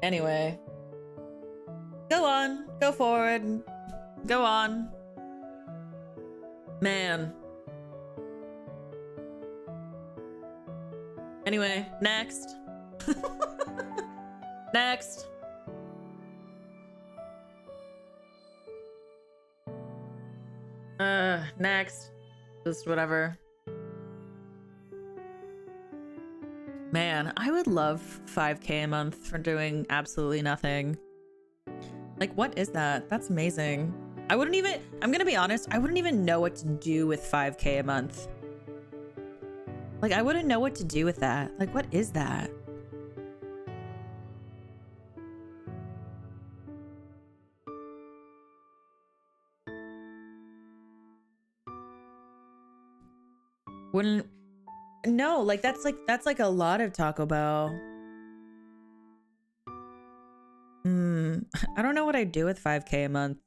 Anyway. Go on. Go forward. Go on. Man. Anyway, next. Next. Next. Just whatever. Man, I would love $5,000 a month for doing absolutely nothing. Like, what is that? That's amazing. I'm gonna be honest, I wouldn't even know what to do with $5,000 a month. Like, I wouldn't know what to do with that. Like, what is that? Wouldn't, no, like that's like a lot of Taco Bell. I don't know what I'd do with $5,000 a month.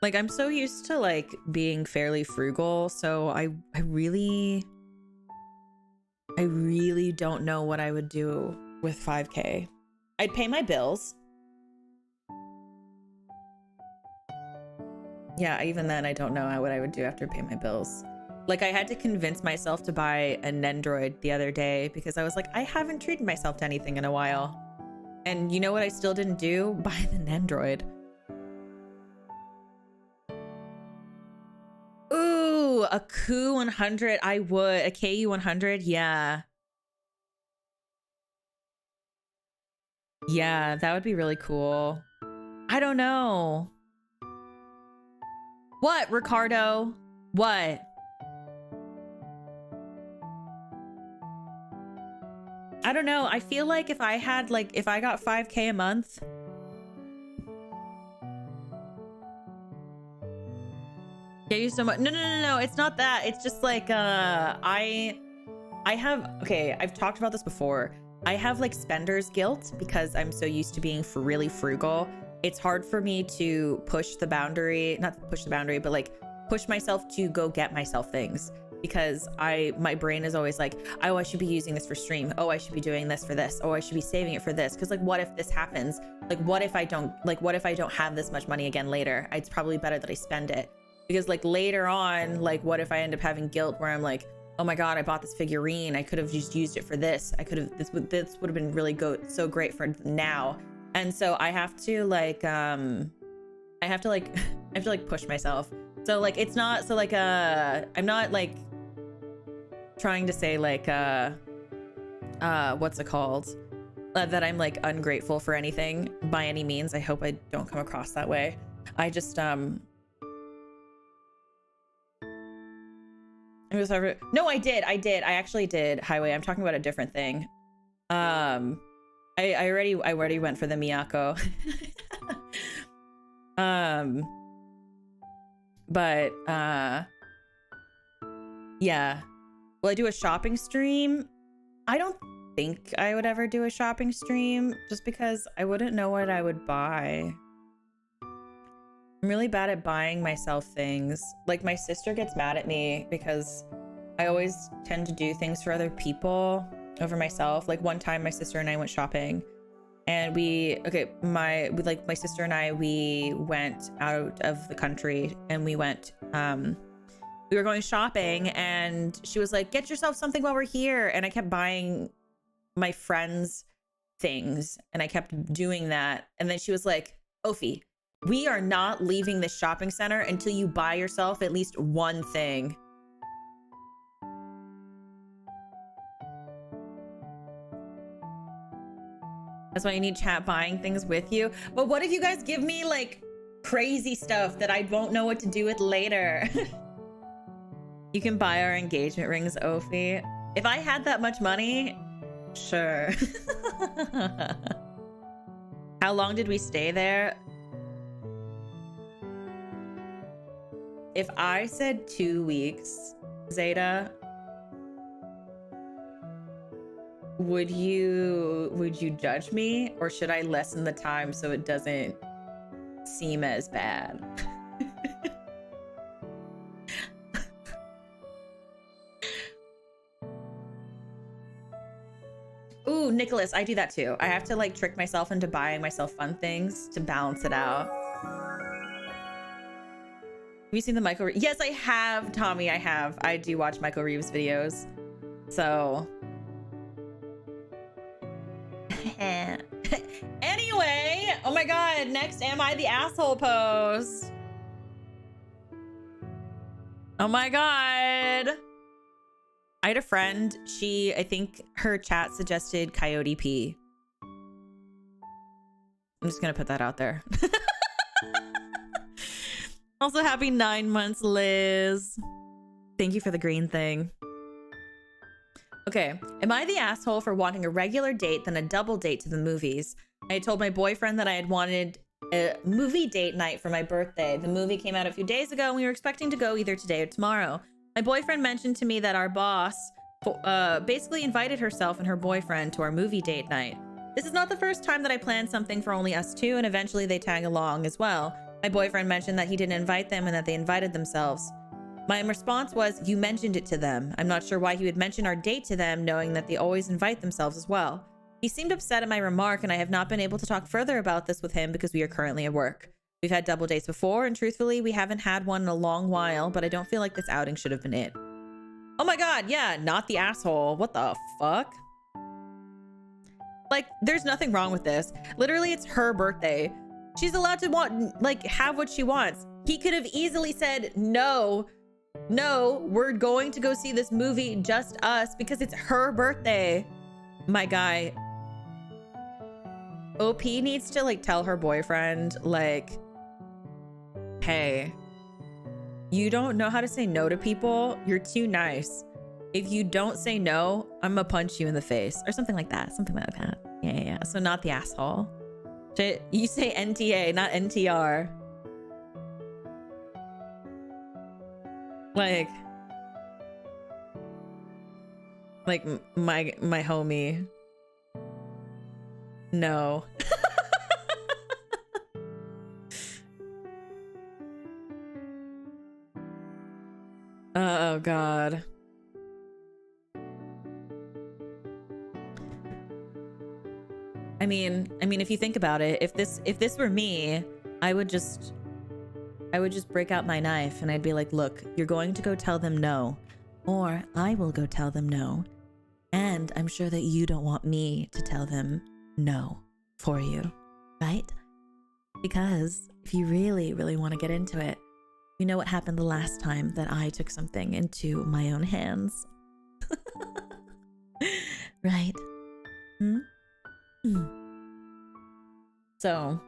Like, I'm so used to like being fairly frugal, so I really don't know what I would do with $5,000. I'd pay my bills. Yeah, even then I don't know what I would do after I pay my bills. Like, I had to convince myself to buy a Nendroid the other day because I was like, I haven't treated myself to anything in a while. And you know what I still didn't do? Buy the Nendroid. Ooh, a KU100. I would. A KU100. Yeah. Yeah, that would be really cool. I don't know. What, Ricardo? What? I don't know. I feel like if I got $5,000 a month. Get you so much. No. It's not that. It's just like, I have, okay, I've talked about this before. I have like spender's guilt because I'm so used to being really frugal. It's hard for me to push the boundary, not push the boundary, but like push myself to go get myself things. Because my brain is always like, oh, I should be using this for stream. Oh, I should be doing this for this. Oh, I should be saving it for this. Because like, what if this happens? Like, what if I don't have this much money again later? It's probably better that I spend it. Because like later on, like, what if I end up having guilt where I'm like, oh my God, I bought this figurine. I could have just used it for this. This would have been really so great for now. And so I have to like, push myself. So like, it's not, so like, I'm not like, trying to say like what's it called? That I'm like ungrateful for anything by any means. I hope I don't come across that way. I just it was over. No, I did. I actually did. Highway. I'm talking about a different thing. I already went for the Miyako. But yeah. Will I do a shopping stream? I don't think I would ever do a shopping stream just because I wouldn't know what I would buy. I'm really bad at buying myself things. Like my sister gets mad at me because I always tend to do things for other people over myself. Like one time my sister and I went shopping and my sister and I, we went out of the country and we went, we were going shopping and she was like, get yourself something while we're here. And I kept buying my friends things and I kept doing that. And then she was like, Ophi, we are not leaving this shopping center until you buy yourself at least one thing. That's why you need chat buying things with you. But what if you guys give me like crazy stuff that I won't know what to do with later? You can buy our engagement rings, Ophi. If I had that much money, sure. How long did we stay there? If I said 2 weeks, Zeta, would you judge me, or should I lessen the time so it doesn't seem as bad? Ooh, Nicholas, I do that too. I have to like trick myself into buying myself fun things to balance it out. Have you seen the Michael? Yes, I have, Tommy. I have. I do watch Michael Reeves videos. So. Anyway, oh my God. Next, am I the asshole post? Oh my God. I had a friend. I think her chat suggested Coyote P. I'm just gonna put that out there. Also, happy 9 months, Liz. Thank you for the green thing. Okay, am I the asshole for wanting a regular date than a double date to the movies? I told my boyfriend that I had wanted a movie date night for my birthday. The movie came out a few days ago and we were expecting to go either today or tomorrow. My boyfriend mentioned to me that our boss basically invited herself and her boyfriend to our movie date night. This is not the first time that I planned something for only us two, and eventually they tag along as well. My boyfriend mentioned that he didn't invite them and that they invited themselves. My response was, you mentioned it to them. I'm not sure why he would mention our date to them, knowing that they always invite themselves as well. He seemed upset at my remark, and I have not been able to talk further about this with him because we are currently at work. We've had double dates before, and truthfully, we haven't had one in a long while, but I don't feel like this outing should have been it. Oh my God, yeah, not the asshole. What the fuck? Like, there's nothing wrong with this. Literally, it's her birthday. She's allowed to have what she wants. He could have easily said, no, we're going to go see this movie, just us, because it's her birthday. My guy. OP needs to tell her boyfriend, hey, you don't know how to say no to people. You're too nice. If you don't say no, I'm gonna punch you in the face, or something like that. Something like that. Yeah. So not the asshole. You say NTA, not NTR. Like my homie. No. Oh God. I mean, if you think about it, if this were me, I would just break out my knife and I'd be like, look, you're going to go tell them no, or I will go tell them no. And I'm sure that you don't want me to tell them no for you, right? Because if you really, really want to get into it, you know what happened the last time that I took something into my own hands. Right. Hmm? Hmm. So.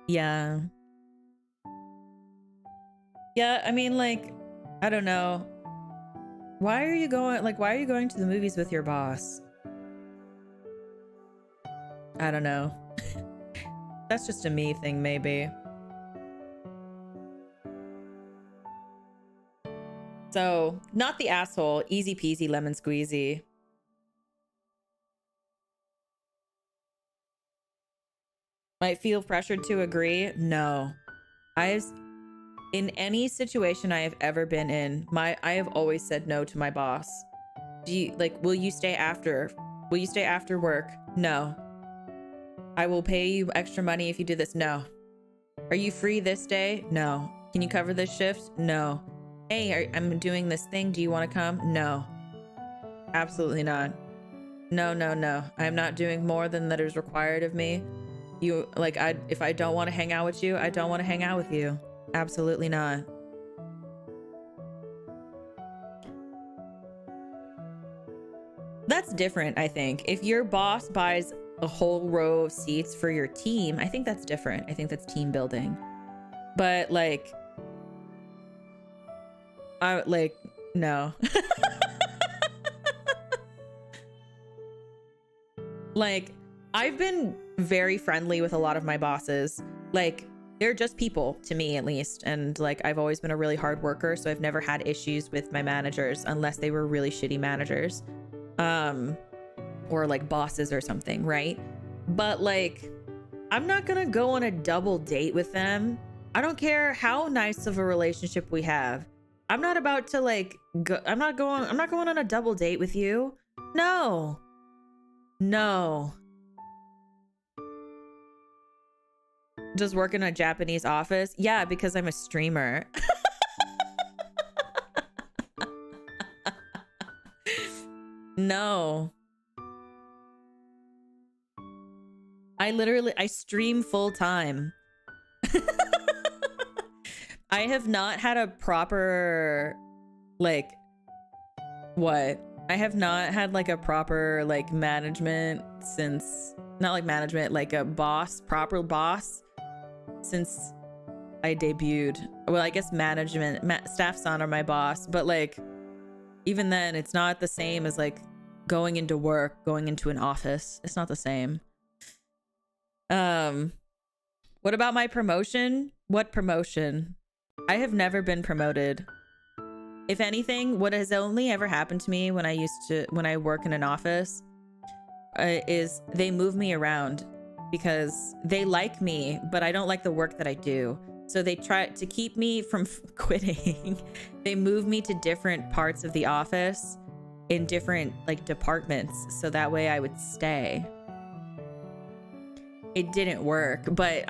Yeah. Yeah, I mean, like, I don't know. Why are you going to the movies with your boss? I don't know. That's just a me thing, maybe. So, not the asshole. Easy peasy lemon squeezy. Might feel pressured to agree? No. In any situation I have ever been in, I have always said no to my boss. Will you stay after? Will you stay after work? No. I will pay you extra money if you do this. No. Are you free this day? No. Can you cover this shift? No. Hey, I'm doing this thing. Do you want to come? No. Absolutely not. No, no, no. I'm not doing more than that is required of me. If I don't want to hang out with you, I don't want to hang out with you. Absolutely not. That's different, I think. If your boss buys a whole row of seats for your team, I think that's different. I think that's team building. But no. I've been very friendly with a lot of my bosses. They're just people to me, at least. And I've always been a really hard worker, so I've never had issues with my managers unless they were really shitty managers. Or bosses or something, right? But I'm not gonna go on a double date with them. I don't care how nice of a relationship we have. I'm not about to I'm not going on a double date with you. No. No. Just work in a Japanese office? Yeah, because I'm a streamer. No. I stream full time. I have not had a proper what? I have not had a proper management since, not management, a proper boss since I debuted. Well, I guess staff-san are my boss, but even then it's not the same as going into work, going into an office. It's not the same. What about my promotion? What promotion? I have never been promoted. If anything, what has only ever happened to me when I work in an office is they move me around because they like me, but I don't like the work that I do. So they try to keep me from quitting. They move me to different parts of the office in different departments, so that way I would stay. It didn't work, but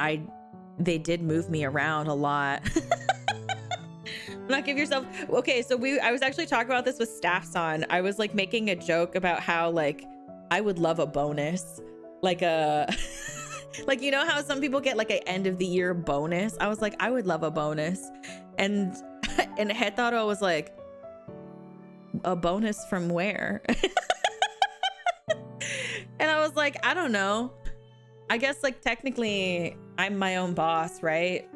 they did move me around a lot. Not give yourself. Okay, so I was actually talking about this with staff-san. I was making a joke about how I would love a bonus, you know how some people get an end of the year bonus. I was I would love a bonus, and Hetaro was a bonus from where? And I was I don't know. I guess technically I'm my own boss, right?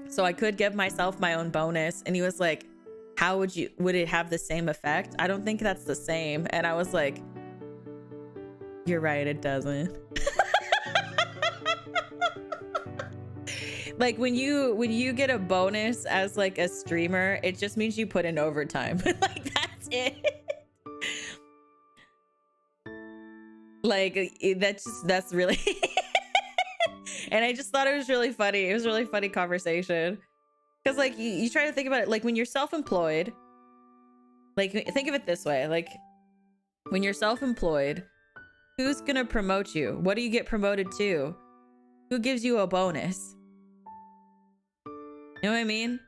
So I could give myself my own bonus. And he was how would it have the same effect? I don't think that's the same. And I was you're right, it doesn't. when you get a bonus as a streamer, it just means you put in overtime. That's it. That's really and I just thought it was really funny. It was a really funny conversation because you try to think about it, when you're self-employed, think of it this way, when you're self-employed, who's gonna promote you? What do you get promoted to? Who gives you a bonus? You know what I mean?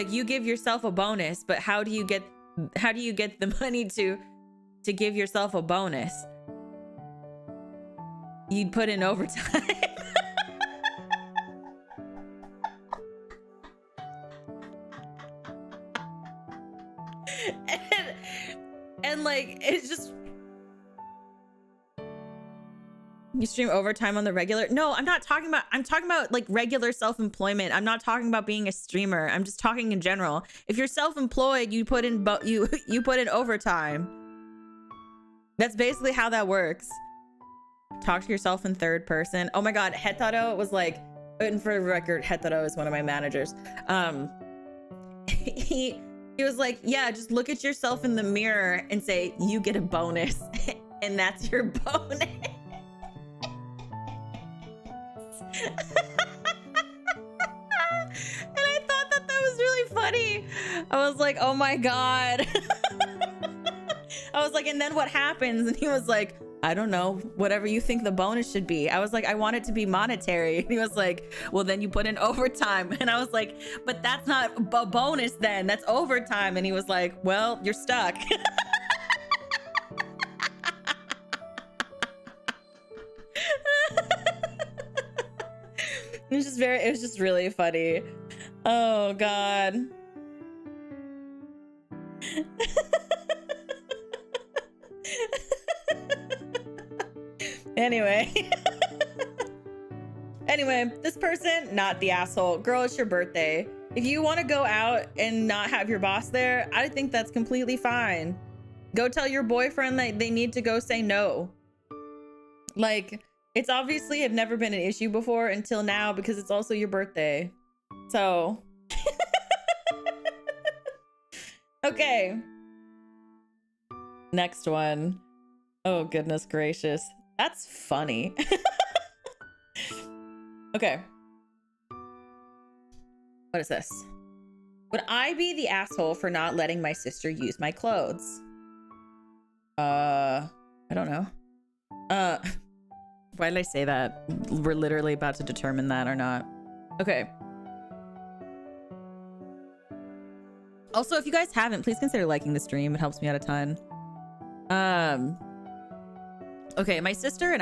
You give yourself a bonus, but how do you get the money to give yourself a bonus? You'd put in overtime. And like, it's just, you stream overtime on the regular. No, I'm talking about like regular self-employment. I'm not talking about being a streamer. I'm just talking in general. If you're self-employed, you put in you put in overtime. That's basically how that works. Talk to yourself in third person. Oh my god, Hetaro was like, and for the record, Hetaro is one of my managers. He was like, yeah, just look at yourself in the mirror and say you get a bonus, and that's your bonus. And I thought that was really funny. I was like, oh my god. I was like, and then what happens? And he was like, I don't know, whatever you think the bonus should be. I was like, I want it to be monetary. And he was like, well, then you put in overtime. And I was like, but that's not a bonus then, that's overtime. And he was like, well, you're stuck. It was just really funny. Oh god. Anyway. Anyway, this person, not the asshole. Girl, it's your birthday. If you want to go out and not have your boss there, I think that's completely fine. Go tell your boyfriend that they need to go say no. Like, it's obviously had never been an issue before until now because it's also your birthday. So. Okay. Next one. Oh, goodness gracious. That's funny. Okay. What is this? Would I be the asshole for not letting my sister use my clothes? I don't know. Why did I say that? We're literally about to determine that or not. Okay. Also, if you guys haven't, please consider liking the stream. It helps me out a ton. Okay, my sister,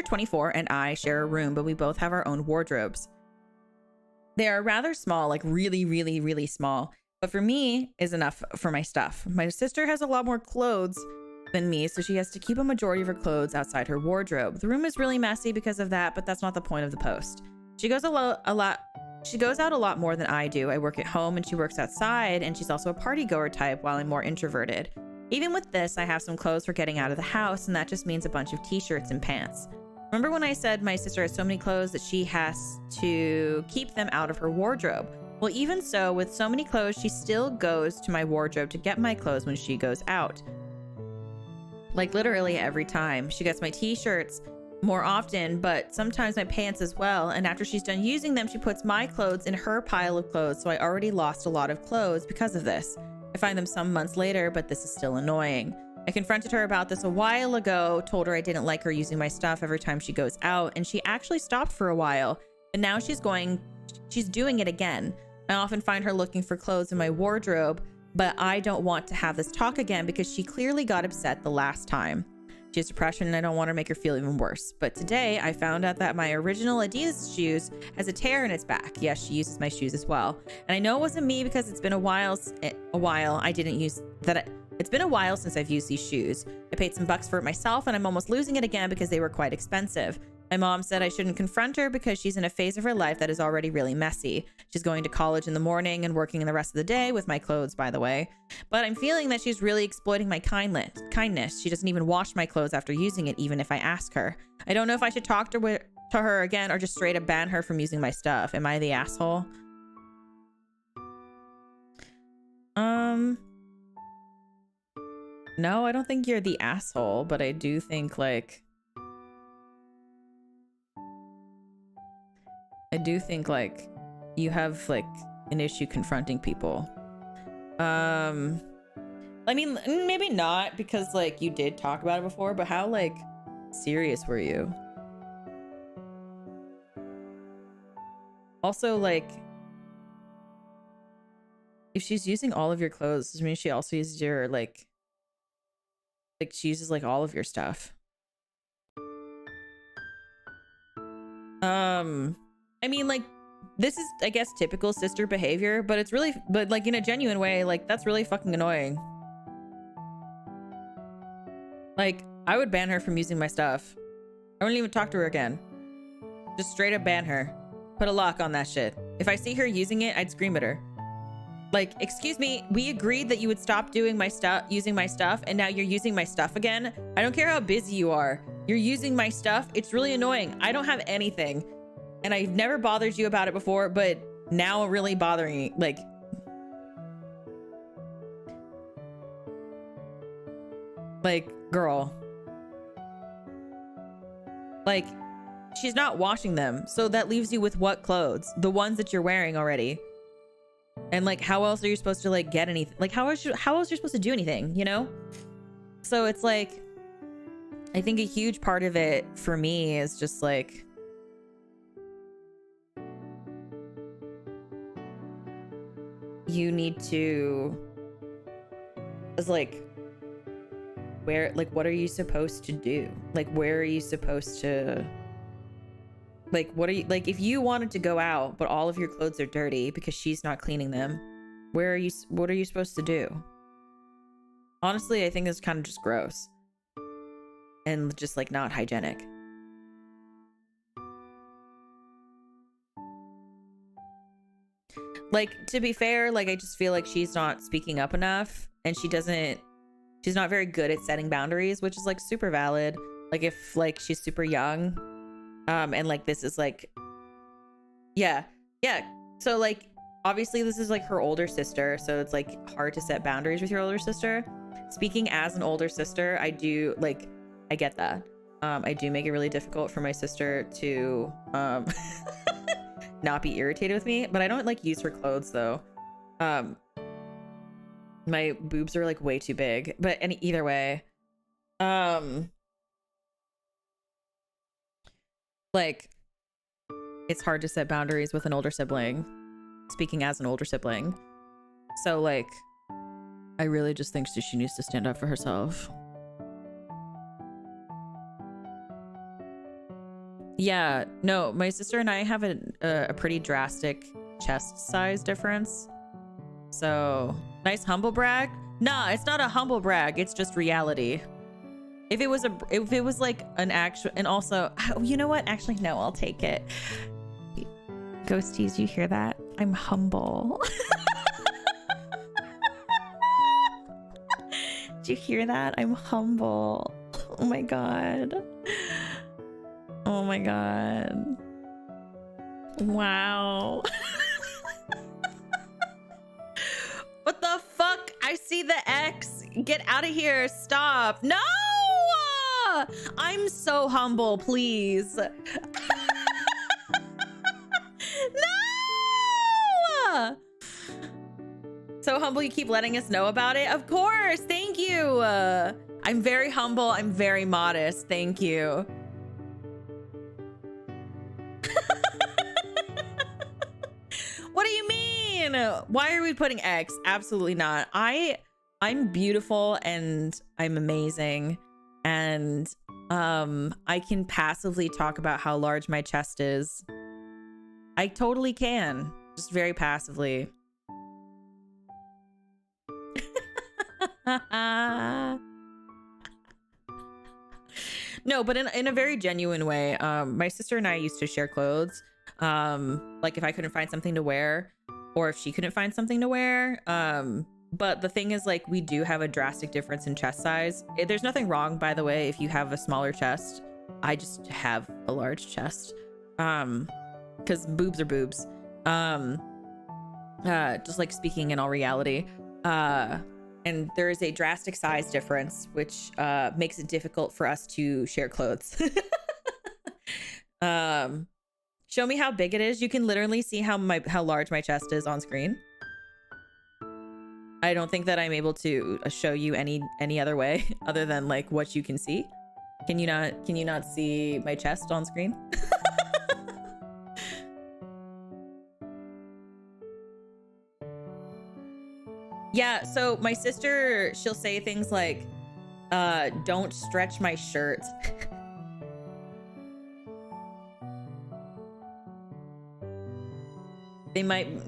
24, and I share a room, but we both have our own wardrobes. They are rather small, like really, really, really small. But for me, is enough for my stuff. My sister has a lot more clothes than me, so she has to keep a majority of her clothes outside her wardrobe. The room is really messy because of that, but that's not the point of the post. She goes out a lot more than I do. I work at home and she works outside, and she's also a party goer type while I'm more introverted. Even with this, I have some clothes for getting out of the house, and that just means a bunch of t-shirts and pants. Remember when I said my sister has so many clothes that she has to keep them out of her wardrobe? Well, even so, with so many clothes, she still goes to my wardrobe to get my clothes when she goes out. Like literally every time. She gets my t-shirts more often, but sometimes my pants as well. And after she's done using them, she puts my clothes in her pile of clothes. So I already lost a lot of clothes because of this. I find them some months later, but this is still annoying. I confronted her about this a while ago, told her I didn't like her using my stuff every time she goes out, and she actually stopped for a while. But now she's doing it again. I often find her looking for clothes in my wardrobe, but I don't want to have this talk again because she clearly got upset the last time. She has depression and I don't want to make her feel even worse. But today I found out that my original Adidas shoes has a tear in its back. Yes, she uses my shoes as well. And I know it wasn't me because it's been a while since I've used these shoes. I paid some bucks for it myself and I'm almost losing it again because they were quite expensive. My mom said I shouldn't confront her because she's in a phase of her life that is already really messy. She's going to college in the morning and working the rest of the day with my clothes, by the way. But I'm feeling that she's really exploiting my kindness. She doesn't even wash my clothes after using it, even if I ask her. I don't know if I should talk to her again or just straight up ban her from using my stuff. Am I the asshole? No, I don't think you're the asshole, but I do think like you have like an issue confronting people. I mean, maybe not because like you did talk about it before, but how like serious were you? Also, like if she's using all of your clothes, does it mean she also uses your like she uses like all of your stuff? I mean, like, this is, I guess, typical sister behavior, but it's really, but like in a genuine way, like that's really fucking annoying. Like, I would ban her from using my stuff. I wouldn't even talk to her again. Just straight up ban her. Put a lock on that shit. If I see her using it, I'd scream at her. Like, excuse me, we agreed that you would stop doing my stuff, using my stuff, and now you're using my stuff again. I don't care how busy you are. You're using my stuff. It's really annoying. I don't have anything. And I've never bothered you about it before, but now really bothering you. Like, girl. Like, she's not washing them. So that leaves you with what clothes? The ones that you're wearing already. And like, how else are you supposed to like get anything? Like, how else you're supposed to do anything, you know? So it's like, I think a huge part of it for me is just like, you need to, is like, where, like, what are you supposed to do? Like, where are you supposed to, like, what are you, like, if you wanted to go out, but all of your clothes are dirty because she's not cleaning them, what are you supposed to do? Honestly, I think it's kind of just gross. And just, like, not hygienic. Like, to be fair, like, I just feel like she's not speaking up enough, and she's not very good at setting boundaries, which is like super valid. Like, if like she's super young, and like this is like, yeah. So like, obviously this is like her older sister, so it's like hard to set boundaries with your older sister. Speaking as an older sister, I do like, I get that. I do make it really difficult for my sister to not be irritated with me, but I don't like use her clothes though. My boobs are like way too big, but either way, like, it's hard to set boundaries with an older sibling, speaking as an older sibling. So like, I really just think she needs to stand up for herself. Yeah, no, my sister and I have a pretty drastic chest size difference. So, nice humble brag? Nah, it's not a humble brag. It's just reality. If it was like an actual, and also, you know what? Actually, no, I'll take it. Ghosties, you hear that? I'm humble. Did you hear that? I'm humble. Oh my God. Oh my God. Wow. What the fuck? I see the X. Get out of here. Stop. No! I'm so humble, please. No! So humble you keep letting us know about it? Of course. Thank you. I'm very humble. I'm very modest. Thank you. What do you mean? Why are we putting X? Absolutely not. I'm beautiful and I'm amazing, and I can passively talk about how large my chest is. I totally can, just very passively. No, but in a very genuine way. My sister and I used to share clothes. Like if I couldn't find something to wear, or if she couldn't find something to wear. But the thing is, like, we do have a drastic difference in chest size. There's nothing wrong, by the way, if you have a smaller chest. I just have a large chest. Because boobs are boobs. Just like speaking in all reality. And there is a drastic size difference, which makes it difficult for us to share clothes. Show me how big it is. You can literally see how large my chest is on screen. I don't think that I'm able to show you any other way other than like what you can see. Can you not see my chest on screen? Yeah, so my sister, she'll say things like, don't stretch my shirt. They might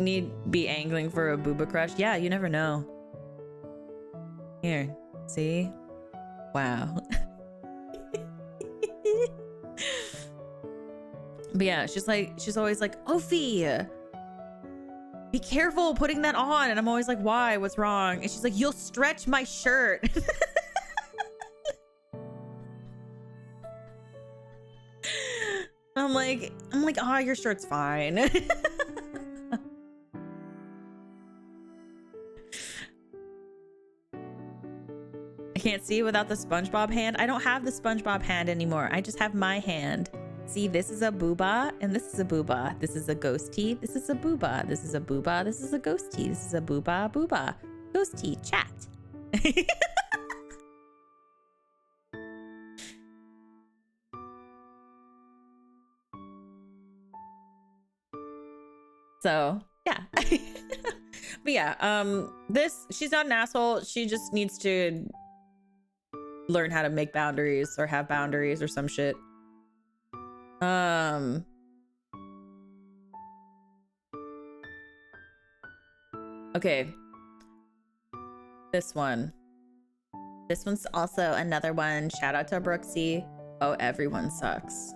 be angling for a booba crush. Yeah, you never know. Here, see? Wow. But yeah, she's always like, Ophi, be careful putting that on. And I'm always like, why? What's wrong? And she's like, you'll stretch my shirt. I'm like, oh, your shirt's fine. I can't see without the SpongeBob hand. I don't have the SpongeBob hand anymore. I just have my hand. See, this is a booba and this is a booba. This is a ghosty. This is a booba. This is a booba. This is a ghosty. This is a booba booba. Ghosty chat. So yeah. But yeah, she's not an asshole. She just needs to learn how to make boundaries or have boundaries or some shit. Okay. This one's also another one. Shout out to Brooksy. Oh, everyone sucks.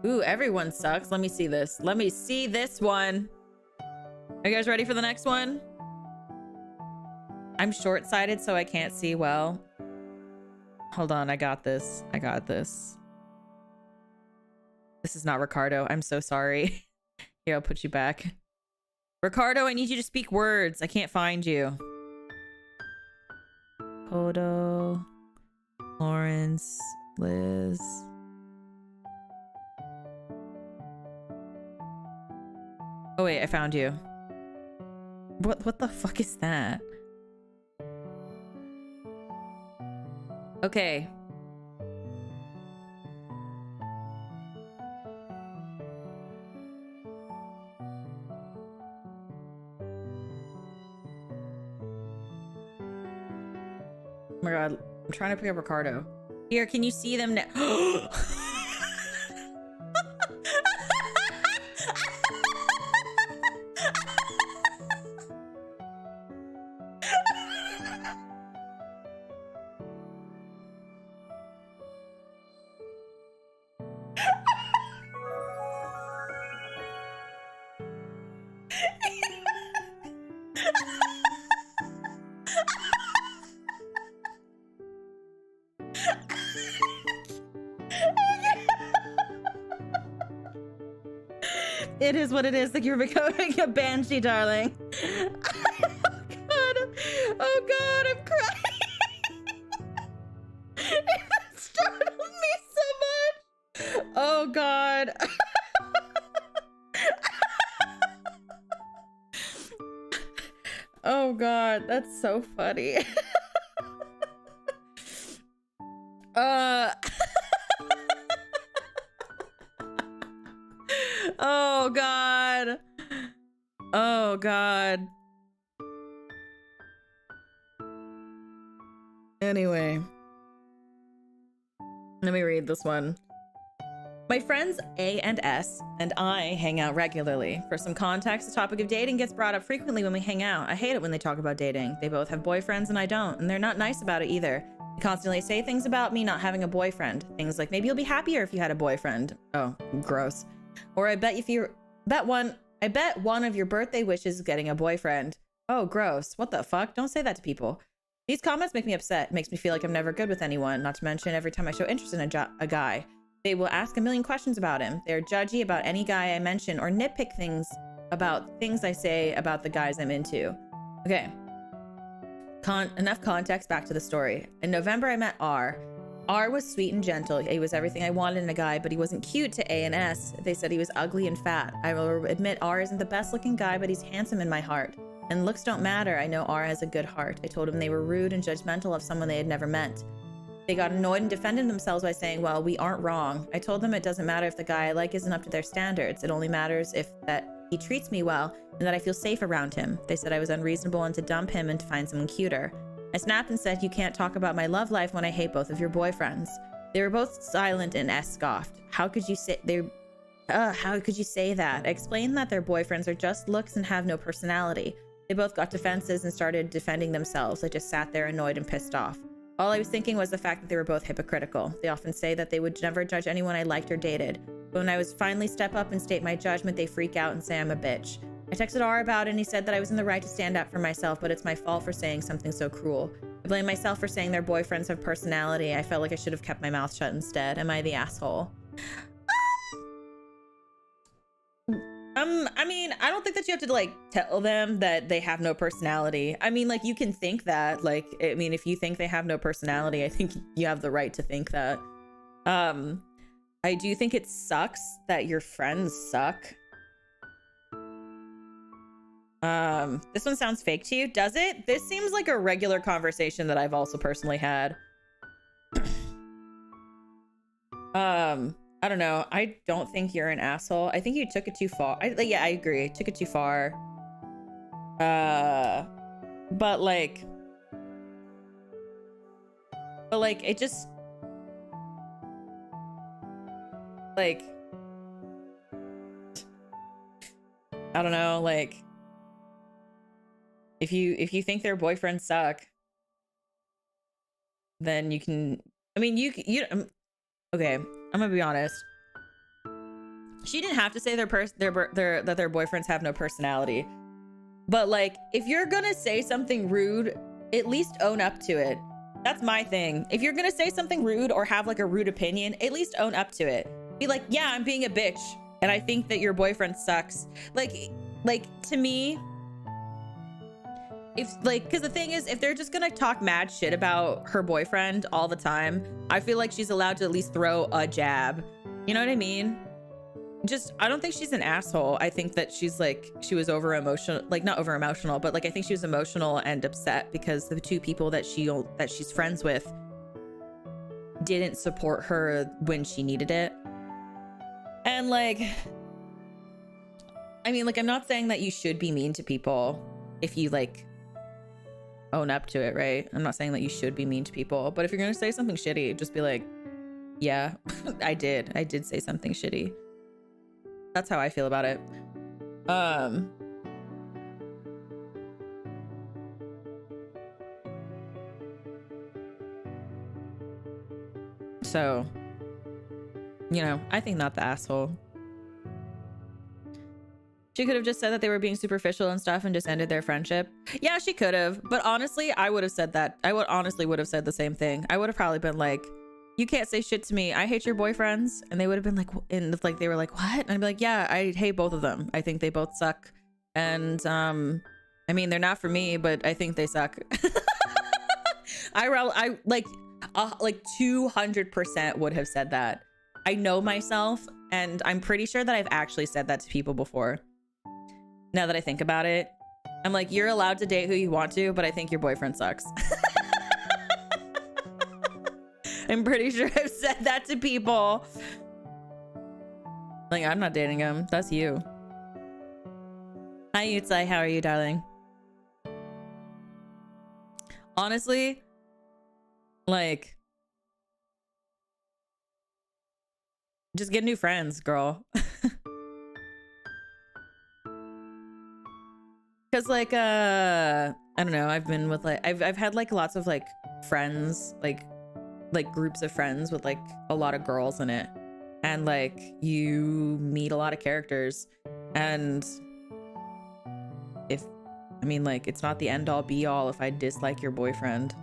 Ooh, everyone sucks. Let me see this. Let me see this one. Are you guys ready for the next one? I'm short-sighted, so I can't see well. Hold on, I got this. I got this. This is not Ricardo. I'm so sorry. Here, I'll put you back. Ricardo, I need you to speak words. I can't find you. Hodo, Lawrence, Liz. Oh wait, I found you. What the fuck is that? Okay. Oh my god, I'm trying to pick up Ricardo. Here, can you see them now? It is what it is. Like you're becoming a banshee, darling. Oh god, I'm crying. It startled me so much. Oh god. Oh god, that's so funny. Oh god. Oh god. Anyway, let me read this one. My friends A and S and I hang out regularly. For some context, the topic of dating gets brought up frequently when we hang out. I hate it when they talk about dating. They both have boyfriends and I don't, and they're not nice about it either. They constantly say things about me not having a boyfriend. Things like, maybe you'll be happier if you had a boyfriend. Oh, gross. Or I bet one of your birthday wishes is getting a boyfriend. Oh, gross. What the fuck? Don't say that to people. These comments make me upset. It makes me feel like I'm never good with anyone. Not to mention every time I show interest in a guy, they will ask a million questions about him. They're judgy about any guy I mention or nitpick things about things I say about the guys I'm into. Okay. Enough context, back to the story. In November, I met R. R was sweet and gentle. He was everything I wanted in a guy, but he wasn't cute to A and S. They said he was ugly and fat. I will admit R isn't the best looking guy, but he's handsome in my heart. And looks don't matter. I know R has a good heart. I told him they were rude and judgmental of someone they had never met. They got annoyed and defended themselves by saying, well, we aren't wrong. I told them it doesn't matter if the guy I like isn't up to their standards. It only matters if that he treats me well and that I feel safe around him. They said I was unreasonable and to dump him and to find someone cuter. I snapped and said, you can't talk about my love life when I hate both of your boyfriends. They were both silent and S scoffed. How could you say that? I explained that their boyfriends are just looks and have no personality. They both got defenses and started defending themselves. I just sat there annoyed and pissed off. All I was thinking was the fact that they were both hypocritical. They often say that they would never judge anyone I liked or dated. But when I was finally step up and state my judgment, they freak out and say I'm a bitch. I texted R about it and he said that I was in the right to stand up for myself, but it's my fault for saying something so cruel. I blame myself for saying their boyfriends have personality. I felt like I should have kept my mouth shut instead. Am I the asshole? I mean, I don't think that you have to like tell them that they have no personality. I mean, like you can think that, like, I mean, if you think they have no personality, I think you have the right to think that. I do think it sucks that your friends suck. This one sounds fake to you, does it? This seems like a regular conversation that I've also personally had. I don't know. I don't think you're an asshole. I think you took it too far. Yeah, I agree. I took it too far. But like, it just, like, I don't know, like, if you think their boyfriends suck, then you can, I mean, okay, I'm gonna be honest. She didn't have to say that their boyfriends have no personality. But like, if you're gonna say something rude, at least own up to it. That's my thing. If you're gonna say something rude or have like a rude opinion, at least own up to it. Be like, yeah, I'm being a bitch and I think that your boyfriend sucks. Like to me, if like, because the thing is, if they're just gonna talk mad shit about her boyfriend all the time, I feel like she's allowed to at least throw a jab. You know what I mean? Just, I don't think she's an asshole. I think that she's like, she was over emotional, like not over emotional, but like I think she was emotional and upset because the two people that she's friends with didn't support her when she needed it. And like, I mean, like, I'm not saying that you should be mean to people if you like own up to it, right? I'm not saying that you should be mean to people, but if you're gonna say something shitty, just be like, yeah, I did say something shitty. That's how I feel about it. So, you know, I think not the asshole. She could have just said that they were being superficial and stuff and just ended their friendship. Yeah, she could have. But honestly, I would have said that. I would have said the same thing. I would have probably been like, you can't say shit to me. I hate your boyfriends. And they would have been like, and like, they were like, what? And I'd be like, yeah, I hate both of them. I think they both suck. And, I mean, they're not for me, but I think they suck. I like 200% would have said that. I know myself, and I'm pretty sure that I've actually said that to people before. Now that I think about it, I'm like, you're allowed to date who you want to, but I think your boyfriend sucks. I'm pretty sure I've said that to people. Like, I'm not dating him. That's you. Hi, Yutsai. How are you, darling? Honestly, like, just get new friends, girl. Because like, I don't know. I've been with like, I've had like lots of like friends, like groups of friends with like a lot of girls in it. And like, you meet a lot of characters. And I mean, like, it's not the end all be all if I dislike your boyfriend.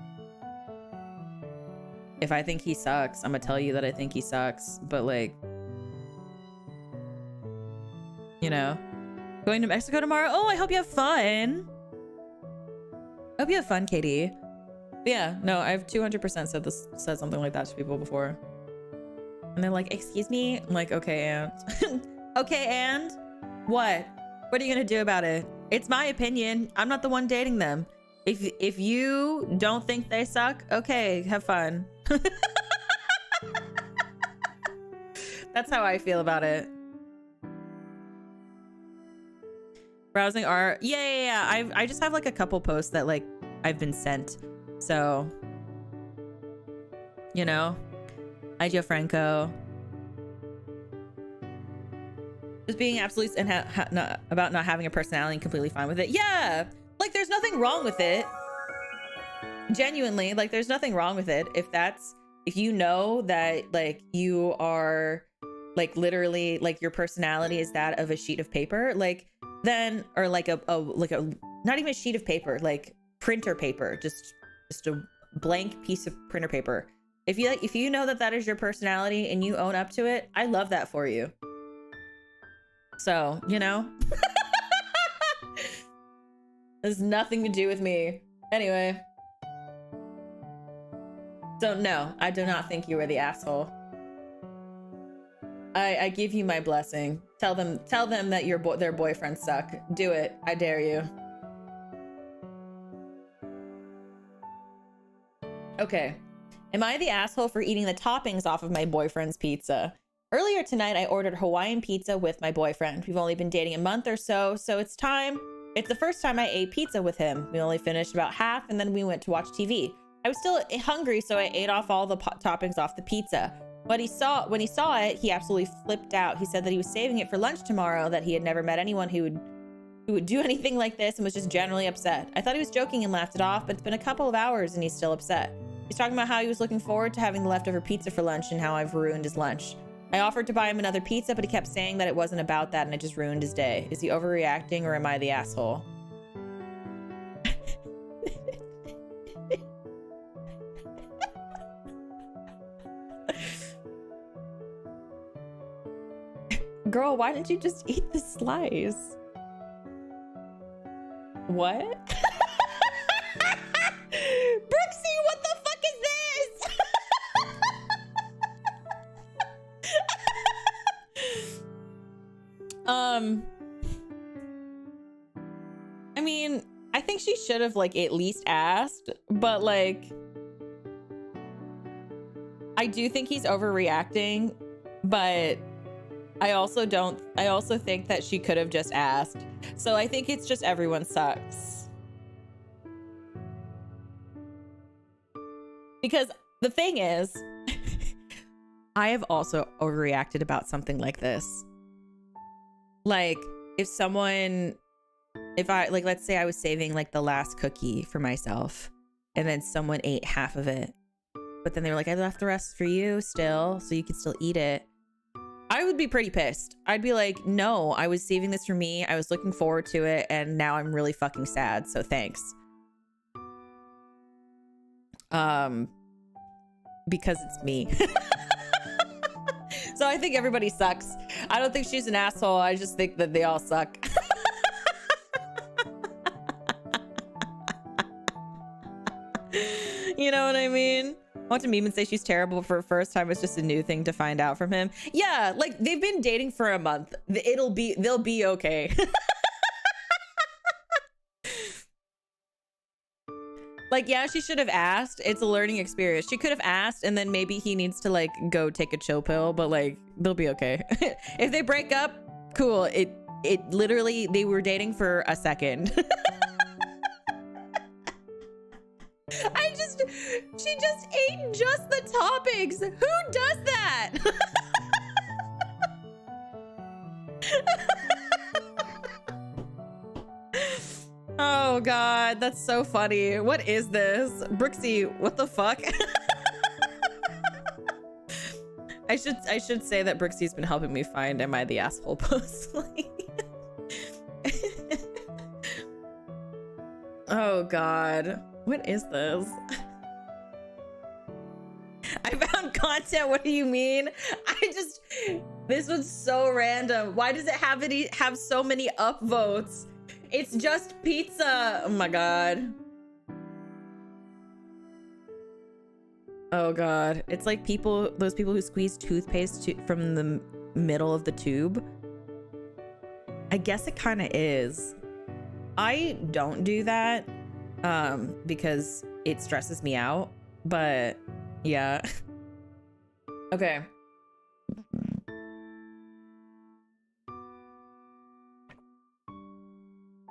If I think he sucks, I'm gonna tell you that I think he sucks. But like, you know, going to Mexico tomorrow. Oh, I hope you have fun. Hope you have fun, Katie. But yeah, no, I've 200% said something like that to people before. And they're like, excuse me? I'm like, okay, and okay, and what? What are you gonna do about it? It's my opinion. I'm not the one dating them. If you don't think they suck, okay, have fun. That's how I feel about it. Browsing art. Yeah. I just have like a couple posts that like I've been sent. So, you know, hi Joe Franco. Just being absolute and about not having a personality and completely fine with it. Yeah, like there's nothing wrong with it. Genuinely, like there's nothing wrong with it if you know that like you are like literally like your personality is that of a sheet of paper, like then, or like a not even a sheet of paper, like printer paper, just a blank piece of printer paper. If you know that is your personality and you own up to it, I love that for you. So, you know, there's nothing to do with me. Anyway. So no, I do not think you were the asshole. I give you my blessing. Tell them that their boyfriends suck. Do it. I dare you. Okay. Am I the asshole for eating the toppings off of my boyfriend's pizza? Earlier tonight, I ordered Hawaiian pizza with my boyfriend. We've only been dating a month or so it's time. It's the first time I ate pizza with him. We only finished about half and then we went to watch TV. I was still hungry, so I ate off all the toppings off the pizza. When he saw it, he absolutely flipped out. He said that he was saving it for lunch tomorrow, that he had never met anyone who would do anything like this and was just generally upset. I thought he was joking and laughed it off, but it's been a couple of hours and he's still upset. He's talking about how he was looking forward to having the leftover pizza for lunch and how I've ruined his lunch. I offered to buy him another pizza, but he kept saying that it wasn't about that and it just ruined his day. Is he overreacting or am I the asshole? Girl, why didn't you just eat the slice? What? Brooksy, what the fuck is this? I mean, I think she should have like at least asked, but like, I do think he's overreacting, but I also think that she could have just asked. So I think it's just everyone sucks. Because the thing is, I have also overreacted about something like this. Like let's say I was saving like the last cookie for myself and then someone ate half of it, but then they were like, I left the rest for you still, so you could still eat it. I would be pretty pissed. I'd be like, no, I was saving this for me. I was looking forward to it. And now I'm really fucking sad. So thanks. Because it's me. So I think everybody sucks. I don't think she's an asshole. I just think that they all suck. You know what I mean? I want to meme and say she's terrible for her first time. It's just a new thing to find out from him. Yeah, like they've been dating for a month. They'll be okay. Like, yeah, she should have asked. It's a learning experience. She could have asked and then maybe he needs to like go take a chill pill, but like they'll be okay. If they break up, cool. It literally, they were dating for a second. She just ate just the toppings. Who does that? Oh God, that's so funny. What is this? Brooksy, what the fuck? I should say that Brooksy's been helping me find Am I the Asshole posts. Oh God, what is this? I found content. What do you mean? This was so random. Why does it have so many upvotes? It's just pizza. Oh my God. Oh God. It's like those people who squeeze toothpaste from the middle of the tube. I guess it kind of is. I don't do that because it stresses me out, but yeah. Okay.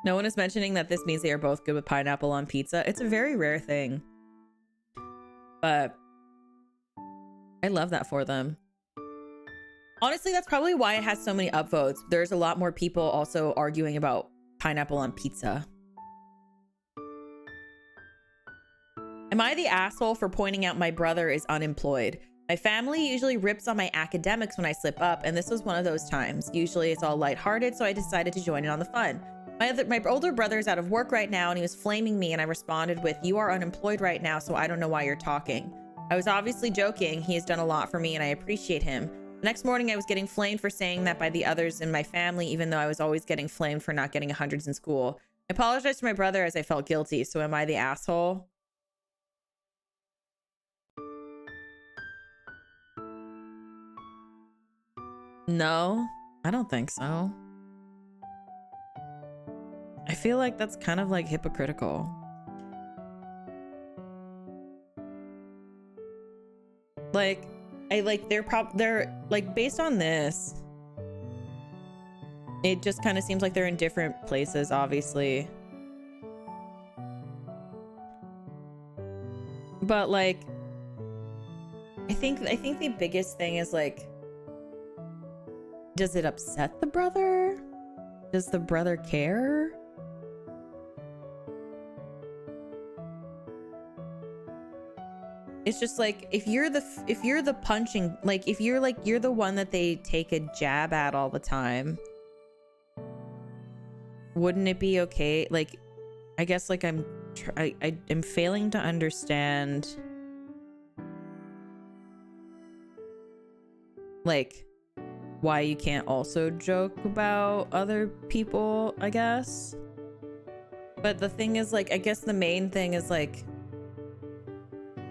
No one is mentioning that this means they are both good with pineapple on pizza. It's a very rare thing, but I love that for them. Honestly, that's probably why it has so many upvotes. There's a lot more people also arguing about pineapple on pizza. Am I the asshole for pointing out my brother is unemployed? My family usually rips on my academics when I slip up, and this was one of those times. Usually it's all lighthearted, so I decided to join in on the fun. My older brother's out of work right now, and he was flaming me, and I responded with, "You are unemployed right now, so I don't know why you're talking." I was obviously joking. He has done a lot for me, and I appreciate him. The next morning, I was getting flamed for saying that by the others in my family, even though I was always getting flamed for not getting 100s in school. I apologized to my brother as I felt guilty, so am I the asshole? No, I don't think so. I feel like that's kind of like hypocritical. Like, they're like, based on this, it just kind of seems like they're in different places, obviously. But like, I think the biggest thing is like, does it upset the brother? Does the brother care? It's just like, if you're the punching, like if you're the one that they take a jab at all the time, wouldn't it be okay? Like, I guess like I'm failing to understand, like, why you can't also joke about other people, I guess. But the thing is, like, I guess the main thing is like,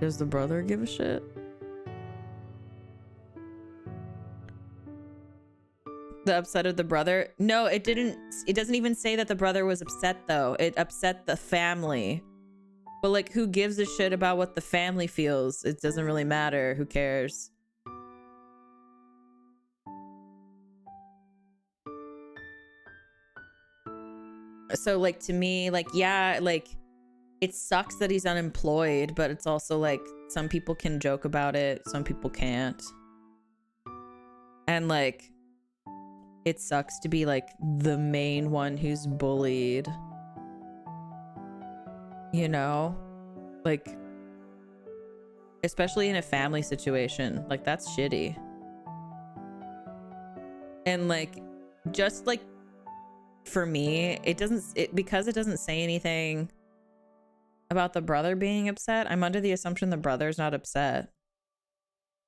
does the brother give a shit? The upset of the brother? No, it didn't. It doesn't even say that the brother was upset though. It upset the family. But like, who gives a shit about what the family feels? It doesn't really matter. Who cares? So like, to me, like, yeah, like, it sucks that he's unemployed, but it's also like, some people can joke about it, some people can't. And like, it sucks to be like the main one who's bullied, you know? Like, especially in a family situation, like, that's shitty. And like, just like, for me, because it doesn't say anything about the brother being upset, I'm under the assumption the brother's not upset.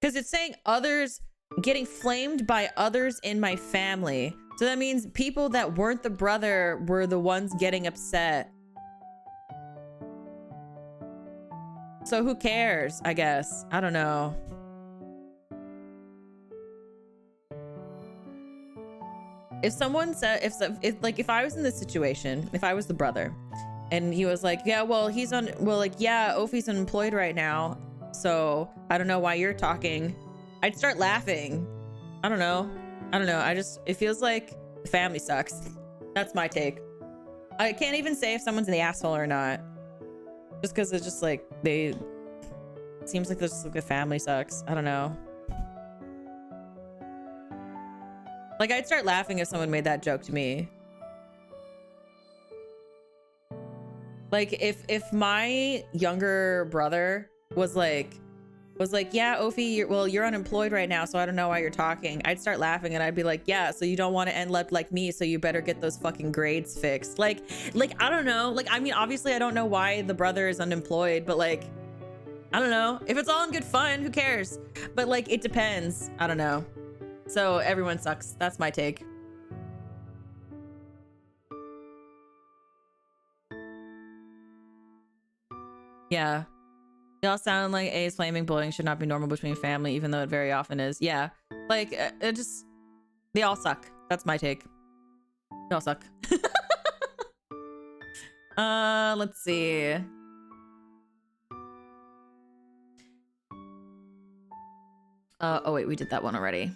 Because it's saying others getting flamed by others in my family. So that means people that weren't the brother were the ones getting upset. So who cares, I guess. I don't know. If someone said, if I was in this situation, if I was the brother, and he was like, yeah, well, yeah, Ophi's unemployed right now, so I don't know why you're talking, I'd start laughing. I don't know. It feels like the family sucks. That's my take. I can't even say if someone's the asshole or not, just because it's just like, it seems like the family sucks. I don't know. Like, I'd start laughing if someone made that joke to me. Like, if my younger brother was like, yeah, Ophi, you're unemployed right now, so I don't know why you're talking, I'd start laughing and I'd be like, yeah, so you don't want to end up like me, so you better get those fucking grades fixed. Like, I don't know. Like, I mean, obviously I don't know why the brother is unemployed, but like, I don't know. If it's all in good fun, who cares? But like, it depends. I don't know. So everyone sucks. That's my take. Yeah. They all sound like A's flaming bullying should not be normal between family, even though it very often is. Yeah. Like, they all suck. That's my take. They all suck. Let's see. Oh wait, we did that one already.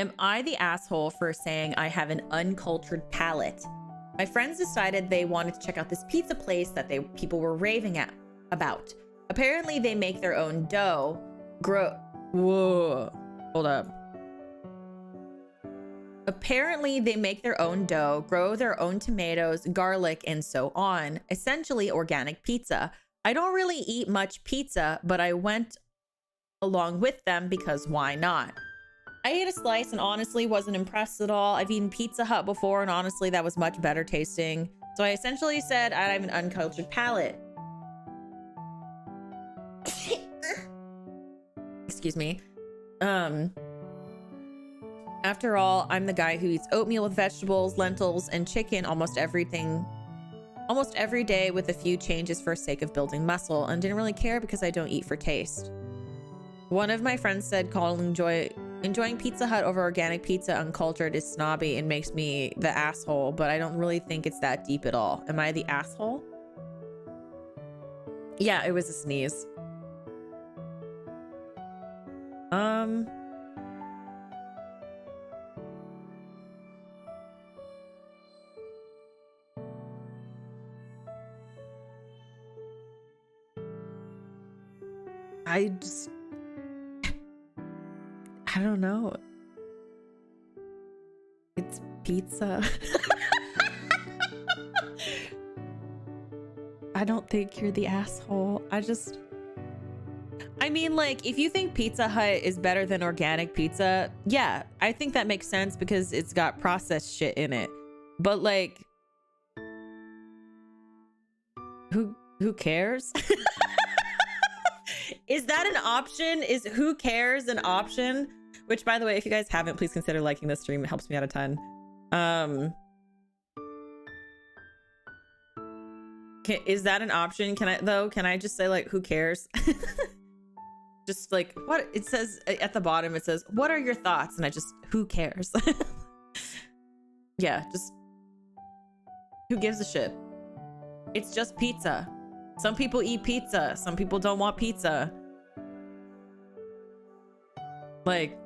Am I the asshole for saying I have an uncultured palate? My friends decided they wanted to check out this pizza place that people were raving about. Apparently, they make their own dough. Whoa. Hold up. Apparently, they make their own dough, grow their own tomatoes, garlic, and so on. Essentially, organic pizza. I don't really eat much pizza, but I went along with them because why not? I ate a slice and honestly wasn't impressed at all. I've eaten Pizza Hut before and honestly that was much better tasting. So I essentially said I have an uncultured palate. Excuse me. After all, I'm the guy who eats oatmeal with vegetables, lentils, and chicken almost every day with a few changes for sake of building muscle, and didn't really care because I don't eat for taste. One of my friends said calling enjoying Pizza Hut over organic pizza uncultured is snobby and makes me the asshole, but I don't really think it's that deep at all. Am I the asshole? Yeah, it was a sneeze. I don't know. It's pizza. I don't think you're the asshole. I mean, like, if you think Pizza Hut is better than organic pizza, yeah, I think that makes sense because it's got processed shit in it. But like, who cares? Is that an option? Is who cares an option? Which, by the way, if you guys haven't, please consider liking this stream. It helps me out a ton. Is that an option? Can I just say, like, who cares? Just like, what it says at the bottom, it says, what are your thoughts? And I just, who cares? Yeah, just who gives a shit? It's just pizza. Some people eat pizza. Some people don't want pizza. Like,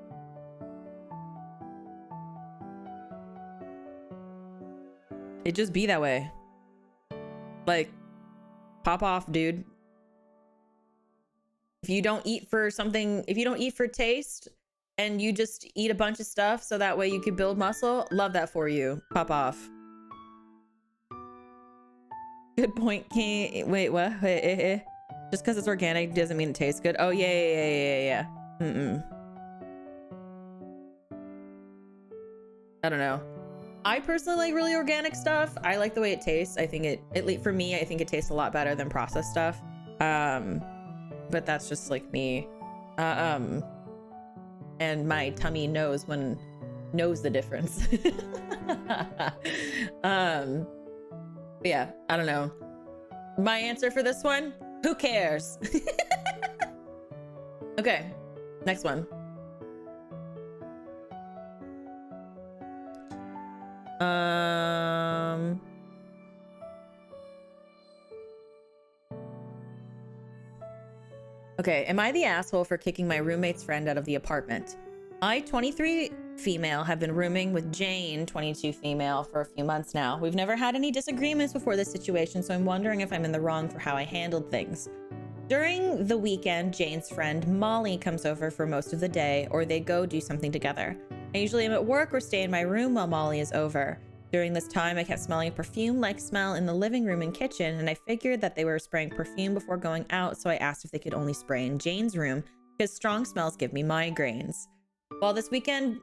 it just be that way. Like, pop off, dude. If you don't eat for something, if you don't eat for taste and you just eat a bunch of stuff so that way you can build muscle, love that for you. Pop off. Good point, King. Wait, what? Just because it's organic doesn't mean it tastes good. Oh, yeah. I don't know. I personally like really organic stuff. I like the way it tastes. I think for me, I think it tastes a lot better than processed stuff. But that's just like me. And my tummy knows the difference. Yeah, I don't know. My answer for this one, who cares? Okay, next one. Okay, am I the asshole for kicking my roommate's friend out of the apartment? I, 23 female, have been rooming with Jane, 22 female, for a few months now. We've never had any disagreements before this situation, so I'm wondering if I'm in the wrong for how I handled things. During the weekend, Jane's friend Molly comes over for most of the day, or they go do something together. I usually am at work or stay in my room while Molly is over. During this time, I kept smelling a perfume-like smell in the living room and kitchen, and I figured that they were spraying perfume before going out, so I asked if they could only spray in Jane's room, because strong smells give me migraines. While this weekend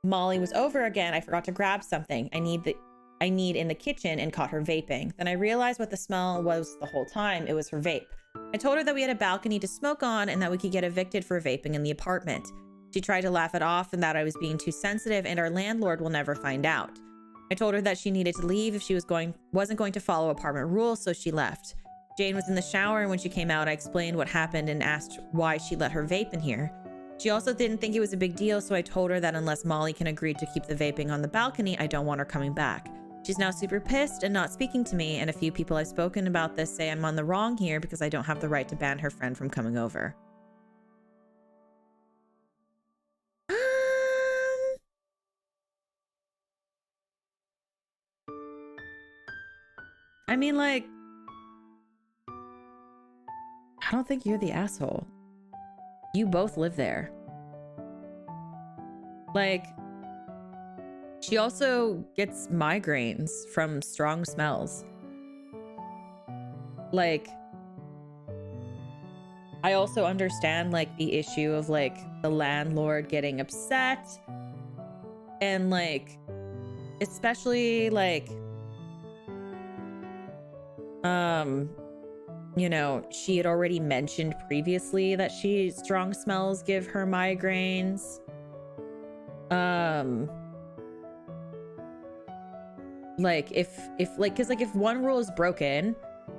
Molly was over again, I forgot to grab something I need in the kitchen and caught her vaping. Then I realized what the smell was the whole time. It was her vape. I told her that we had a balcony to smoke on and that we could get evicted for vaping in the apartment. She tried to laugh it off and that I was being too sensitive and our landlord will never find out. I told her that she needed to leave if she wasn't going to follow apartment rules, so she left. Jane was in the shower, and when she came out, I explained what happened and asked why she let her vape in here. She also didn't think it was a big deal, so I told her that unless Molly can agree to keep the vaping on the balcony, I don't want her coming back. She's now super pissed and not speaking to me, and a few people I've spoken about this say I'm on the wrong here because I don't have the right to ban her friend from coming over. I mean, like, I don't think you're the asshole. You both live there. Like, she also gets migraines from strong smells. Like, I also understand like the issue of like the landlord getting upset and like especially like you know, she had already mentioned previously that strong smells give her migraines. Like if like, because like if one rule is broken,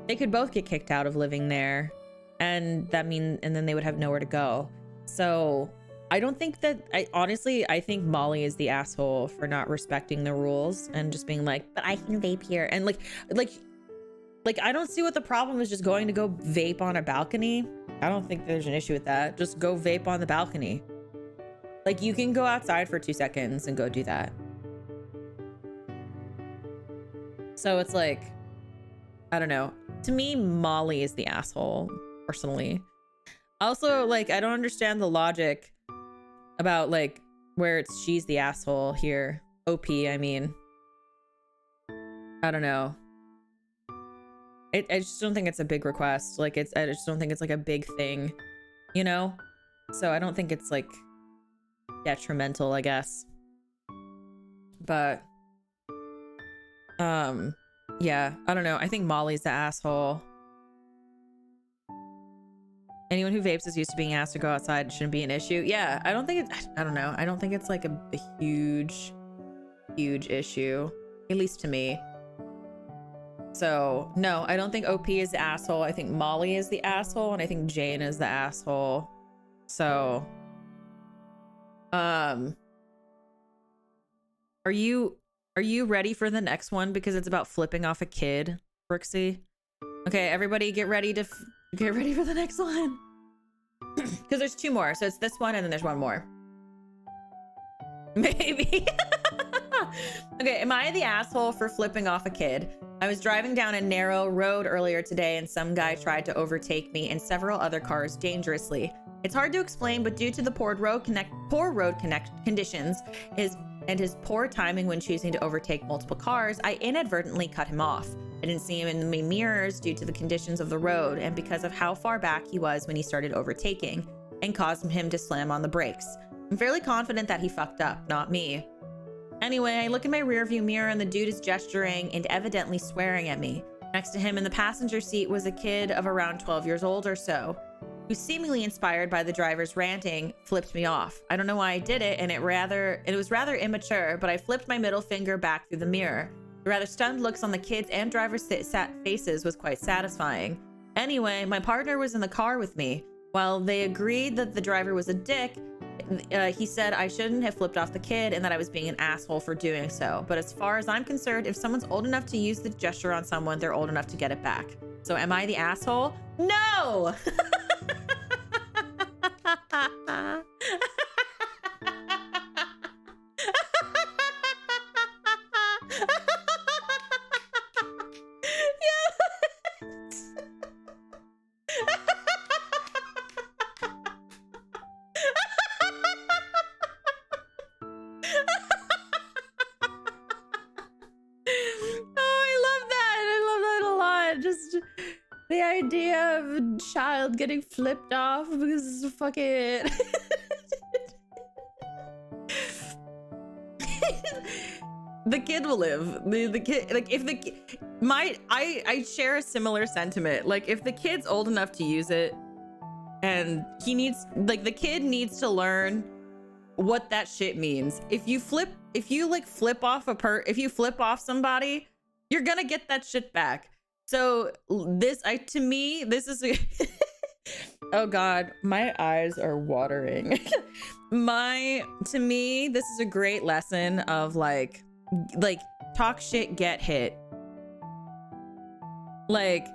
they could both get kicked out of living there, and and then they would have nowhere to go. So I don't think that, I think Molly is the asshole for not respecting the rules and just being like, but I can vape here. And like I don't see what the problem is just going to go vape on a balcony. I don't think there's an issue with that. Just go vape on the balcony. Like you can go outside for 2 seconds and go do that. So it's like, I don't know. To me, Molly is the asshole, personally. Also, like, I don't understand the logic about like where she's the asshole here. OP, I mean. I don't know. I just don't think it's a big request. Like I just don't think it's like a big thing, you know? So I don't think it's like detrimental, I guess. But yeah, I don't know. I think Molly's the asshole. Anyone who vapes is used to being asked to go outside. It shouldn't be an issue. Yeah, I don't think I don't know. I don't think it's like a huge issue, at least to me. So no, I don't think OP is the asshole. I think Molly is the asshole, and I think Jane is the asshole. So are you ready for the next one? Because it's about flipping off a kid, Brooksy. Okay, everybody get ready for the next one. Because there's 2 more. So it's this one and then there's 1 more. Maybe. Okay, am I the asshole for flipping off a kid? I was driving down a narrow road earlier today and some guy tried to overtake me and several other cars dangerously. It's hard to explain, but due to the poor road conditions and his poor timing when choosing to overtake multiple cars, I inadvertently cut him off. I didn't see him in the mirrors due to the conditions of the road and because of how far back he was when he started overtaking, and caused him to slam on the brakes. I'm fairly confident that he fucked up, not me. Anyway, I look in my rearview mirror and the dude is gesturing and evidently swearing at me. Next to him in the passenger seat was a kid of around 12 years old or so, who, seemingly inspired by the driver's ranting, flipped me off. I don't know why I did it, and it was rather immature, but I flipped my middle finger back through the mirror. The rather stunned looks on the kids' and driver's faces was quite satisfying. Anyway, my partner was in the car with me. While they agreed that the driver was a dick, he said I shouldn't have flipped off the kid and that I was being an asshole for doing so. But as far as I'm concerned, if someone's old enough to use the gesture on someone, they're old enough to get it back. So am I the asshole? No! The idea of a child getting flipped off because fuck it. The kid will live. The kid, like if the I share a similar sentiment. Like if the kid's old enough to use it, and he needs, like the kid needs to learn what that shit means. If you flip off somebody, you're gonna get that shit back. So to me, this is oh God, my eyes are watering. To me, this is a great lesson of like talk shit, get hit. Like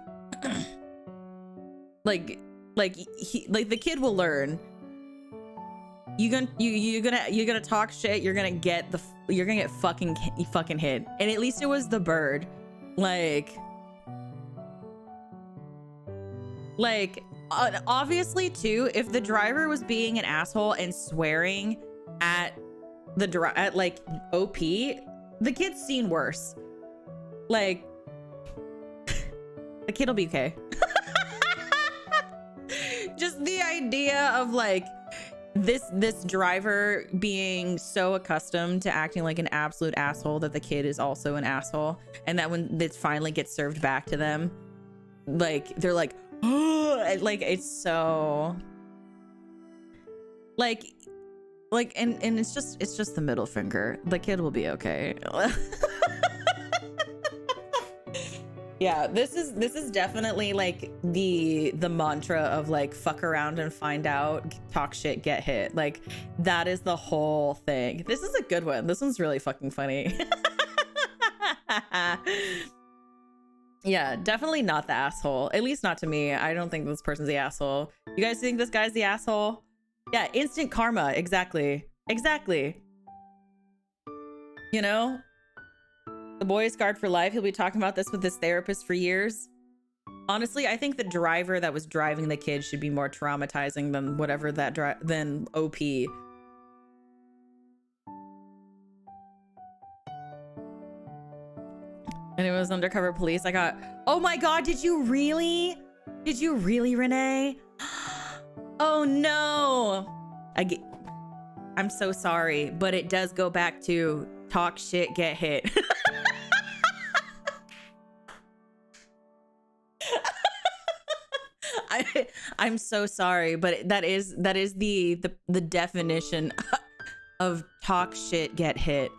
the kid will learn. You're gonna talk shit. You're gonna get fucking hit. And at least it was the bird. Obviously too, if the driver was being an asshole and swearing at OP, the kid's seen worse. Like the kid will be okay. Just idea of like this driver being so accustomed to acting like an absolute asshole that the kid is also an asshole, and that when it finally gets served back to them, like they're like, oh, like it's so like and it's just the middle finger. The kid will be okay. Yeah, this is definitely like the mantra of like fuck around and find out, talk shit, get hit. Like that is the whole thing. This is a good one. This one's really fucking funny. Yeah, definitely not the asshole. At least not to me. I don't think this person's the asshole. You guys think this guy's the asshole? Yeah, instant karma. Exactly. Exactly. You know? The boy is scarred for life. He'll be talking about this with his therapist for years. Honestly, I think the driver that was driving the kid should be more traumatizing than whatever that than OP. And it was undercover police. I got, oh my God, did you really? Did you really, Renee? Oh no. I'm so sorry, but it does go back to talk shit, get hit. I'm so sorry, but that is the definition of talk shit, get hit.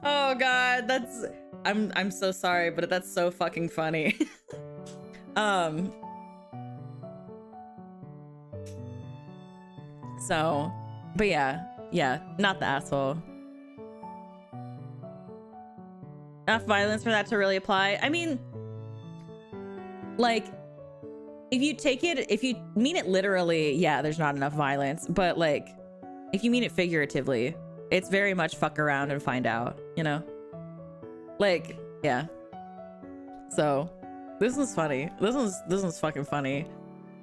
Oh God, I'm so sorry, but that's so fucking funny. So, but yeah, not the asshole. Enough violence for that to really apply. I mean, like, if you mean it literally, yeah, there's not enough violence. But like, if you mean it figuratively, it's very much fuck around and find out, you know? Like, yeah. So, this is funny. This one's fucking funny.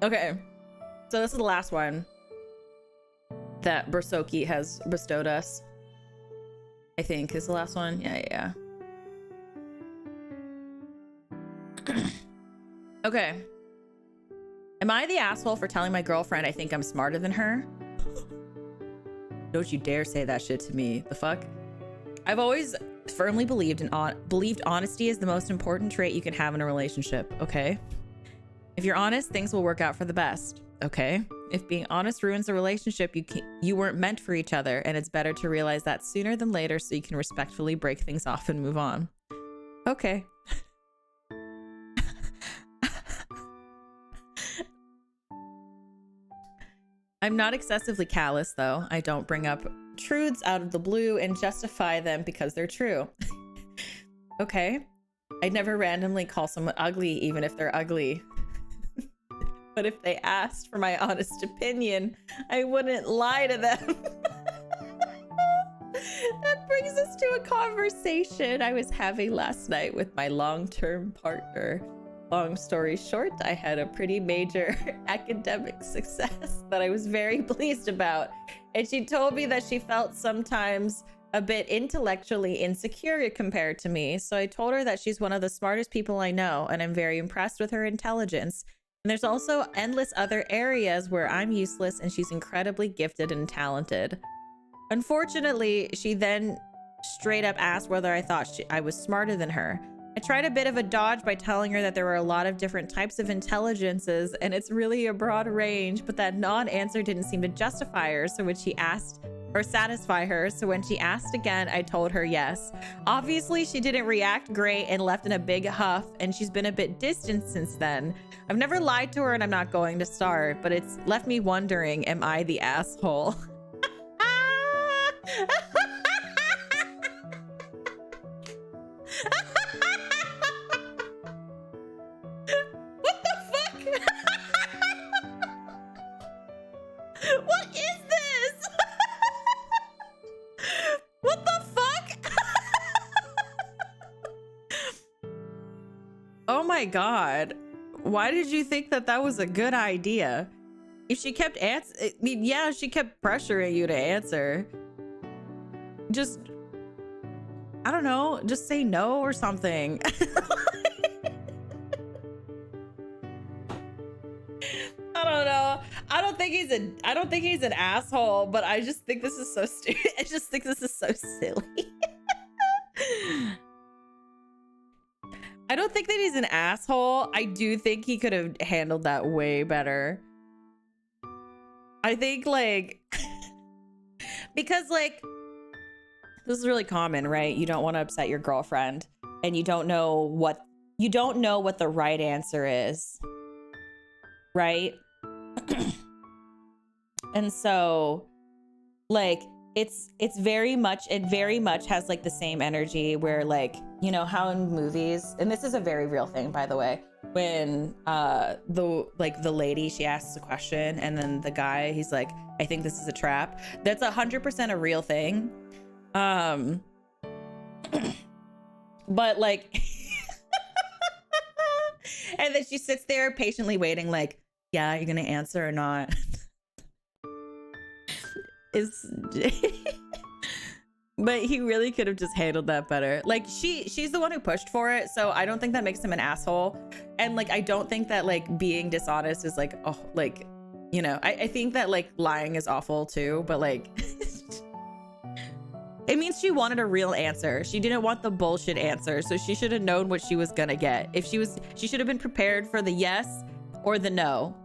Okay, so this is the last one that Bersoki has bestowed us. I think is the last one. Yeah. Okay. Am I the asshole for telling my girlfriend I think I'm smarter than her? Don't you dare say that shit to me. The fuck? I've always firmly believed honesty is the most important trait you can have in a relationship, okay? If you're honest, things will work out for the best, okay? If being honest ruins a relationship, you weren't meant for each other, and it's better to realize that sooner than later so you can respectfully break things off and move on. Okay. I'm not excessively callous, though. I don't bring up truths out of the blue and justify them because they're true. Okay. I'd never randomly call someone ugly, even if they're ugly. But if they asked for my honest opinion, I wouldn't lie to them. That brings us to a conversation I was having last night with my long-term partner. Long story short, I had a pretty major academic success that I was very pleased about. And she told me that she felt sometimes a bit intellectually insecure compared to me. So I told her that she's one of the smartest people I know, and I'm very impressed with her intelligence. And there's also endless other areas where I'm useless and she's incredibly gifted and talented. Unfortunately, she then straight up asked whether I thought I was smarter than her. I tried a bit of a dodge by telling her that there were a lot of different types of intelligences and it's really a broad range, but that non-answer didn't seem to justify her. So when she asked or satisfy her, so when she asked again, I told her yes. Obviously, she didn't react great and left in a big huff, and she's been a bit distant since then. I've never lied to her and I'm not going to start, but it's left me wondering, am I the asshole? What is this? What the fuck? Oh my God. Why did you think that that was a good idea? If she kept I mean, yeah, she kept pressuring you to answer. Just I don't know, just say no or something. I don't know. I don't think he's an asshole, but I just think this is so stupid. I just think this is so silly. I don't think that he's an asshole. I do think he could have handled that way better. I think like because like this is really common, right? You don't want to upset your girlfriend and you don't know what the right answer is. Right? And so like it very much has like the same energy where like, you know how in movies, and this is a very real thing by the way, when the lady, she asks a question and then the guy, he's like, I think this is a trap. That's 100% a real thing. But like and then she sits there patiently waiting like, yeah, you're gonna answer or not? But he really could have just handled that better. Like she's the one who pushed for it, so I don't think that makes him an asshole. And like I don't think that like being dishonest is like, oh, like, you know, I think that like lying is awful too, but like it means she wanted a real answer. She didn't want the bullshit answer, so she should have known what she was gonna get. She should have been prepared for the yes or the no.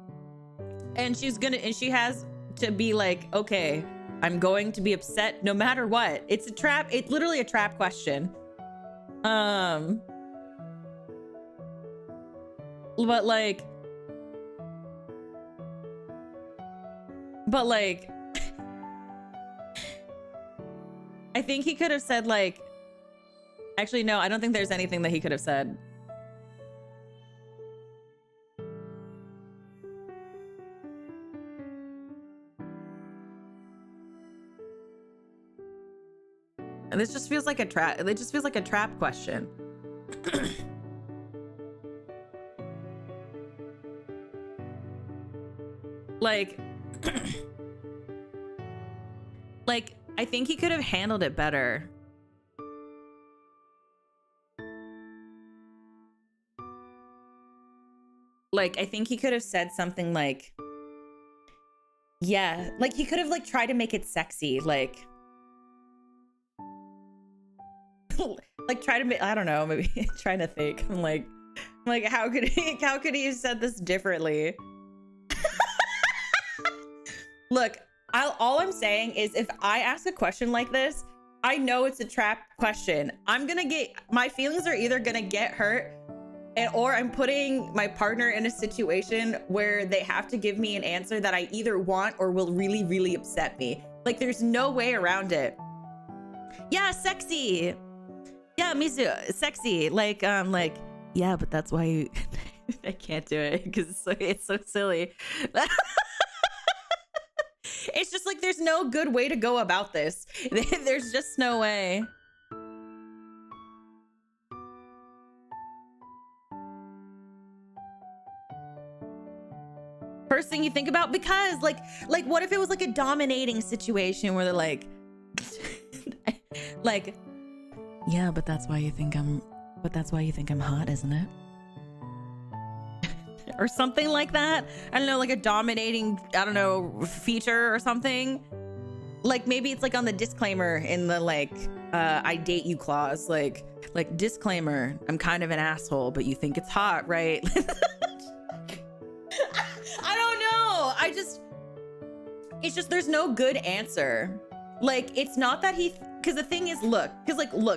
And she has to be like, okay, I'm going to be upset no matter what. It's a trap. It's literally a trap question. But like I think he could have said like, actually, no, I don't think there's anything that he could have said. And this just feels like a trap. It just feels like a trap question. Like, like, I think he could have handled it better. Like, I think he could have said something like, yeah, like he could have like tried to make it sexy, like like try to make, I don't know, maybe trying to think. I'm like how could he have said this differently? Look, all I'm saying is if I ask a question like this, I know it's a trap question. My feelings are either gonna get hurt or I'm putting my partner in a situation where they have to give me an answer that I either want or will really, really upset me. Like there's no way around it. Yeah, sexy. Yeah, me too. Sexy. Like, yeah, but that's why you I can't do it because it's so silly. It's just like there's no good way to go about this. There's just no way. First thing you think about, because like what if it was like a dominating situation where they're like like, yeah, but that's why you think I'm hot, isn't it? Or something like that. I don't know, like a dominating, I don't know, feature or something. Like maybe it's like on the disclaimer in the like I date you clause, like disclaimer, I'm kind of an asshole, but you think it's hot, right? I don't know. It's just there's no good answer. Like it's not that because the thing is, look,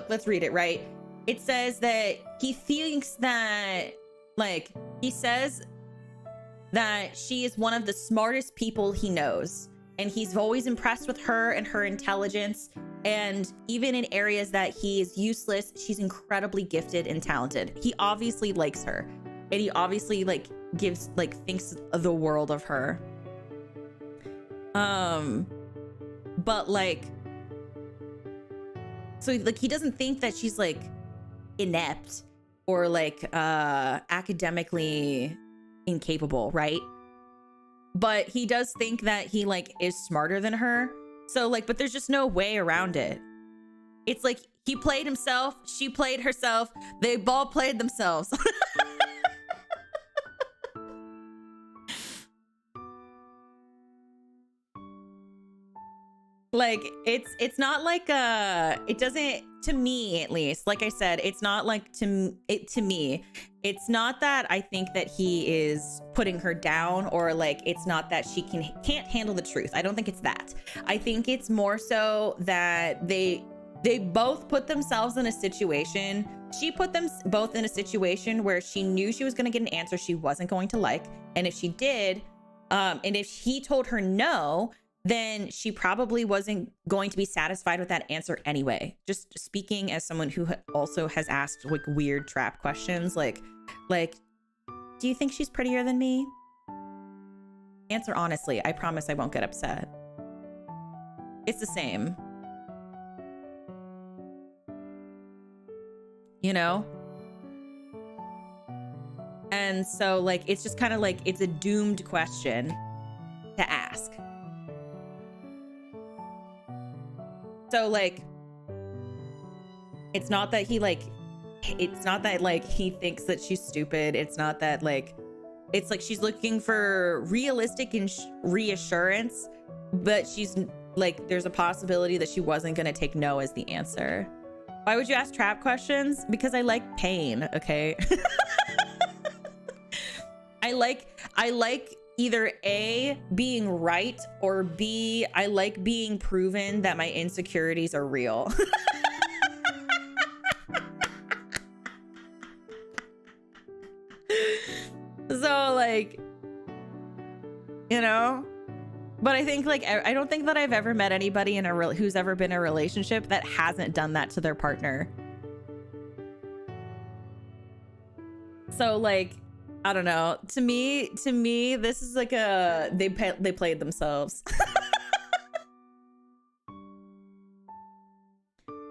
let's read it, right? It says that he thinks that, like, he says that she is one of the smartest people he knows. And he's always impressed with her and her intelligence. And even in areas that he is useless, she's incredibly gifted and talented. He obviously likes her. And he obviously, like, thinks the world of her. But, like, so, like, he doesn't think that she's, like, inept or like academically incapable, right? But he does think that he like is smarter than her. So like, but there's just no way around it. It's like He played himself. She played herself. They both played themselves. Like it's not like it doesn't, to me at least, like I said, it's not like to me it's not that I think that he is putting her down, or like it's not that she can't handle the truth. I don't think it's that. I think it's more so that they both put themselves in a situation. She put them both in a situation where she knew she was going to get an answer she wasn't going to like, and if she did, and if he told her no, then she probably wasn't going to be satisfied with that answer anyway. Just speaking as someone who also has asked like weird trap questions, like, do you think she's prettier than me? Answer honestly. I promise I won't get upset. It's the same. You know? And so like, it's just kind of like, it's a doomed question to ask. So like, it's not that he he thinks that she's stupid. It's not that like, it's like she's looking for realistic and reassurance, but she's like, there's a possibility that she wasn't going to take no as the answer. Why would you ask trap questions? Because I like pain. Okay. I like either A, being right, or B, I like being proven that my insecurities are real. So like, you know, but I think like, I don't think that I've ever met anybody in who's ever been in a relationship that hasn't done that to their partner. So like, I don't know. To me, this is like they played themselves.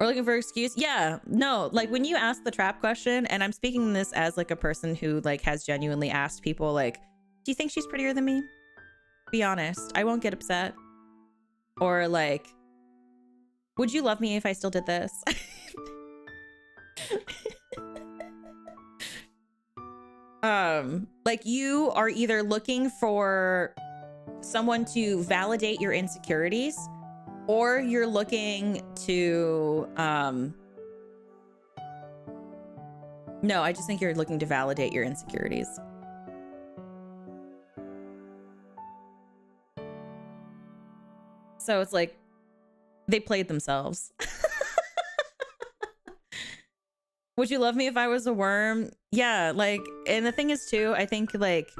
Or looking for an excuse. Yeah, no, like when you ask the trap question, and I'm speaking this as like a person who like has genuinely asked people like, do you think she's prettier than me? Be honest. I won't get upset. Or like, would you love me if I still did this? Like you are either looking for someone to validate your insecurities, or you're looking to no, I just think you're looking to validate your insecurities. So it's like they played themselves. Would you love me if I was a worm? Yeah, like, and the thing is too, I think like,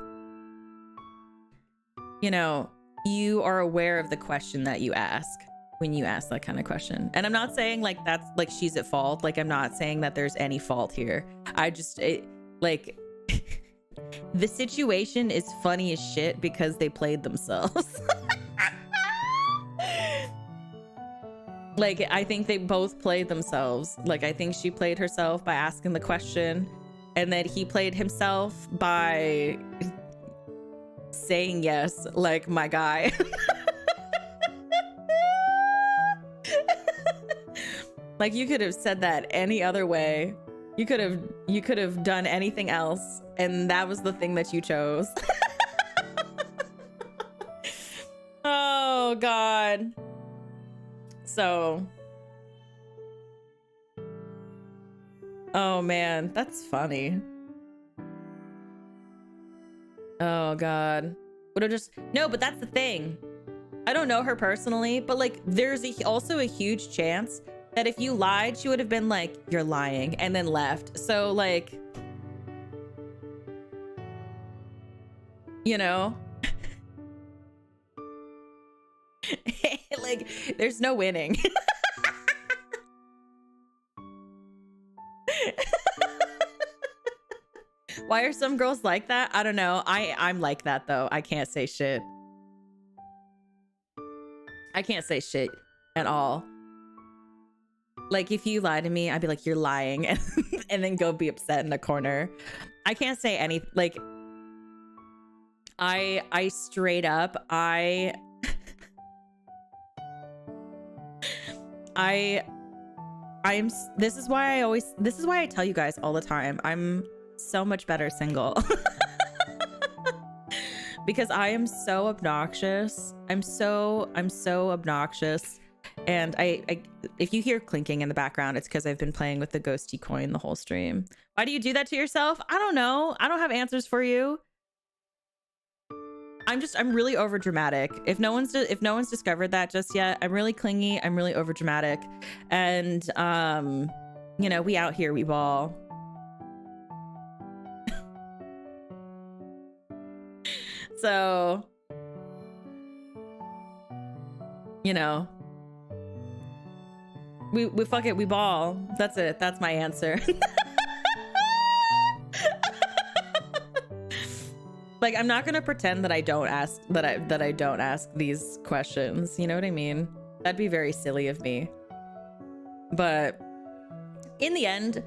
you know, you are aware of the question that you ask when you ask that kind of question. And I'm not saying like that's like she's at fault. Like, I'm not saying that there's any fault here. I just like the situation is funny as shit because they played themselves. Like, I think they both played themselves. Like, I think she played herself by asking the question, and then he played himself by saying yes, like my guy. Like, you could have said that any other way. You could have done anything else, and that was the thing that you chose. Oh God. So, oh man, that's funny. Oh God. Would have just, no, but that's the thing. I don't know her personally, but like there's also a huge chance that if you lied, she would have been like, you're lying, and then left. So like, you know, like there's no winning. Why are some girls like that? I don't know. I'm like that though. I can't say shit. I can't say shit at all. Like if you lie to me, I'd be like, you're lying, and then go be upset in the corner. I can't say any, like, I straight up, This is why I tell you guys all the time, I'm so much better single. Because I am so obnoxious. I'm so obnoxious. And I if you hear clinking in the background, it's because I've been playing with the ghosty coin the whole stream. Why do you do that to yourself? I don't know. I don't have answers for you. I'm really over dramatic. If no one's discovered that just yet, I'm really clingy. I'm really over dramatic. And you know, we out here, we ball. So, you know, we fuck it, we ball. That's it. That's my answer. Like, I'm not gonna pretend that I don't ask these questions. You know what I mean? That'd be very silly of me. But in the end,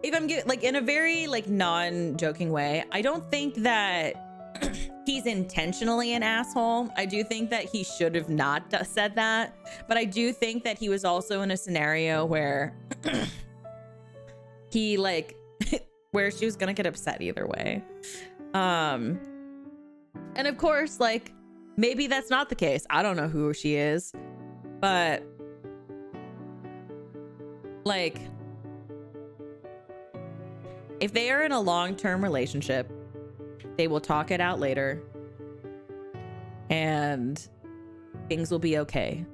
if I'm like, in a very like non-joking way, I don't think that he's intentionally an asshole. I do think that he should have not said that, but I do think that he was also in a scenario where he like where she was gonna get upset either way. And of course, like, maybe that's not the case. I don't know who she is, but like, if they are in a long-term relationship, they will talk it out later and things will be okay.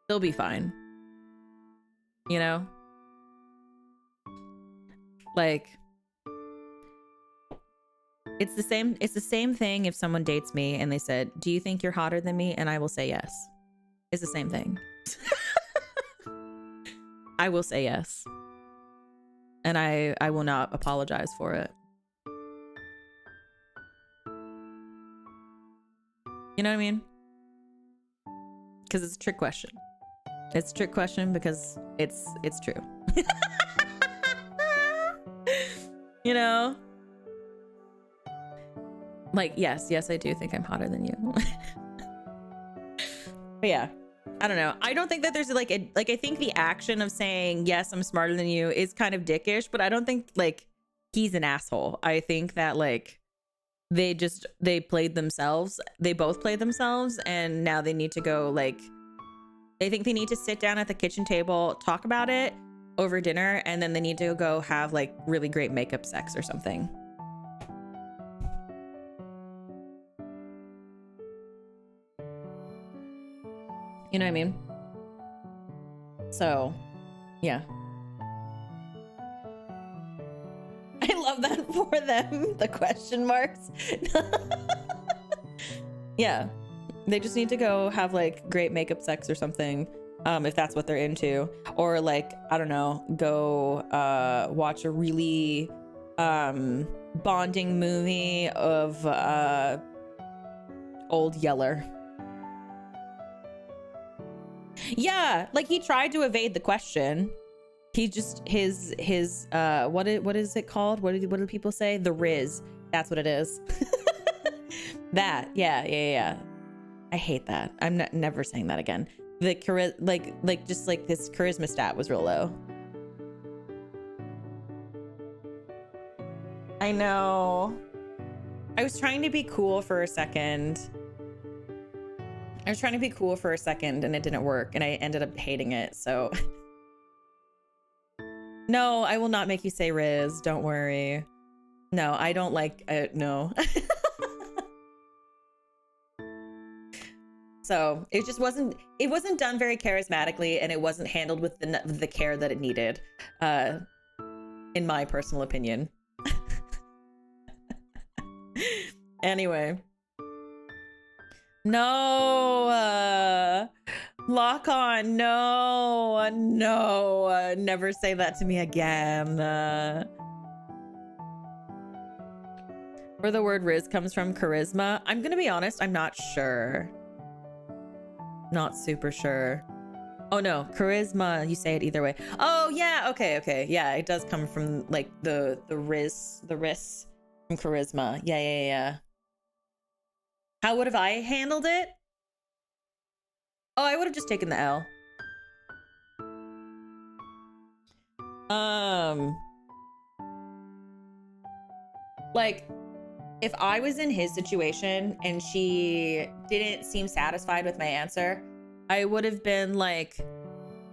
They'll be fine. You know? Like, it's the same thing if someone dates me and they said, "Do you think you're hotter than me?" And I will say yes. It's the same thing. I will say yes. And I will not apologize for it. You know what I mean? Because it's a trick question. It's a trick question because it's true. You know? Like, yes, I do think I'm hotter than you. But yeah, I don't know. I don't think that there's like I think the action of saying, yes, I'm smarter than you is kind of dickish, but I don't think like he's an asshole. I think that like they played themselves. They both played themselves, and now they need to go like, they think they need to sit down at the kitchen table, talk about it over dinner, and then they need to go have like really great makeup sex or something. You know what I mean? So, yeah. I love that for them, the question marks. Yeah. They just need to go have like great makeup sex or something, if that's what they're into. Or like, I don't know, go watch a really bonding movie of Old Yeller. Yeah, like he tried to evade the question. He just his what is it called? What do people say? The Riz. That's what it is. That. Yeah. I hate that. I'm never saying that again. The just like this charisma stat was real low. I know. I was trying to be cool for a second. And it didn't work, and I ended up hating it, so. No, I will not make you say Riz, don't worry. No, I don't like, no. So, it just wasn't done very charismatically, and it wasn't handled with the care that it needed, in my personal opinion. Anyway. No, lock on. No, never say that to me again. Where the word Riz comes from, charisma. I'm gonna be honest, I'm not sure. Not super sure. Oh no, charisma, you say it either way. Oh yeah, okay. Yeah, it does come from like the Riz from charisma. Yeah. How would have I handled it? Oh, I would have just taken the L. Like, if I was in his situation and she didn't seem satisfied with my answer, I would have been like,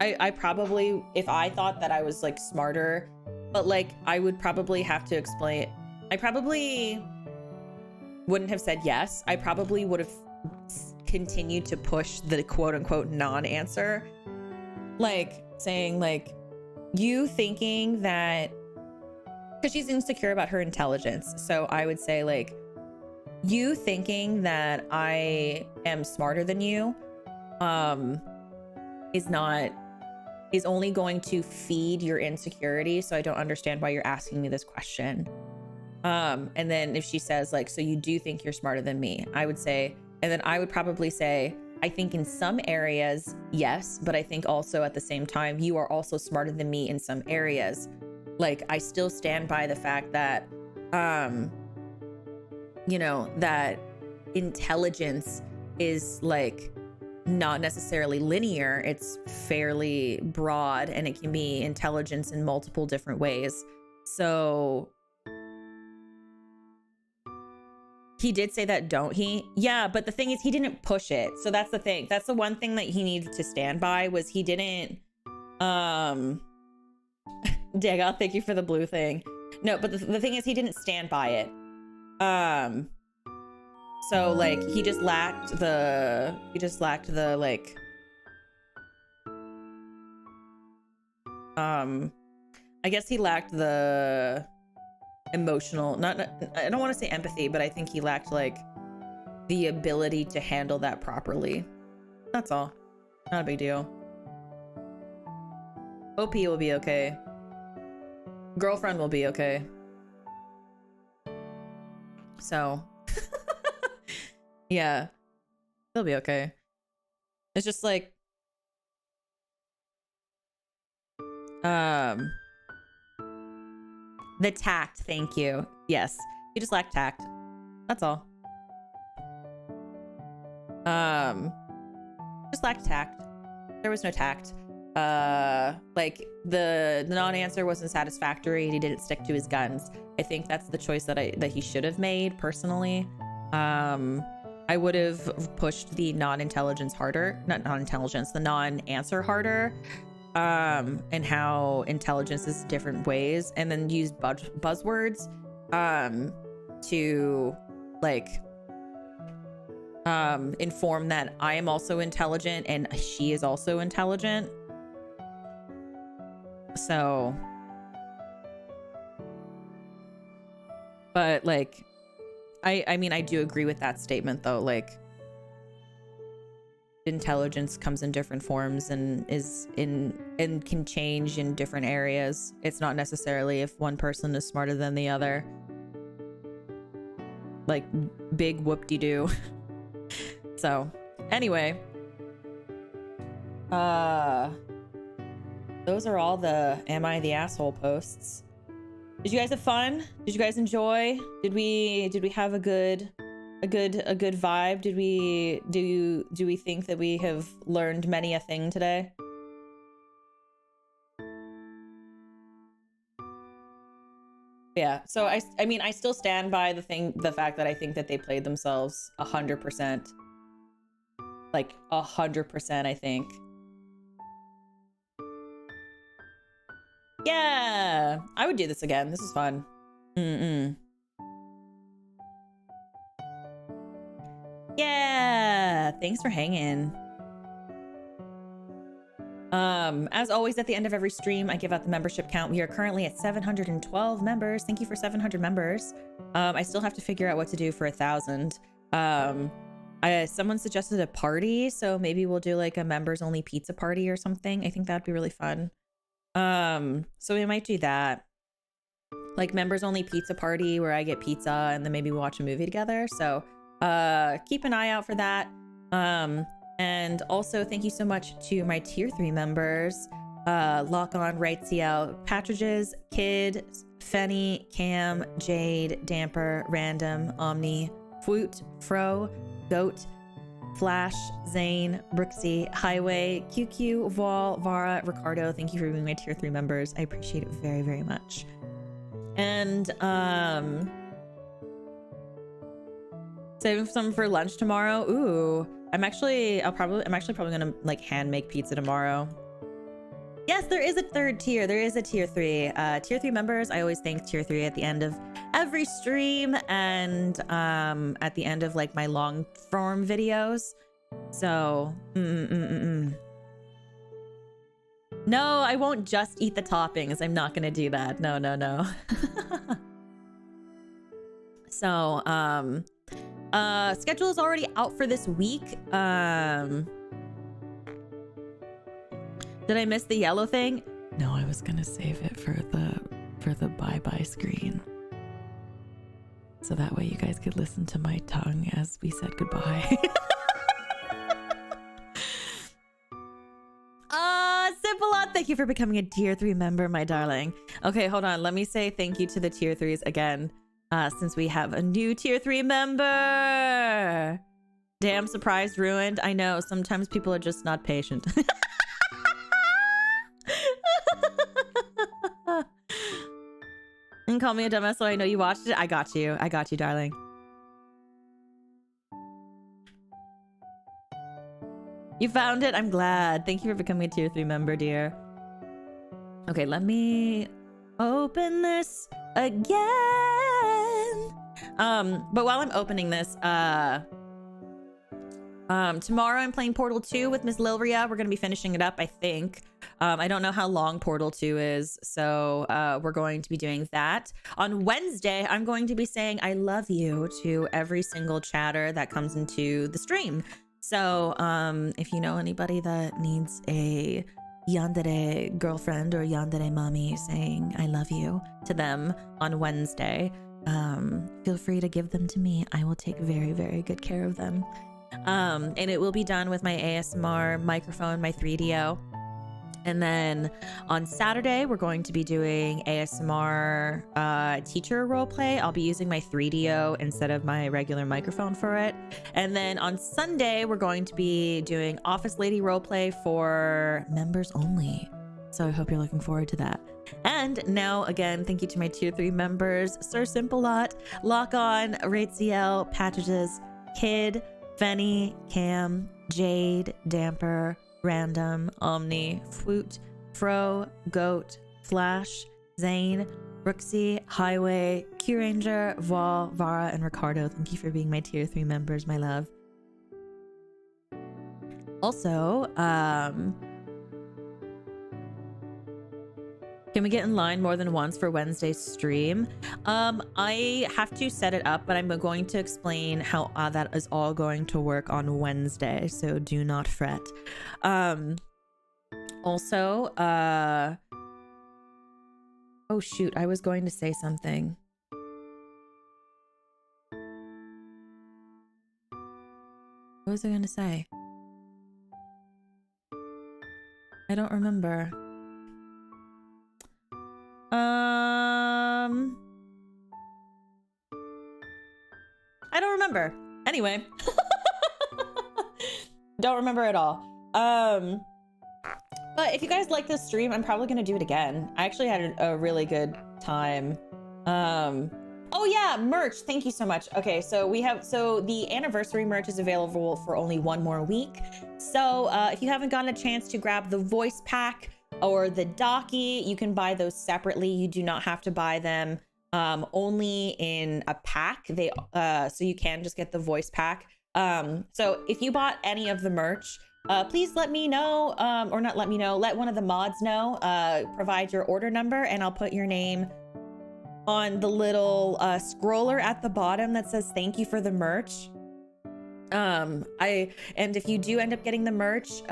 I probably, if I thought that I was like smarter, but like I would probably have to explain. I probably wouldn't have said yes. I probably would have continued to push the quote unquote non-answer, like saying like, you thinking that, because she's insecure about her intelligence. So I would say like, you thinking that I am smarter than you is only going to feed your insecurity. So I don't understand why you're asking me this question. And then if she says like, so you do think you're smarter than me, I would say, and then I would probably say, I think in some areas, yes, but I think also at the same time, you are also smarter than me in some areas. Like, I still stand by the fact that, you know, that intelligence is like not necessarily linear. It's fairly broad and it can be intelligence in multiple different ways. So he did say that, don't he? Yeah, but the thing is he didn't push it. So that's the thing. That's the one thing that he needed to stand by, was he didn't, Daga, thank you for the blue thing. No, but the thing is he didn't stand by it. So like he just lacked the like, I guess he lacked the emotional, not I don't want to say empathy, but I think he lacked like the ability to handle that properly. That's all. Not a big deal. OP will be okay. Girlfriend will be okay. So yeah, they'll be okay. It's just like the tact. Thank you. Yes, you just lack tact. That's all. Just lacked tact. There was no tact. Like the non-answer wasn't satisfactory and he didn't stick to his guns. I think that's the choice that he should have made personally. I would have pushed the non-intelligence harder, not non-intelligence, the non-answer harder, and how intelligence is different ways, and then use buzzwords to like inform that I am also intelligent and she is also intelligent. So, but like, I mean, I do agree with that statement though. Like, intelligence comes in different forms and and can change in different areas. It's not necessarily if one person is smarter than the other. Like, big whoop-de-doo. So, anyway. Those are all the Am I the Asshole posts. Did you guys have fun? Did you guys enjoy? Did we have a good vibe? Do we think that we have learned many a thing today? Yeah, so I mean, I still stand by the fact that I think that they played themselves 100%. Like 100%, I think. Yeah, I would do this again. This is fun. Yeah, thanks for hanging. As always, at the end of every stream, I give out the membership count. We are currently at 712 members. Thank you for 700 members. I still have to figure out what to do for 1,000. Someone suggested a party, so maybe we'll do like a members only pizza party or something. I think that'd be really fun. So we might do that, like members only pizza party where I get pizza and then maybe watch a movie together. So keep an eye out for that. And also thank you so much to my tier 3 members, Lock On, Rightsy Out, Patridges, Kid, Fenny, Cam, Jade, Damper, Random, Omni, Fwoot, Fro, Goat, Flash, Zane, Brooksy, Highway, QQ, Vol, Vara, Ricardo. Thank you for being my tier 3 members. I appreciate it very, very much. And saving some for lunch tomorrow. Ooh, I'm actually probably gonna like hand make pizza tomorrow. Yes, there is a third tier. There is a tier 3. Tier 3 members, I always thank tier 3 at the end of every stream and at the end of like my long form videos. So, no, I won't just eat the toppings. I'm not gonna do that. No, no, no. So, schedule is already out for this week. Did I miss the yellow thing? No, I was gonna save it for the bye-bye screen. So that way you guys could listen to my tongue as we said goodbye. Simplot, thank you for becoming a tier 3 member, my darling. Okay, hold on. Let me say thank you to the tier 3s again, since we have a new tier 3 member. Damn, surprised, ruined. I know, sometimes people are just not patient. And call me a dumbass so I know you watched it. I got you. I got you, darling. You found it? I'm glad. Thank you for becoming a tier 3 member, dear. Okay, let me open this again. But while I'm opening this, tomorrow I'm playing Portal 2 with Miss Lilria. We're going to be finishing it up, I think. I don't know how long Portal 2 is, so we're going to be doing that. On Wednesday, I'm going to be saying I love you to every single chatter that comes into the stream. So if you know anybody that needs a Yandere girlfriend or Yandere mommy saying I love you to them on Wednesday, feel free to give them to me. I will take very, very good care of them. And it will be done with my ASMR microphone, my 3DO. And then on Saturday, we're going to be doing ASMR teacher roleplay. I'll be using my 3DO instead of my regular microphone for it. And then on Sunday, we're going to be doing Office Lady roleplay for members only. So I hope you're looking forward to that. And now, again, thank you to my tier 3 members, Sir Simpleot, Lock On, Rateziel, Patchages, Kid, Fenny, Cam, Jade, Damper, Random, Omni, Floot, Fro, Goat, Flash, Zane, Brooksy, Highway, Q Ranger, Vol, Vara, and Ricardo. Thank you for being my tier 3 members, my love. Also, can we get in line more than once for Wednesday's stream? I have to set it up, but I'm going to explain how that is all going to work on Wednesday, so do not fret. Also, oh shoot, I was going to say something. What was I going to say? I don't remember. I don't remember. Anyway. Don't remember at all. But if you guys like this stream, I'm probably gonna do it again. I actually had a really good time. Oh yeah, merch. Thank you so much. Okay, so the anniversary merch is available for only 1 more week. So if you haven't gotten a chance to grab the voice pack or the docky, you can buy those separately. You do not have to buy them only in a pack. So you can just get the voice pack. So if you bought any of the merch, please let me know, or not let me know, let one of the mods know, provide your order number, and I'll put your name on the little scroller at the bottom that says thank you for the merch. And if you do end up getting the merch,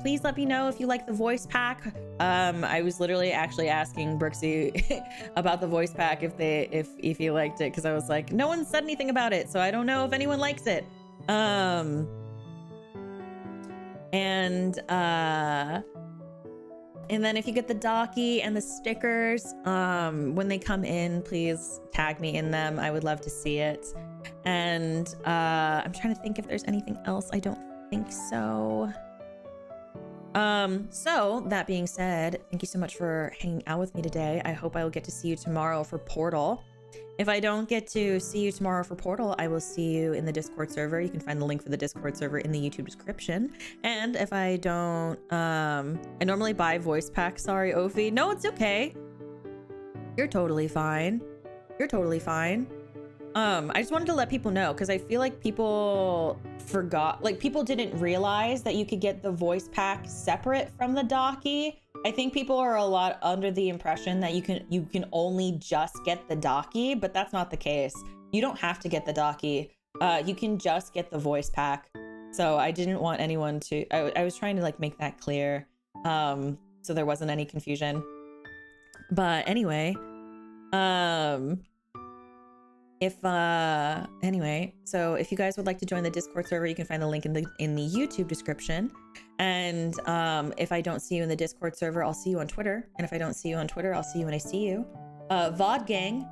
please let me know if you like the voice pack. I was literally actually asking Brooksy about the voice pack if he liked it, because I was like, no one said anything about it, so I don't know if anyone likes it. And then if you get the docky and the stickers, when they come in, please tag me in them. I would love to see it. And I'm trying to think if there's anything else. I don't think so. So that being said, thank you so much for hanging out with me today. I hope I will get to see you tomorrow for Portal. If I don't get to see you tomorrow for Portal, I will see you in the Discord server. You can find the link for the Discord server in the YouTube description. And if I don't, I normally buy voice packs. Sorry, Ophi. No, it's okay. You're totally fine. You're totally fine. I just wanted to let people know because I feel like people forgot, like people didn't realize that you could get the voice pack separate from the Docky. I think people are a lot under the impression that you can only just get the Docky, but that's not the case. You don't have to get the Docky. You can just get the voice pack. So I didn't want anyone to, I was trying to like make that clear. So there wasn't any confusion. But anyway, so if you guys would like to join the Discord server, you can find the link in the YouTube description. And if I don't see you in the Discord server, I'll see you on Twitter. And if I don't see you on Twitter, I'll see you when I see you. VOD gang,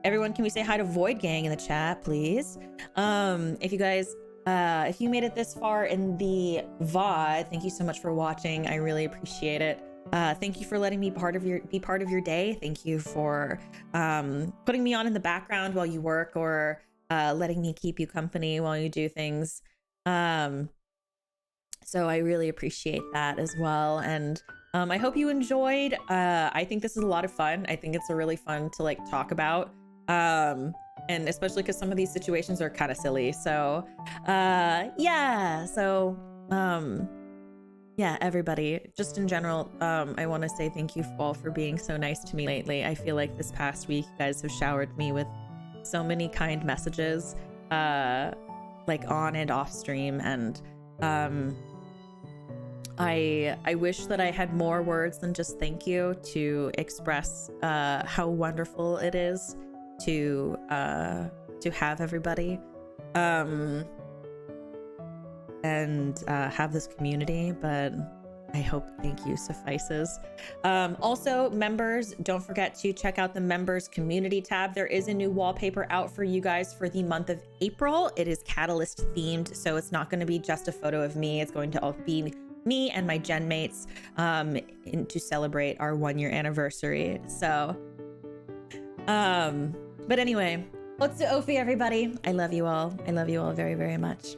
everyone, can we say hi to Void gang in the chat, please? If you guys, if you made it this far in the VOD, thank you so much for watching. I really appreciate it. Thank you for letting me be part of your day. Thank you for putting me on in the background while you work, or letting me keep you company while you do things. So I really appreciate that as well. And I hope you enjoyed. I think this is a lot of fun. I think it's a really fun to like talk about. And especially because some of these situations are kind of silly. So yeah. So yeah, everybody, just in general, I want to say thank you all for being so nice to me lately. I feel like this past week, you guys have showered me with so many kind messages, like on and off stream. And I wish that I had more words than just thank you to express how wonderful it is to have everybody. And have this community, but I hope thank you suffices. Also, members, don't forget to check out the members community tab. There is a new wallpaper out for you guys for the month of April. It is Catalyst themed, so it's not going to be just a photo of me. It's going to all be me and my gen mates to celebrate our 1-year anniversary. So but anyway, let's do Ophi, everybody. I love you all. I love you all very, very much.